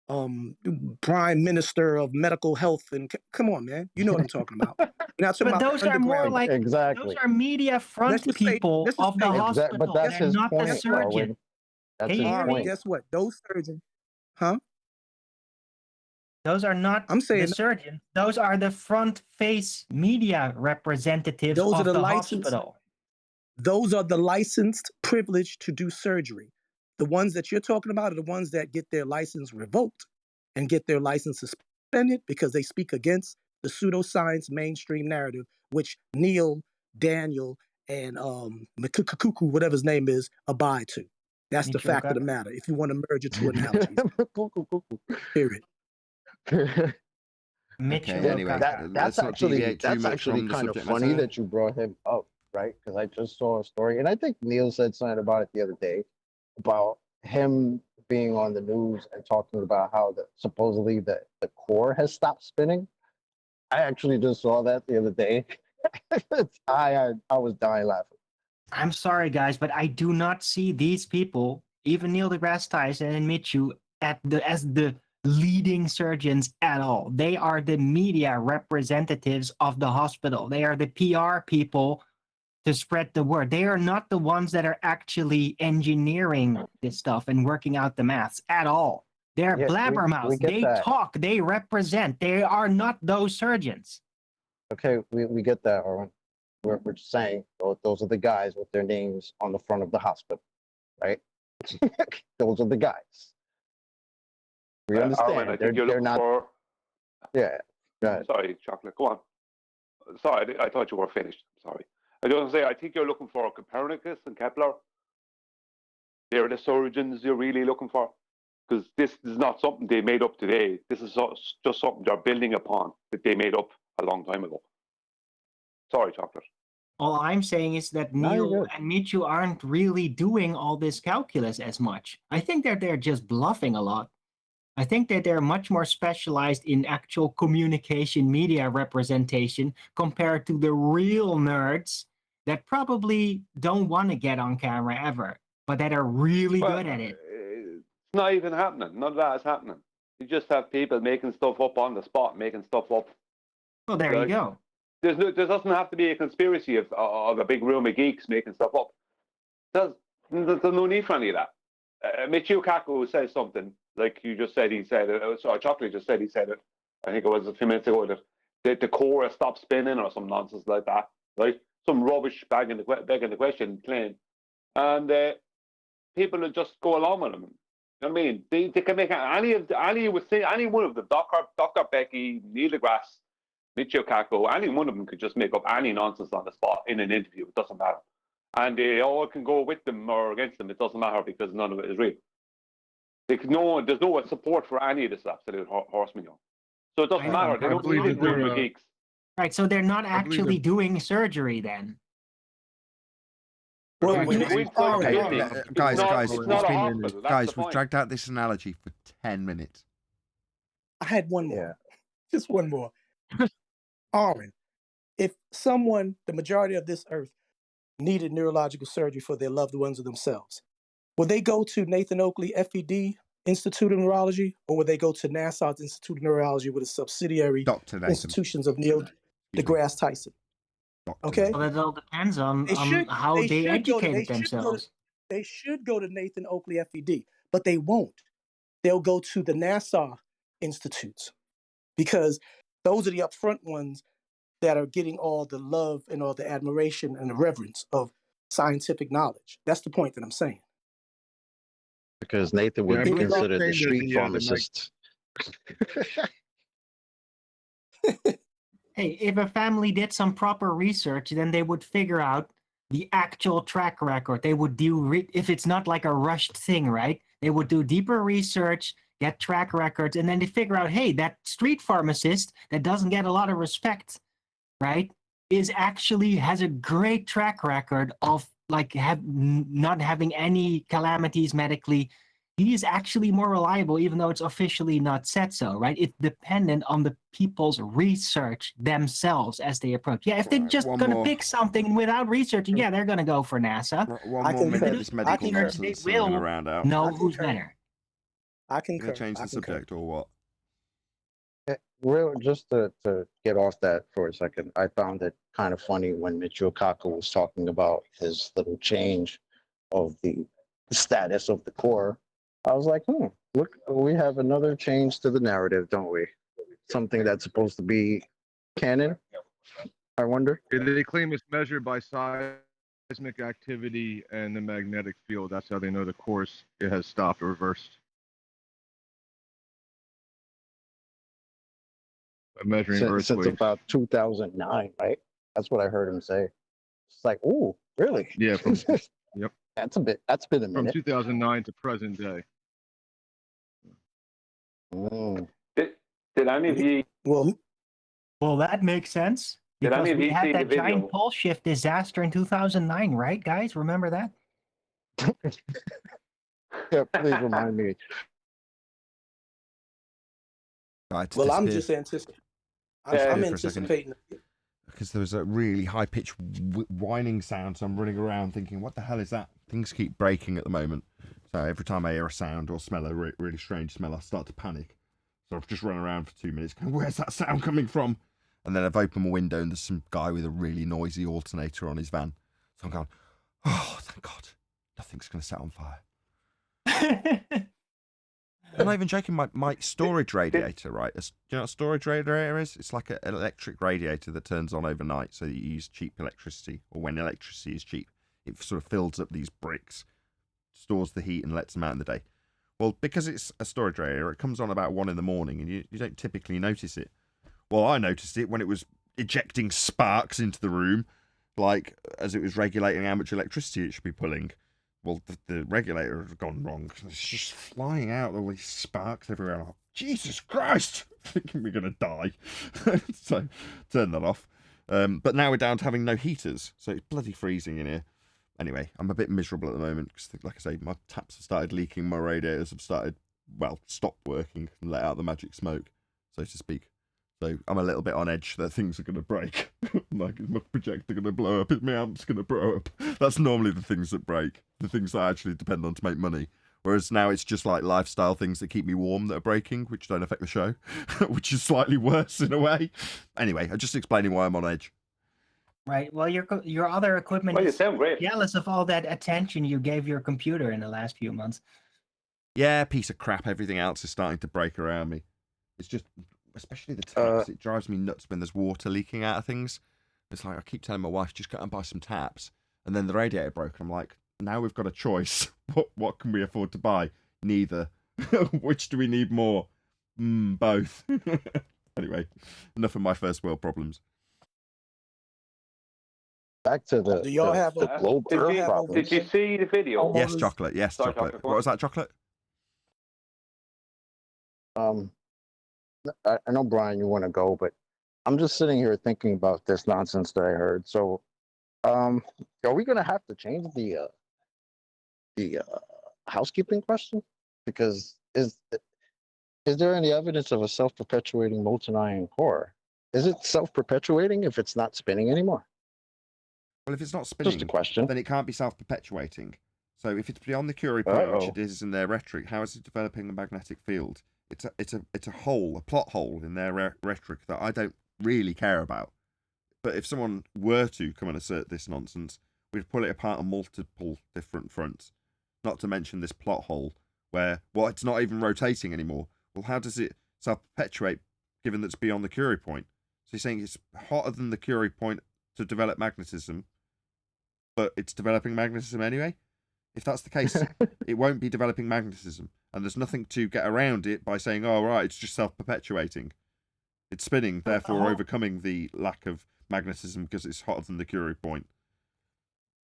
Speaker 16: prime minister of medical health. And come on, man, you know what I'm talking about. We're not talking
Speaker 8: But
Speaker 16: about
Speaker 8: those are more
Speaker 16: underground.
Speaker 8: like those
Speaker 14: Exactly.
Speaker 8: are media front
Speaker 16: Let's just say,
Speaker 8: people
Speaker 16: let's just
Speaker 8: of the
Speaker 16: say,
Speaker 14: Exactly. But
Speaker 8: hospital.
Speaker 14: that's
Speaker 8: They're
Speaker 14: his
Speaker 8: not the
Speaker 14: point,
Speaker 8: surgeon.
Speaker 14: Darwin. That's
Speaker 8: Can you
Speaker 14: his
Speaker 8: hear
Speaker 16: all right,
Speaker 8: me?
Speaker 14: point.
Speaker 16: guess what? Those surgeons, huh?
Speaker 8: Those are not
Speaker 16: I'm
Speaker 8: the
Speaker 16: saying
Speaker 8: surgeon. Those are the front face media representatives
Speaker 16: those are
Speaker 8: of
Speaker 16: the
Speaker 8: the
Speaker 16: licensed.
Speaker 8: hospital.
Speaker 16: Those are the licensed, privileged to do surgery. The ones that you're talking about are the ones that get their license revoked and get their license suspended because they speak against the pseudoscience mainstream narrative, which Neil, Daniel, and Mkuku, whatever his name is, abide to. That's the fact of the matter. If you want to merge your two analogies, period.
Speaker 1: Okay, anyway,
Speaker 14: that's
Speaker 1: let's not deviate too much from the
Speaker 14: kind of
Speaker 1: subject
Speaker 14: funny
Speaker 1: matter.
Speaker 14: that you brought him up, right? Because I just saw a story, and I think Neil said something about it the other day about him being on the news and talking about how supposedly the core has stopped spinning. I actually just saw that the other day. I was dying laughing.
Speaker 8: I'm sorry, guys, but I do not see these people, even Neil deGrasse Tyson and Michu, as the leading surgeons at all. They are the media representatives of the hospital. They are the PR people to spread the word. They are not the ones that are actually engineering this stuff and working out the maths at all. They're blabbermouths. They talk. They represent. They are not those surgeons.
Speaker 14: Okay, we get that, Arwen. We're just saying those are the guys with their names on the front of the hospital, right? Those are the guys. We understand.
Speaker 10: Arwen, I think you're looking
Speaker 14: not.
Speaker 10: for.
Speaker 14: Yeah. Go ahead.
Speaker 10: Sorry, Chocolate. Go on. Sorry, I thought you were finished. Sorry. I just want to say, I think you're looking for Copernicus and Kepler. They're the surgeons you're really looking for. Because this is not something they made up today. This is just something they're building upon that they made up a long time ago. Sorry, Chocolate.
Speaker 8: All I'm saying is that Neil and Michu aren't really doing all this calculus as much. I think that they're just bluffing a lot. I think that they're much more specialized in actual communication media representation compared to the real nerds that probably don't want to get on camera ever, but that are really good at it.
Speaker 10: It's not even happening. None of that is happening. You just have people making stuff up on the spot, making stuff up.
Speaker 8: Well, there you go.
Speaker 10: There doesn't have to be a conspiracy of a big room of geeks making stuff up. There's no need for any of that. Michio Kaku says something like you just said. He said it. Sorry, Chocolate just said he said it. I think it was a few minutes ago that the core has stopped spinning or some nonsense like that. Right? Some rubbish begging the question claim, and people will just go along with them. You know what I mean? They can make any one of them. Dr. Becky, Neil deGrasse, Michio Kaku, any one of them could just make up any nonsense on the spot in an interview. It doesn't matter. And they all can go with them or against them. It doesn't matter because none of it is real. There's no support for any of this absolute horseman. So it doesn't matter. They don't need a room of geeks.
Speaker 8: Right, so they're not actually doing surgery then.
Speaker 1: Well, guys, we've dragged out this analogy for 10 minutes.
Speaker 16: I had one more. Just one more. Arwen, if someone, the majority of this earth, needed neurological surgery for their loved ones or themselves, would they go to Nathan Oakley FED Institute of Neurology, or would they go to NASA's Institute of Neurology with a subsidiary institutions of Neil deGrasse Tyson? Okay?
Speaker 8: Well, it all depends on how they educate themselves.
Speaker 16: They should go to Nathan Oakley FED, but they won't. They'll go to the NASA institutes because those are the upfront ones that are getting all the love and all the admiration and the reverence of scientific knowledge. That's the point that I'm saying.
Speaker 14: Because Nathan would be considered the street pharmacist.
Speaker 8: Hey, if a family did some proper research, then they would figure out the actual track record. They would do, if it's not like a rushed thing, right? They would do deeper research, get track records, and then they figure out, hey, that street pharmacist that doesn't get a lot of respect, right, has a great track record of not having any calamities medically. He is actually more reliable, even though it's officially not said so, right? It's dependent on the people's research themselves as they approach. Yeah, if they're just going to pick something without researching, yeah, they're going to go for NASA.
Speaker 1: One more minute, this medical nonsense
Speaker 8: they will
Speaker 1: around out.
Speaker 8: know who's better.
Speaker 16: I
Speaker 1: You gonna
Speaker 16: concur.
Speaker 1: change
Speaker 16: I
Speaker 1: the
Speaker 16: concur.
Speaker 1: subject or what?
Speaker 14: Real, just to get off that for a second, I found it kind of funny when Michio Kaku was talking about his little change of the status of the core. I was like, look, we have another change to the narrative, don't we? Something that's supposed to be canon, I wonder.
Speaker 20: They claim it's measured by seismic activity and the magnetic field. That's how they know the course it has stopped or reversed. By measuring
Speaker 14: Since
Speaker 20: earthquakes.
Speaker 14: about 2009, right? That's what I heard him say. It's like, ooh, really?
Speaker 20: Yeah, from yep.
Speaker 14: That's been a
Speaker 20: From
Speaker 14: minute.
Speaker 20: 2009 to present day.
Speaker 10: Did any of you?
Speaker 8: Well, that makes sense.
Speaker 10: Did
Speaker 8: Because
Speaker 10: any of
Speaker 8: we
Speaker 10: you
Speaker 8: had
Speaker 10: see the
Speaker 8: that
Speaker 10: video?
Speaker 8: giant pole shift disaster in 2009, right, guys? Remember that?
Speaker 14: Yeah, please remind me.
Speaker 16: Well, I'm just anticipating. I'm anticipating.
Speaker 1: Because there was a really high-pitched whining sound, so I'm running around thinking, what the hell is that? Things keep breaking at the moment. So every time I hear a sound or smell a really strange smell, I start to panic. So I've just run around for 2 minutes going, where's that sound coming from? And then I've opened my window and there's some guy with a really noisy alternator on his van. So I'm going, oh, thank God. Nothing's going to set on fire. I'm not even joking. My storage radiator, right? Do you know what a storage radiator is? It's like an electric radiator that turns on overnight so that you use cheap electricity, or when electricity is cheap. It sort of fills up these bricks, stores the heat and lets them out in the day. Well, because it's a storage radiator, it comes on about 1 a.m. and you don't typically notice it. Well, I noticed it when it was ejecting sparks into the room, like as it was regulating how much electricity it should be pulling. Well, the regulator had gone wrong. It's just flying out all these sparks everywhere. I'm like, Jesus Christ! Thinking we're going to die. So, turn that off. But now we're down to having no heaters. So it's bloody freezing in here. Anyway, I'm a bit miserable at the moment because, like I say, my taps have started leaking. My radiators have stopped working and let out the magic smoke, so to speak. So I'm a little bit on edge that things are going to break. Like, is my projector going to blow up? Is my amp's going to blow up? That's normally the things that break. The things that I actually depend on to make money. Whereas now it's just like lifestyle things that keep me warm that are breaking, which don't affect the show, which is slightly worse in a way. Anyway, I'm just explaining why I'm on edge.
Speaker 8: Right. Well, your other equipment
Speaker 10: Well, you
Speaker 8: is
Speaker 10: sound great.
Speaker 8: jealous of all that attention you gave your computer in the last few months.
Speaker 1: Yeah, piece of crap. Everything else is starting to break around me. It's just, especially the taps, it drives me nuts when there's water leaking out of things. It's like I keep telling my wife, just go and buy some taps. And then the radiator broke. I'm like, now we've got a choice. What can we afford to buy? Neither. Which do we need more? Both. Anyway, enough of my first world problems.
Speaker 14: Back to the
Speaker 16: Do y'all have
Speaker 14: the globe Earth problem.
Speaker 10: Did you see the video?
Speaker 1: Yes, chocolate. Yes,
Speaker 10: Sorry,
Speaker 1: chocolate. What was that, chocolate?
Speaker 14: I know, Brian, you want to go, but I'm just sitting here thinking about this nonsense that I heard. So, are we going to have to change the housekeeping question? Because is there any evidence of a self-perpetuating molten iron core? Is it self-perpetuating if it's not spinning anymore?
Speaker 1: Well, if it's not spinning,
Speaker 14: Just a question.
Speaker 1: Then it can't be self-perpetuating. So if it's beyond the Curie point, which it is in their rhetoric, how is it developing a magnetic field? It's a hole, a plot hole in their rhetoric that I don't really care about. But if someone were to come and assert this nonsense, we'd pull it apart on multiple different fronts. Not to mention this plot hole where, well, it's not even rotating anymore. Well, how does it self-perpetuate given that it's beyond the Curie point? So you're saying it's hotter than the Curie point to develop magnetism, but it's developing magnetism anyway? If that's the case, it won't be developing magnetism. And there's nothing to get around it by saying, oh, right, it's just self-perpetuating. It's spinning, therefore overcoming the lack of magnetism because it's hotter than the Curie point.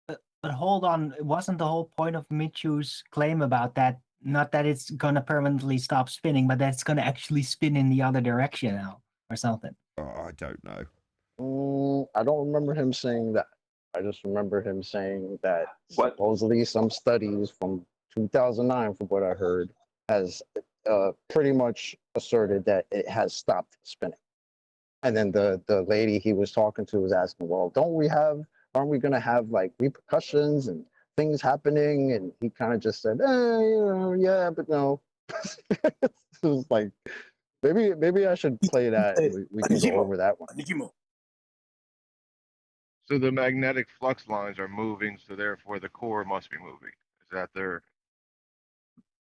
Speaker 8: But hold on, wasn't the whole point of Michu's claim about that, not that it's going to permanently stop spinning, but that it's going to actually spin in the other direction now or something?
Speaker 1: Oh, I don't know.
Speaker 14: I don't remember him saying that. I just remember him saying that supposedly some studies from 2009, from what I heard, has pretty much asserted that it has stopped spinning. And then the lady he was talking to was asking, well, aren't we going to have like repercussions and things happening? And he kind of just said, yeah, but no. It was like maybe I should play that. We can go over that one.
Speaker 20: So the magnetic flux lines are moving, so therefore the core must be moving. Is that their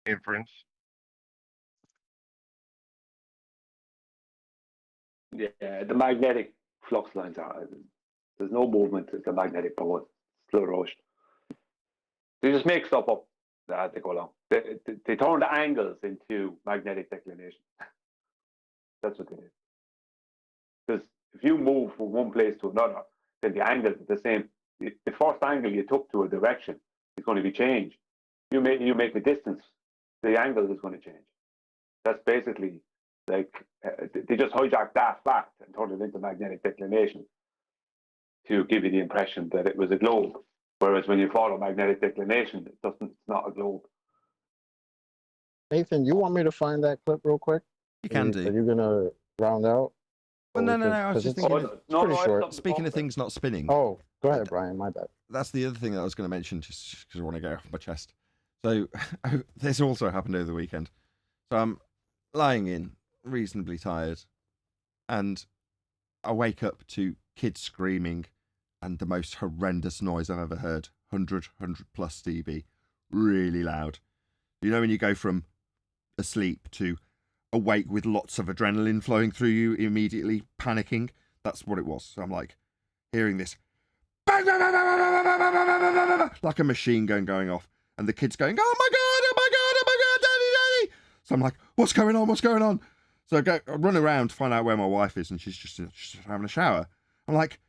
Speaker 20: inference?
Speaker 10: Yeah, the magnetic flux lines are. There's no movement. It's the magnetic pole. Slow roast. They just make stuff up as they go along. They turn the angles into magnetic declination. That's what they do. Because if you move from one place to another, then the angles are the same. The first angle you took to a direction is going to be changed. You make the distance, the angle is going to change. That's basically like they just hijacked that fact and turned it into magnetic declination to give you the impression that it was a globe. Whereas when you follow magnetic declination, it's not a globe.
Speaker 14: Nathan, you want me to find that clip real quick?
Speaker 1: You can do.
Speaker 14: Are you gonna round out?
Speaker 1: Well, no. I was just thinking.
Speaker 14: Pretty short.
Speaker 1: Speaking of things not spinning.
Speaker 14: Oh, go ahead, Brian. My bad.
Speaker 1: That's the other thing that I was going to mention, just because I want to get off my chest. So this also happened over the weekend. So I'm lying in, reasonably tired, and I wake up to kids screaming and the most horrendous noise I've ever heard. 100 plus dB, really loud. You know when you go from asleep to awake with lots of adrenaline flowing through you, immediately panicking? That's what it was. So I'm like hearing this bang, bang, bang, bang, bang, bang, bang, bang, bang, bang, like a machine gun going off, and the kids going, oh my god, daddy. So I'm like, what's going on? So I run around to find out where my wife is, and she's just having a shower. I'm like,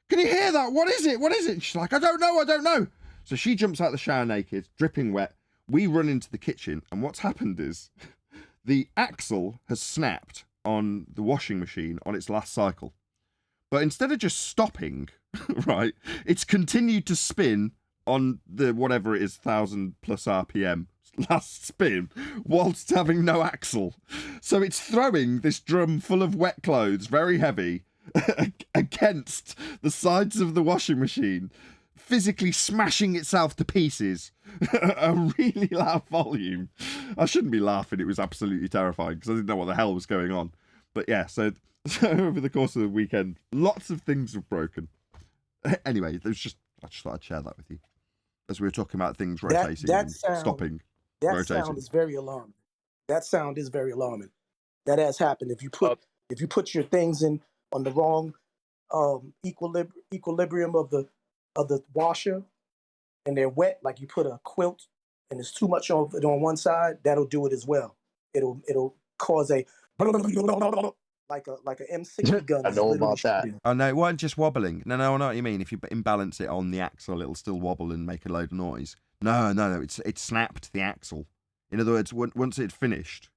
Speaker 1: can you hear that? What is it? And she's like, I don't know. So she jumps out the shower naked, dripping wet. We run into the kitchen, and what's happened is the axle has snapped on the washing machine on its last cycle. But instead of just stopping, right, it's continued to spin on the whatever it is, 1,000 plus RPM last spin, whilst having no axle. So it's throwing this drum full of wet clothes, very heavy, against the sides of the washing machine, physically smashing itself to pieces at a really loud volume. I shouldn't be laughing. It was absolutely terrifying because I didn't know what the hell was going on. But yeah, so over the course of the weekend, lots of things have broken. Anyway, I just thought I'd share that with you. As we were talking about things rotating and stopping.
Speaker 16: That sound is very alarming. That sound is very alarming. That has happened. If you put your things in on the wrong equilibrium of the washer and they're wet, like you put a quilt and there's too much of it on one side, that'll do it as well. It'll cause a like a M60 gun.
Speaker 14: I know about that.
Speaker 1: Oh no, it wasn't just wobbling. No, I know what you mean. If you imbalance it on the axle, it'll still wobble and make a load of noise. No, it snapped the axle. In other words, once it finished,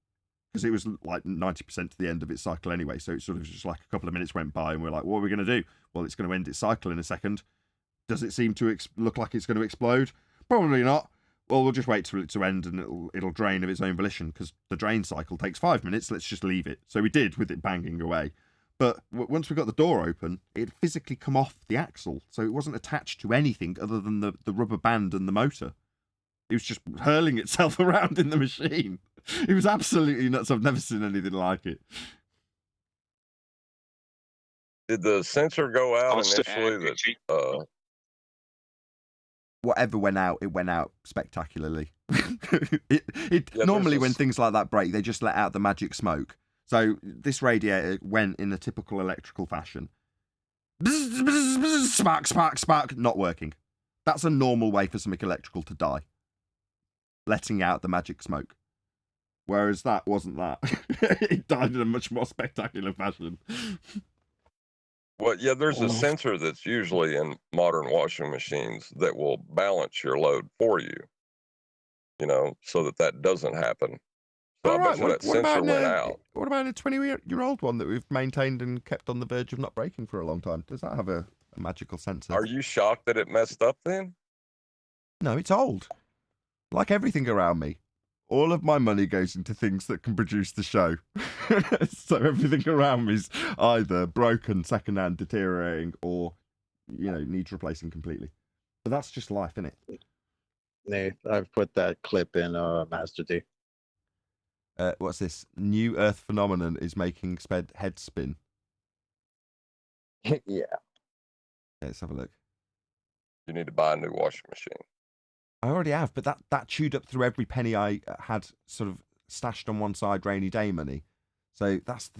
Speaker 1: because it was like 90% to the end of its cycle anyway, so it's sort of just like a couple of minutes went by and we're like, what are we going to do? Well, it's going to end its cycle in a second. Does it seem to look like it's going to explode? Probably not. Well, we'll just wait for it to end and it'll drain of its own volition, because the drain cycle takes 5 minutes. Let's just leave it. So we did, with it banging away. But once we got the door open, it had physically come off the axle. So it wasn't attached to anything other than the rubber band and the motor. It was just hurling itself around in the machine. It was absolutely nuts. I've never seen anything like it.
Speaker 12: Did the sensor go out initially?
Speaker 1: Whatever went out, it went out spectacularly. Normally when things like that break, they just let out the magic smoke. So this radiator went in a typical electrical fashion. Bzz, bzz, bzz, spark, spark, spark. Not working. That's a normal way for something electrical to die. Letting out the magic smoke. Whereas that wasn't that. It died in a much more spectacular fashion.
Speaker 12: Well, yeah, there's a sensor that's usually in modern washing machines that will balance your load for you, so that doesn't happen. So I bet you that sensor went out.
Speaker 1: What about a 20-year-old one that we've maintained and kept on the verge of not breaking for a long time? Does that have a magical sensor?
Speaker 12: Are you shocked that it messed up then?
Speaker 1: No, it's old. Like everything around me. All of my money goes into things that can produce the show. So everything around me is either broken, secondhand, deteriorating, or, needs replacing completely. But that's just life, isn't it?
Speaker 14: Nate, I've put that clip in Master D.
Speaker 1: what's this? New Earth phenomenon is making head spin.
Speaker 14: Yeah.
Speaker 1: Okay, let's have a look.
Speaker 12: You need to buy a new washing machine.
Speaker 1: I already have, but that chewed up through every penny I had sort of stashed on one side, rainy day money. So that's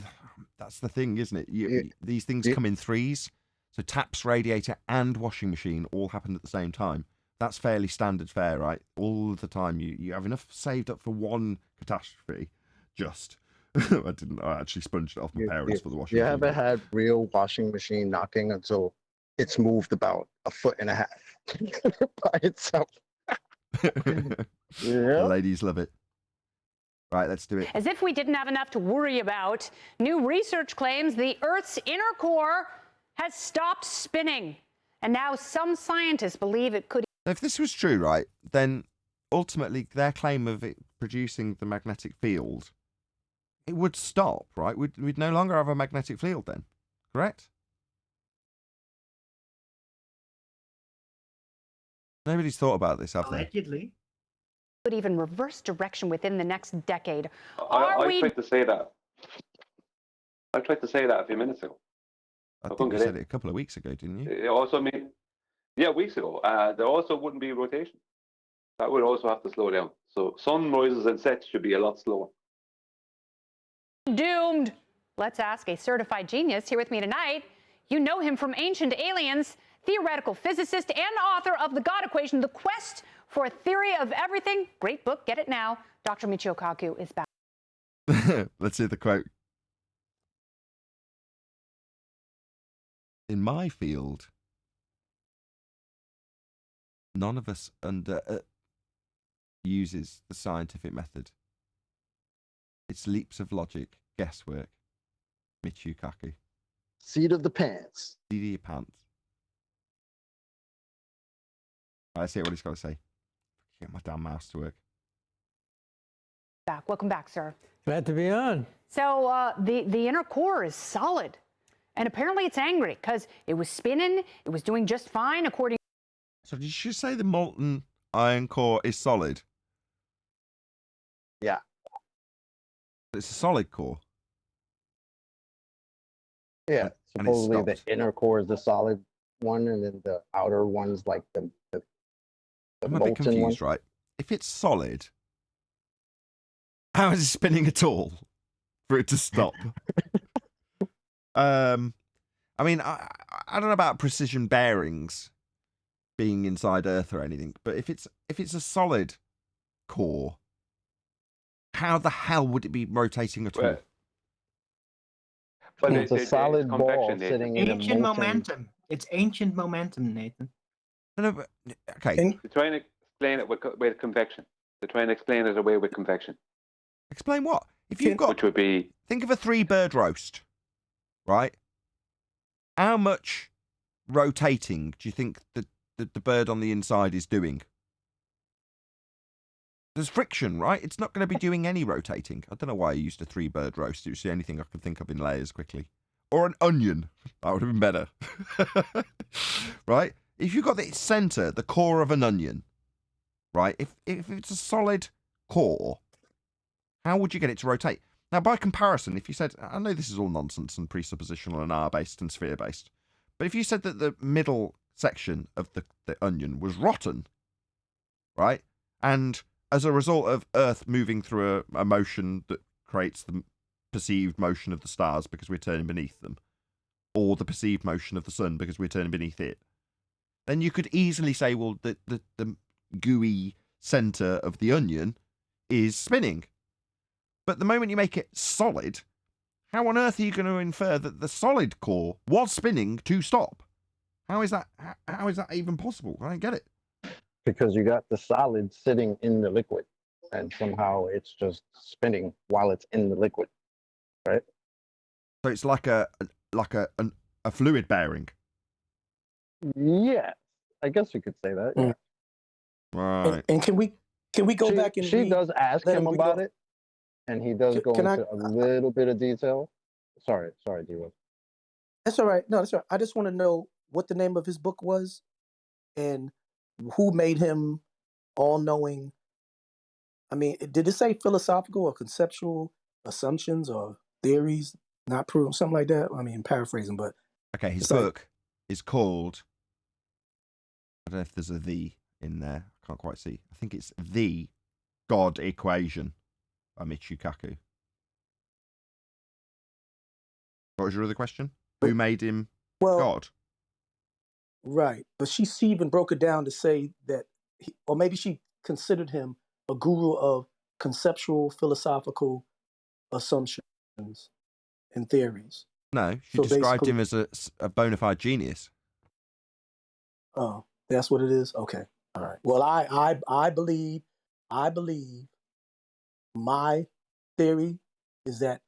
Speaker 1: the thing, isn't it? These things come in threes. So taps, radiator, and washing machine all happened at the same time. That's fairly standard fare, right? All of the time, you have enough saved up for one catastrophe. Just I actually sponged it off my parents for the washing
Speaker 14: You
Speaker 1: machine.
Speaker 14: ever had real washing machine knocking until it's moved about 1.5 feet by itself?
Speaker 1: The ladies love it. Right, let's do it.
Speaker 21: As if we didn't have enough to worry about, new research claims the Earth's inner core has stopped spinning. And now some scientists believe it could.
Speaker 1: If this was true, right, then ultimately their claim of it producing the magnetic field, it would stop, right? We'd no longer have a magnetic field then, correct? Nobody's thought about this, have they?
Speaker 8: Allegedly.
Speaker 21: Could even reverse direction within the next decade.
Speaker 10: I tried to say that. I tried to say that a few minutes ago.
Speaker 1: I think you said it a couple of weeks ago, didn't you?
Speaker 10: It also mean, yeah, weeks ago. There also wouldn't be rotation. That would also have to slow down. So sunrises and sets should be a lot slower.
Speaker 21: Doomed. Let's ask a certified genius here with me tonight. You know him from Ancient Aliens, theoretical physicist and author of The God Equation, The Quest for a Theory of Everything. Great book. Get it now. Dr. Michio Kaku is back.
Speaker 1: Let's hear the quote. In my field, none of us uses the scientific method. It's leaps of logic, guesswork. Michio Kaku.
Speaker 14: Seat of the pants.
Speaker 1: Seat of your pants. Right, let's hear what he's got to say. Get my damn mouse to work.
Speaker 21: Back. Welcome back, sir.
Speaker 22: Glad to be on.
Speaker 21: So the inner core is solid. And apparently it's angry because it was spinning. It was doing just fine according.
Speaker 1: So did you say the molten iron core is solid?
Speaker 14: Yeah.
Speaker 1: It's a solid core.
Speaker 14: Yeah.
Speaker 1: And it
Speaker 14: Supposedly the
Speaker 1: stopped.
Speaker 14: inner core is the solid one, and then the outer one's like the
Speaker 1: I'm a bit
Speaker 14: molten
Speaker 1: confused,
Speaker 14: one.
Speaker 1: right? If it's solid, how is it spinning at all for it to stop? I mean, I don't know about precision bearings being inside Earth or anything, but if it's a solid core, how the hell would it be rotating at all?
Speaker 14: But it's a solid ball sitting in a
Speaker 8: Ancient
Speaker 14: molten.
Speaker 8: momentum. It's ancient momentum, Nathan.
Speaker 1: No, but, okay.
Speaker 10: They're trying to explain it with convection. They're trying to explain it away with convection.
Speaker 1: Explain what? If you've got,
Speaker 10: which would be,
Speaker 1: think of a 3-bird roast, right? How much rotating do you think the bird on the inside is doing? There's friction, right? It's not going to be doing any rotating. I don't know why I used a 3-bird roast. It was the only thing I could think of in layers quickly. Or an onion. That would have been better. Right? If you've got the center, the core of an onion, right? If it's a solid core, how would you get it to rotate? Now, by comparison, if you said, I know this is all nonsense and presuppositional and R-based and sphere-based, but if you said that the middle section of the onion was rotten, right? And as a result of Earth moving through a motion that creates the perceived motion of the stars because we're turning beneath them, or the perceived motion of the sun because we're turning beneath it, then you could easily say, well, the gooey center of the onion is spinning. But the moment you make it solid, how on earth are you going to infer that the solid core was spinning to stop? How is that even possible? I don't get it.
Speaker 14: Because you got the solid sitting in the liquid, and somehow it's just spinning while it's in the liquid, right?
Speaker 1: So it's like a fluid bearing.
Speaker 14: Yeah, I guess you could say that. Yeah.
Speaker 1: Right.
Speaker 16: And can we go back and
Speaker 14: she
Speaker 16: read,
Speaker 14: does ask
Speaker 16: let
Speaker 14: him
Speaker 16: read
Speaker 14: about
Speaker 16: off-
Speaker 14: it, and he does go
Speaker 16: can I-
Speaker 14: into a little bit of detail. Sorry, D-Will.
Speaker 16: That's all right. No, that's all right. I just want to know what the name of his book was and who made him all-knowing I mean, did it say philosophical or conceptual assumptions or theories not proven, something like that? I mean, paraphrasing, but
Speaker 1: Okay, his
Speaker 16: it's like,
Speaker 1: book is called, I don't know if there's a "the" in there. I can't quite see. I think it's "The God Equation" by Michio Kaku. What was your other question? Who made him God?
Speaker 16: right. But she even broke it down to say that, or maybe she considered him a guru of conceptual philosophical assumptions and theories.
Speaker 1: No, she
Speaker 16: So
Speaker 1: described
Speaker 16: basically,
Speaker 1: him as a bona fide genius.
Speaker 16: oh, that's what it is. Okay, all right. Well, I believe my theory is that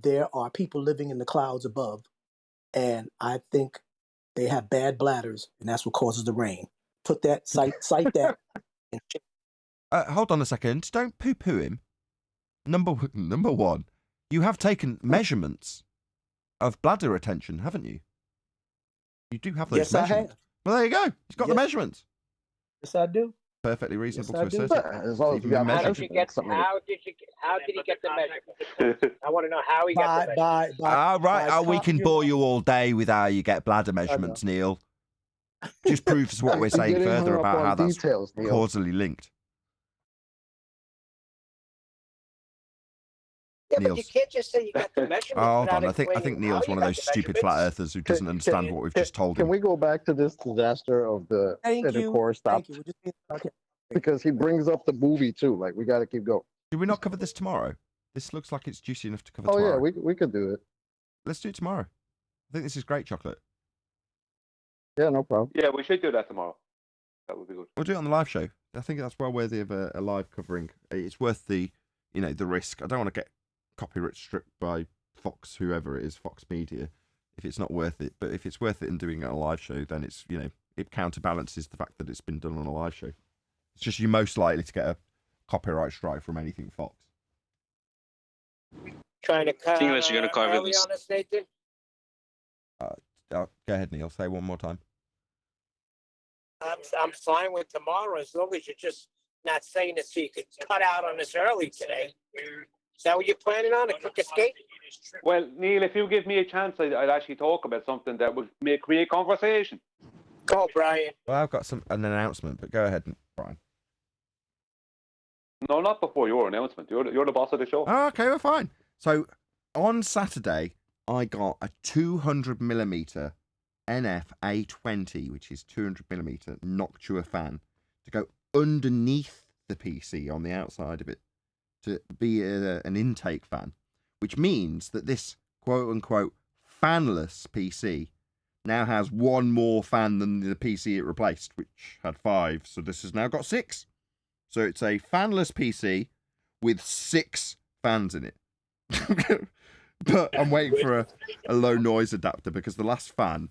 Speaker 16: there are people living in the clouds above, and I think they have bad bladders, and that's what causes the rain. Put that, cite that. And
Speaker 1: Hold on a second. Don't poo-poo him. Number one, you have taken measurements of bladder retention, haven't you? You do have those
Speaker 16: yes, I
Speaker 1: measurements.
Speaker 16: have.
Speaker 1: Well, there you go. He's got the measurements.
Speaker 16: Yes, I do.
Speaker 1: Perfectly reasonable
Speaker 16: Yes, I
Speaker 1: to
Speaker 16: do.
Speaker 1: assert it.
Speaker 14: As long as you got
Speaker 5: How
Speaker 1: measured.
Speaker 5: did he get? How did he get the measurement? I want to know how he got the measurement.
Speaker 1: We can bore you all day with how you get bladder
Speaker 16: know.
Speaker 1: measurements, Neil. Just proves what we're
Speaker 14: You're
Speaker 1: saying
Speaker 14: getting
Speaker 1: further
Speaker 14: hung up
Speaker 1: about
Speaker 14: on
Speaker 1: how that's
Speaker 14: details, Neil.
Speaker 1: causally linked.
Speaker 5: Yeah, but you
Speaker 1: Niels.
Speaker 5: can't just say you got the measurements.
Speaker 1: Oh, hold
Speaker 5: without
Speaker 1: on. I think
Speaker 5: explaining how
Speaker 1: Neil's
Speaker 5: you
Speaker 1: one of
Speaker 5: got
Speaker 1: those
Speaker 5: the
Speaker 1: stupid flat
Speaker 5: measurements.
Speaker 1: earthers who doesn't understand what we've just told
Speaker 14: Can
Speaker 1: him.
Speaker 14: we go back to this disaster of the
Speaker 16: Thank
Speaker 14: the
Speaker 16: you.
Speaker 14: core
Speaker 16: Thank
Speaker 14: stopped?
Speaker 16: you. We're just being okay.
Speaker 14: Because he brings up the movie too. Like we got to keep going.
Speaker 1: Did we not cover this tomorrow? This looks like it's juicy enough to cover
Speaker 14: Oh
Speaker 1: tomorrow.
Speaker 14: yeah, we could do it.
Speaker 1: Let's do it tomorrow. I think this is great, Chocolate.
Speaker 14: Yeah, no problem.
Speaker 10: Yeah, we should do that tomorrow. That would be good.
Speaker 1: We'll do it on the live show. I think that's well worthy of a live covering. It's worth the risk. I don't want to get copyright stripped by Fox, whoever it is, Fox Media, if it's not worth it. But if it's worth it in doing it on a live show, then it's, it counterbalances the fact that it's been done on a live show. It's just you're most likely to get a copyright strike from anything Fox.
Speaker 5: Trying to cut
Speaker 2: Think you're gonna cover
Speaker 5: early
Speaker 2: this.
Speaker 5: on us, Nathan?
Speaker 1: Go ahead, Neil. Say one more time.
Speaker 5: I'm fine with tomorrow as long as you're just not saying it so you could cut out on us early today. Is that what you're planning on? A quick escape?
Speaker 10: Well, Neil, if you give me a chance, I'd actually talk about something that would create conversation.
Speaker 5: Go, Brian.
Speaker 1: Well, I've got an announcement, but go ahead, Brian.
Speaker 10: No, not before your announcement. You're the boss of the show.
Speaker 1: Oh, okay, we're fine. So on Saturday, I got a 200mm NF A20, which is 200mm Noctua fan, to go underneath the PC on the outside of it to be an intake fan, which means that this quote-unquote fanless PC now has one more fan than the PC it replaced, which had 5. So this has now got 6. So it's a fanless PC with 6 fans in it. But I'm waiting for a low noise adapter, because the last fan,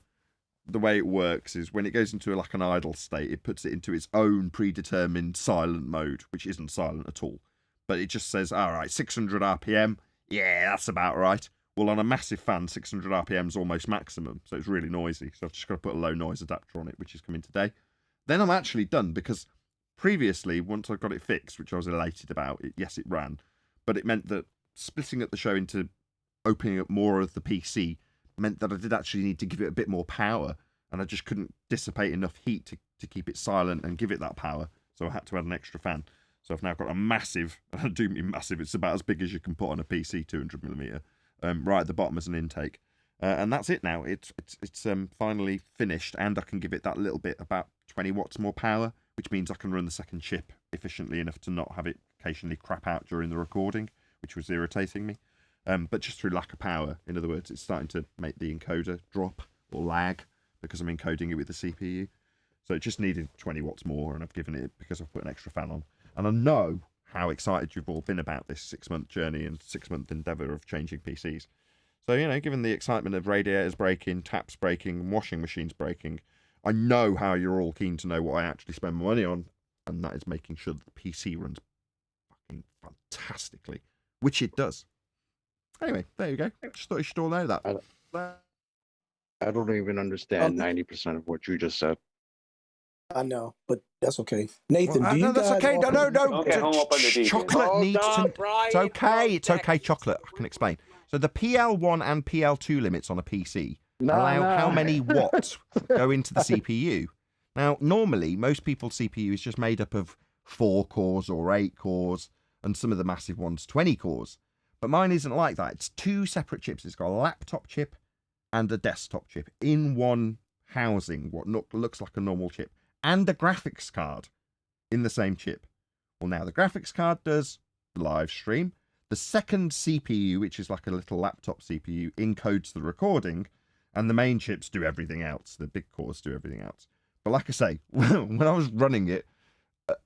Speaker 1: the way it works is when it goes into like an idle state, it puts it into its own predetermined silent mode, which isn't silent at all. But it just says, all right, 600 RPM. Yeah, that's about right. Well, on a massive fan, 600 RPM is almost maximum, so it's really noisy. So I've just got to put a low noise adapter on it, which is coming today. Then I'm actually done, because previously, once I got it fixed, which I was elated about, yes, it ran, but it meant that splitting up the show into opening up more of the PC meant that I did actually need to give it a bit more power, and I just couldn't dissipate enough heat to keep it silent and give it that power, so I had to add an extra fan. So I've now got a massive, and I do mean massive, it's about as big as you can put on a PC, 200mm, right at the bottom as an intake. And that's it now. It's finally finished, and I can give it that little bit, about 20 watts more power, which means I can run the second chip efficiently enough to not have it occasionally crap out during the recording, which was irritating me. But just through lack of power, in other words, it's starting to make the encoder drop or lag because I'm encoding it with the CPU. So it just needed 20 watts more, and I've given it because I've put an extra fan on. And I know how excited you've all been about this 6-month journey and 6-month endeavour of changing PCs. So, given the excitement of radiators breaking, taps breaking, washing machines breaking, I know how you're all keen to know what I actually spend my money on, and that is making sure that the PC runs fucking fantastically, which it does. Anyway, there you go. Just thought you should all know that.
Speaker 14: I don't even understand 90% of what you just said.
Speaker 16: I know, but that's okay. Nathan,
Speaker 1: Well,
Speaker 16: do you
Speaker 1: no, that's
Speaker 16: guys
Speaker 1: okay. No,
Speaker 16: offer-
Speaker 1: no, no.
Speaker 10: Don't get hung up on the details.
Speaker 1: Chocolate
Speaker 5: Hold
Speaker 1: needs
Speaker 5: on,
Speaker 1: to.
Speaker 5: Brian,
Speaker 1: It's okay.
Speaker 5: from
Speaker 1: It's okay. Chocolate. I can explain. So the PL1 and PL2 limits on a PC allow how many watts go into the CPU. Now, normally, most people's CPU is just made up of 4 cores or 8 cores, and some of the massive ones 20 cores. But mine isn't like that. It's 2 separate chips. It's got a laptop chip and a desktop chip in one housing, what looks like a normal chip, and a graphics card in the same chip. Well, now the graphics card does live stream. The second CPU, which is like a little laptop CPU, encodes the recording, and the main chips do everything else. The big cores do everything else. But like I say, when I was running it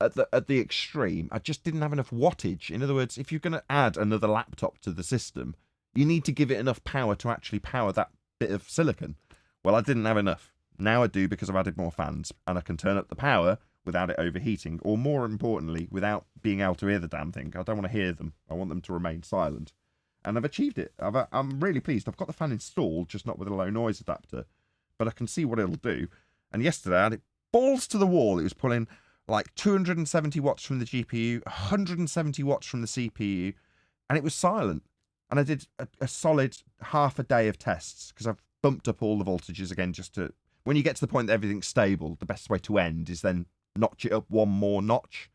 Speaker 1: at the extreme, I just didn't have enough wattage. In other words, if you're going to add another laptop to the system, you need to give it enough power to actually power that bit of silicon. Well, I didn't have enough. Now I do, because I've added more fans, and I can turn up the power without it overheating, or more importantly, without being able to hear the damn thing. I don't want to hear them. I want them to remain silent. And I've achieved it. I'm really pleased. I've got the fan installed, just not with a low noise adapter, but I can see what it'll do. And yesterday I had it balls to the wall. It was pulling like 270 watts from the GPU, 170 watts from the CPU, and it was silent. And I did a solid half a day of tests, because I've bumped up all the voltages again, just to, when you get to the point that everything's stable, the best way to end is then notch it up one more notch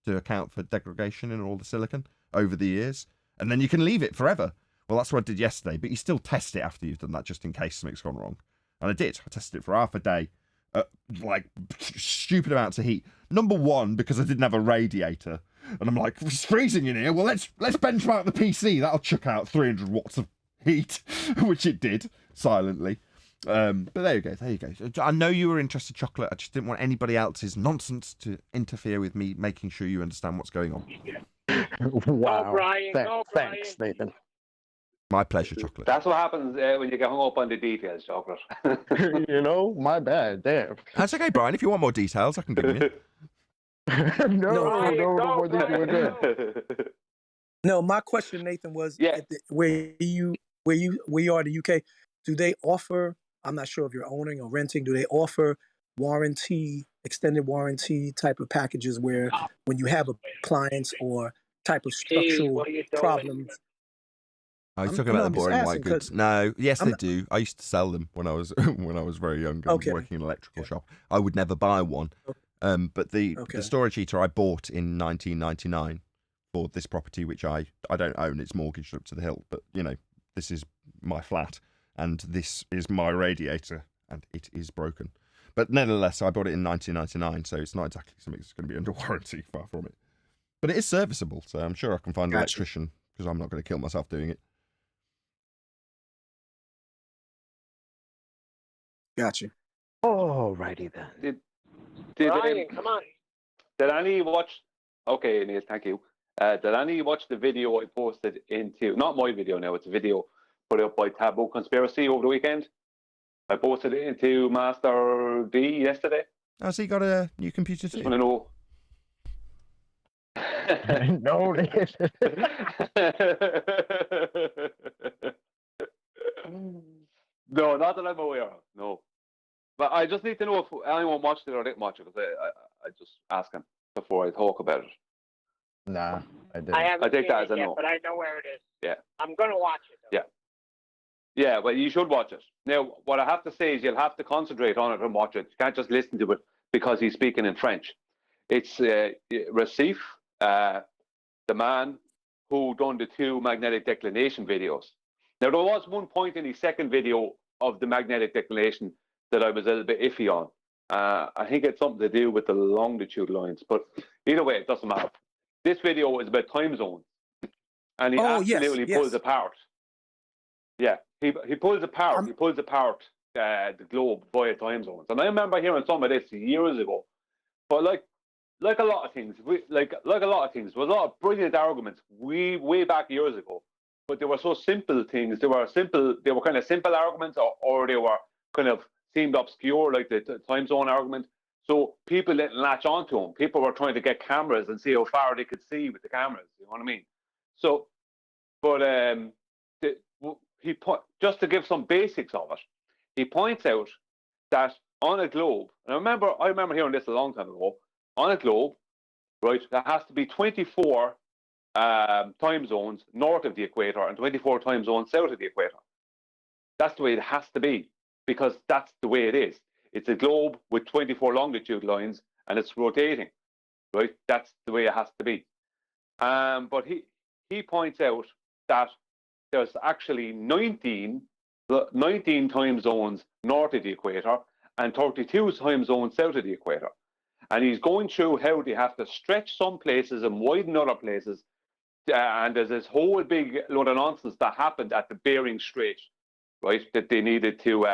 Speaker 1: to account for degradation in all the silicon over the years. And then you can leave it forever. Well, that's what I did yesterday, but you still test it after you've done that, just in case something's gone wrong. And I did. I tested it for half a day, like stupid amounts of heat. Number one, because I didn't have a radiator. And I'm like, it's freezing in here. Well, let's benchmark the PC. That'll chuck out 300 watts of heat, which it did, silently. But there you go. I know you were interested, Chocolate. I just didn't want anybody else's nonsense to interfere with me making sure you understand what's going on.
Speaker 14: Wow.
Speaker 5: Go, Brian. Go, Brian.
Speaker 14: Thanks, Nathan.
Speaker 1: My pleasure, Chocolate.
Speaker 10: That's what happens when you get hung up on the details, Chocolate.
Speaker 14: You know, my bad. Damn.
Speaker 1: That's okay, Brian. If you want more details, I can give you.
Speaker 14: No more than you were good.
Speaker 16: No, my question, Nathan, was where you are in the UK, do they offer, I'm not sure if you're owning or renting, do they offer warranty, extended warranty type of packages where when you have appliance or type of structural problems?
Speaker 1: Oh, you're talking about the boring white goods. No, yes, they do. I used to sell them when I was very young and working in an electrical shop. I would never buy one. But the storage heater I bought in 1999 for this property, which I don't own, it's mortgaged up to the hilt, but you know, this is my flat and this is my radiator and it is broken. But nevertheless, I bought it in 1999, so it's not exactly something that's going to be under warranty, far from it. But it is serviceable, so I'm sure I can find an electrician, because I'm not going to kill myself doing it.
Speaker 16: Gotcha.
Speaker 14: Alrighty then.
Speaker 5: Brian, come on.
Speaker 10: Did any watch? Okay, Neil, thank you. Did any watch the video I posted into? Not my video now. It's a video put up by Taboo Conspiracy over the weekend. I posted it into Master D yesterday.
Speaker 1: Has he got a new computer too?
Speaker 10: Just want to know.
Speaker 14: No.
Speaker 10: No, not that I'm aware of. No. But I just need to know if anyone watched it or didn't watch it, because I just ask him before I talk about it.
Speaker 14: Nah, I didn't.
Speaker 5: I haven't
Speaker 10: take
Speaker 5: seen
Speaker 10: that
Speaker 5: it
Speaker 10: as a
Speaker 5: yet,
Speaker 10: no.
Speaker 5: but I know where it is.
Speaker 10: Yeah.
Speaker 5: I'm going to watch it, though.
Speaker 10: Yeah. Yeah, but you should watch it. Now, what I have to say is you'll have to concentrate on it and watch it. You can't just listen to it because he's speaking in French. It's Racif, the man who done the 2 magnetic declination videos. Now, there was one point in his second video of the magnetic declination that I was a little bit iffy on. I think it's something to do with the longitude lines, but either way, it doesn't matter. This video is about time zones, and he absolutely pulls apart. Yeah, he pulls apart. He pulls apart the globe via time zones, and I remember hearing some of this years ago. But like a lot of things, like a lot of things, there was a lot of brilliant arguments way back years ago. But they were so simple things. They were kind of simple arguments, or they were kind of seemed obscure, like the time zone argument. So people didn't latch onto them. People were trying to get cameras and see how far they could see with the cameras. You know what I mean? So, but just to give some basics of it, he points out that on a globe, and I remember hearing this a long time ago, on a globe, right, there has to be 24 time zones north of the equator and 24 time zones south of the equator. That's the way it has to be, because that's the way it is. It's a globe with 24 longitude lines, and it's rotating, right? That's the way it has to be. But he points out that there's actually 19 time zones north of the equator and 32 time zones south of the equator. And he's going through how they have to stretch some places and widen other places. And there's this whole big load of nonsense that happened at the Bering Strait, right? That they needed to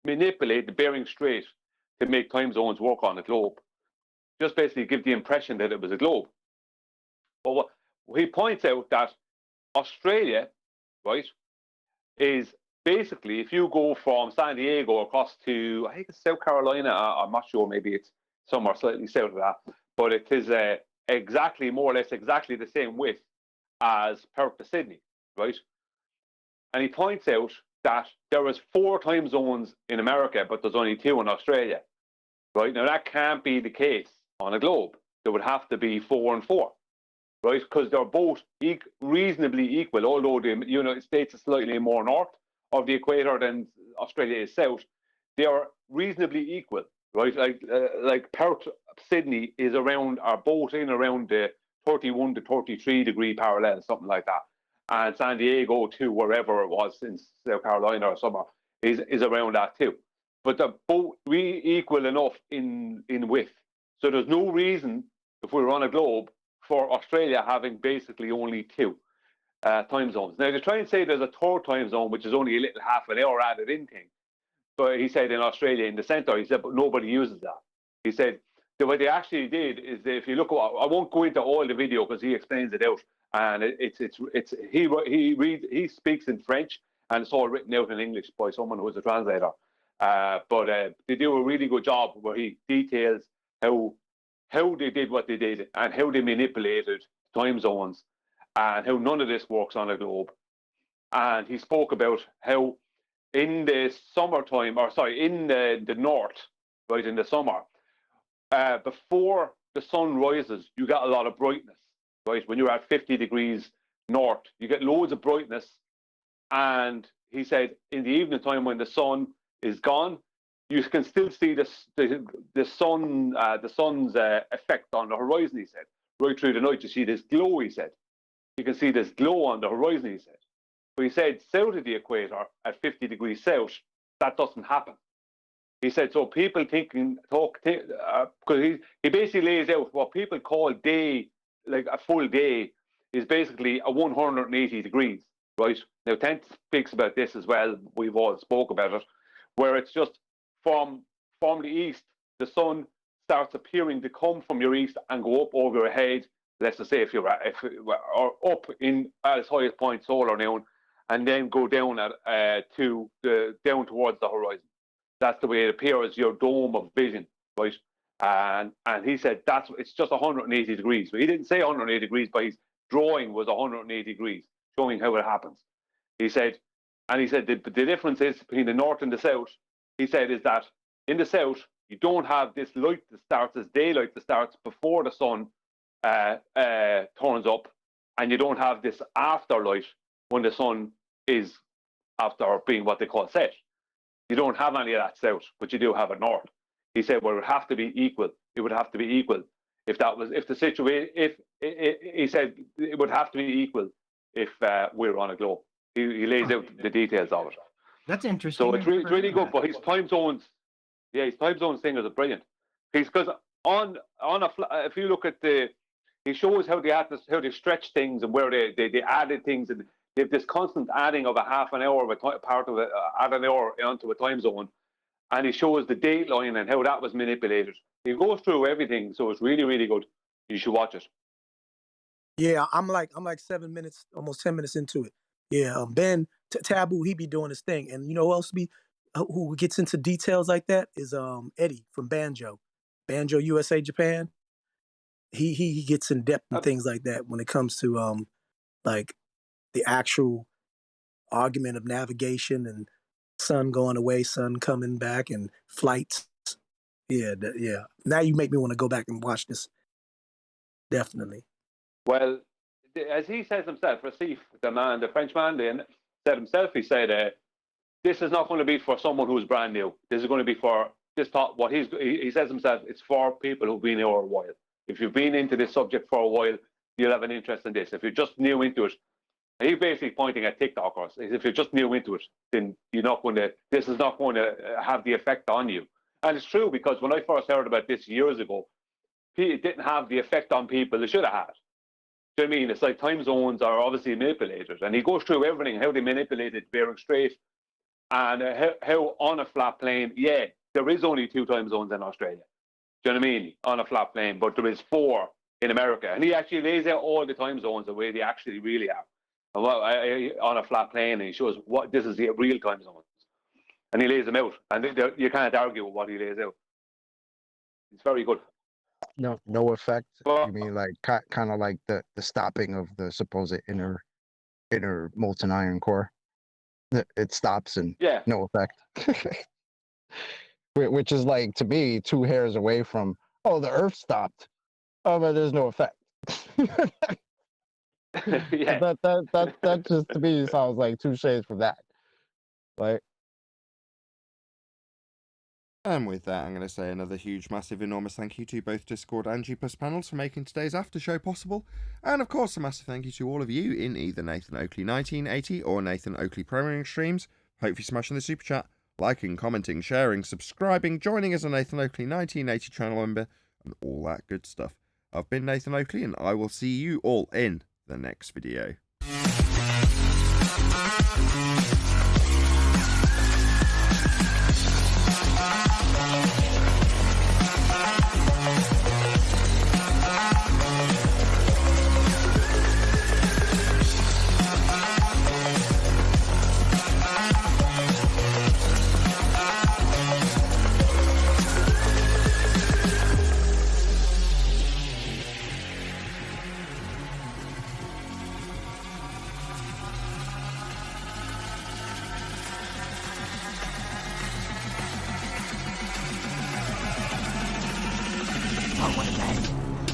Speaker 10: manipulate the Bering Strait to make time zones work on a globe. Just basically give the impression that it was a globe. But he points out that Australia, right, is basically, if you go from San Diego across to, I think it's South Carolina, I'm not sure, maybe it's somewhere slightly south of that, but it is exactly, more or less exactly the same width as Perth to Sydney, right? And he points out that there is 4 time zones in America, but there's only 2 in Australia, right? Now, that can't be the case on a globe. There would have to be 4 and 4, right? Because they're both reasonably equal, although the United States is slightly more north of the equator than Australia is south. They are reasonably equal, right? Like Perth, Sydney is around, are both in around the 31 to 33 degree parallel, something like that. And San Diego to wherever it was in South Carolina or somewhere is around that too. But they're both equal enough in width. So there's no reason, if we were on a globe, for Australia having basically only 2 time zones. Now, they try and say there's a 3rd time zone, which is only a little half an hour added in thing. But he said in Australia, in the centre, he said, but nobody uses that. He said, what they actually did is that if you look, I won't go into all the video because he explains it out, and he speaks in French, and it's all written out in English by someone who is a translator. But they do a really good job where he details how they did what they did and how they manipulated time zones and how none of this works on a globe. And he spoke about how in the summertime, or sorry, in the north, right, in the summer, before the sun rises, you get a lot of brightness, right? When you're at 50 degrees north, you get loads of brightness. And he said in the evening time when the sun is gone, you can still see the sun's effect on the horizon, he said. Right through the night, you see this glow, he said. You can see this glow on the horizon, he said. But he said south of the equator, at 50 degrees south, that doesn't happen. He said, so people because he basically lays out what people call day, like a full day, is basically a 180 degrees, right? Now, Tent speaks about this as well. We've all spoke about it, where it's just from the east, the sun starts appearing to come from your east and go up over your head. Let's just say if you're up in at its highest point, solar noon, and then go down down towards the horizon. That's the way it appears, your dome of vision, right? And he said it's just 180 degrees. So he didn't say 180 degrees, but his drawing was 180 degrees, showing how it happens. He said the difference is between the north and the south. He said is that in the south you don't have this light that starts as daylight that starts before the sun turns up, and you don't have this afterlight when the sun is after being what they call set. You don't have any of that south, but you do have it north. He said, well, it would have to be equal. It would have to be equal he said it would have to be equal if we were on a globe. He lays out the details of it.
Speaker 8: That's interesting.
Speaker 10: So it's really good. But his time zones, his time zones thing is brilliant. Because if you look at he shows how they stretch things and where they added things, and they have this constant adding of a half an hour of a part of it, add an hour onto a time zone, and he shows the date line and how that was manipulated. He goes through everything, so it's really, really good. You should watch it.
Speaker 16: Yeah, I'm like 7 minutes, almost 10 minutes into it. Yeah, Ben Taboo, he be doing his thing, and you know who else who gets into details like that is Eddie from Banjo USA Japan. He gets in depth in things like that when it comes to like the actual argument of navigation and sun going away, sun coming back, and flights. Yeah, yeah. Now you make me want to go back and watch this. Definitely.
Speaker 10: Well, as he says himself, Racif, the French man, said himself, he said, this is not going to be for someone who's brand new. This is going to be for this thought. What he says himself, it's for people who've been here a while. If you've been into this subject for a while, you'll have an interest in this. If you're just new into it, he's basically pointing at TikTokers. If you're just new into it, then this is not going to have the effect on you. And it's true, because when I first heard about this years ago, it didn't have the effect on people it should have had. Do you know what I mean? It's like time zones are obviously manipulated, and he goes through everything, how they manipulated Bering Strait, and how on a flat plane, yeah, there is only 2 time zones in Australia. Do you know what I mean? On a flat plane, but there is 4 in America. And he actually lays out all the time zones the way they actually really are. And on a flat plane, and he shows what this is the real time zones. And he lays them out. And you can't argue with what he lays out. It's very good.
Speaker 14: No effect. You mean like kind of like the stopping of the supposed inner molten iron core? It stops and no effect. Which is like, to me, 2 hairs away from, oh, the Earth stopped. Oh, but there's no effect.
Speaker 10: Yeah.
Speaker 14: That just, to me, sounds like 2 shades from that. Like.
Speaker 1: And with that, I'm going to say another huge, massive, enormous thank you to both Discord and G+ panels for making today's after show possible. And of course, a massive thank you to all of you in either Nathan Oakley 1980 or Nathan Oakley Premiering streams. Hope you're smashing the super chat, liking, commenting, sharing, subscribing, joining as a Nathan Oakley 1980 channel member, and all that good stuff. I've been Nathan Oakley, and I will see you all in the next video.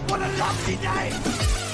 Speaker 15: What a lovely day!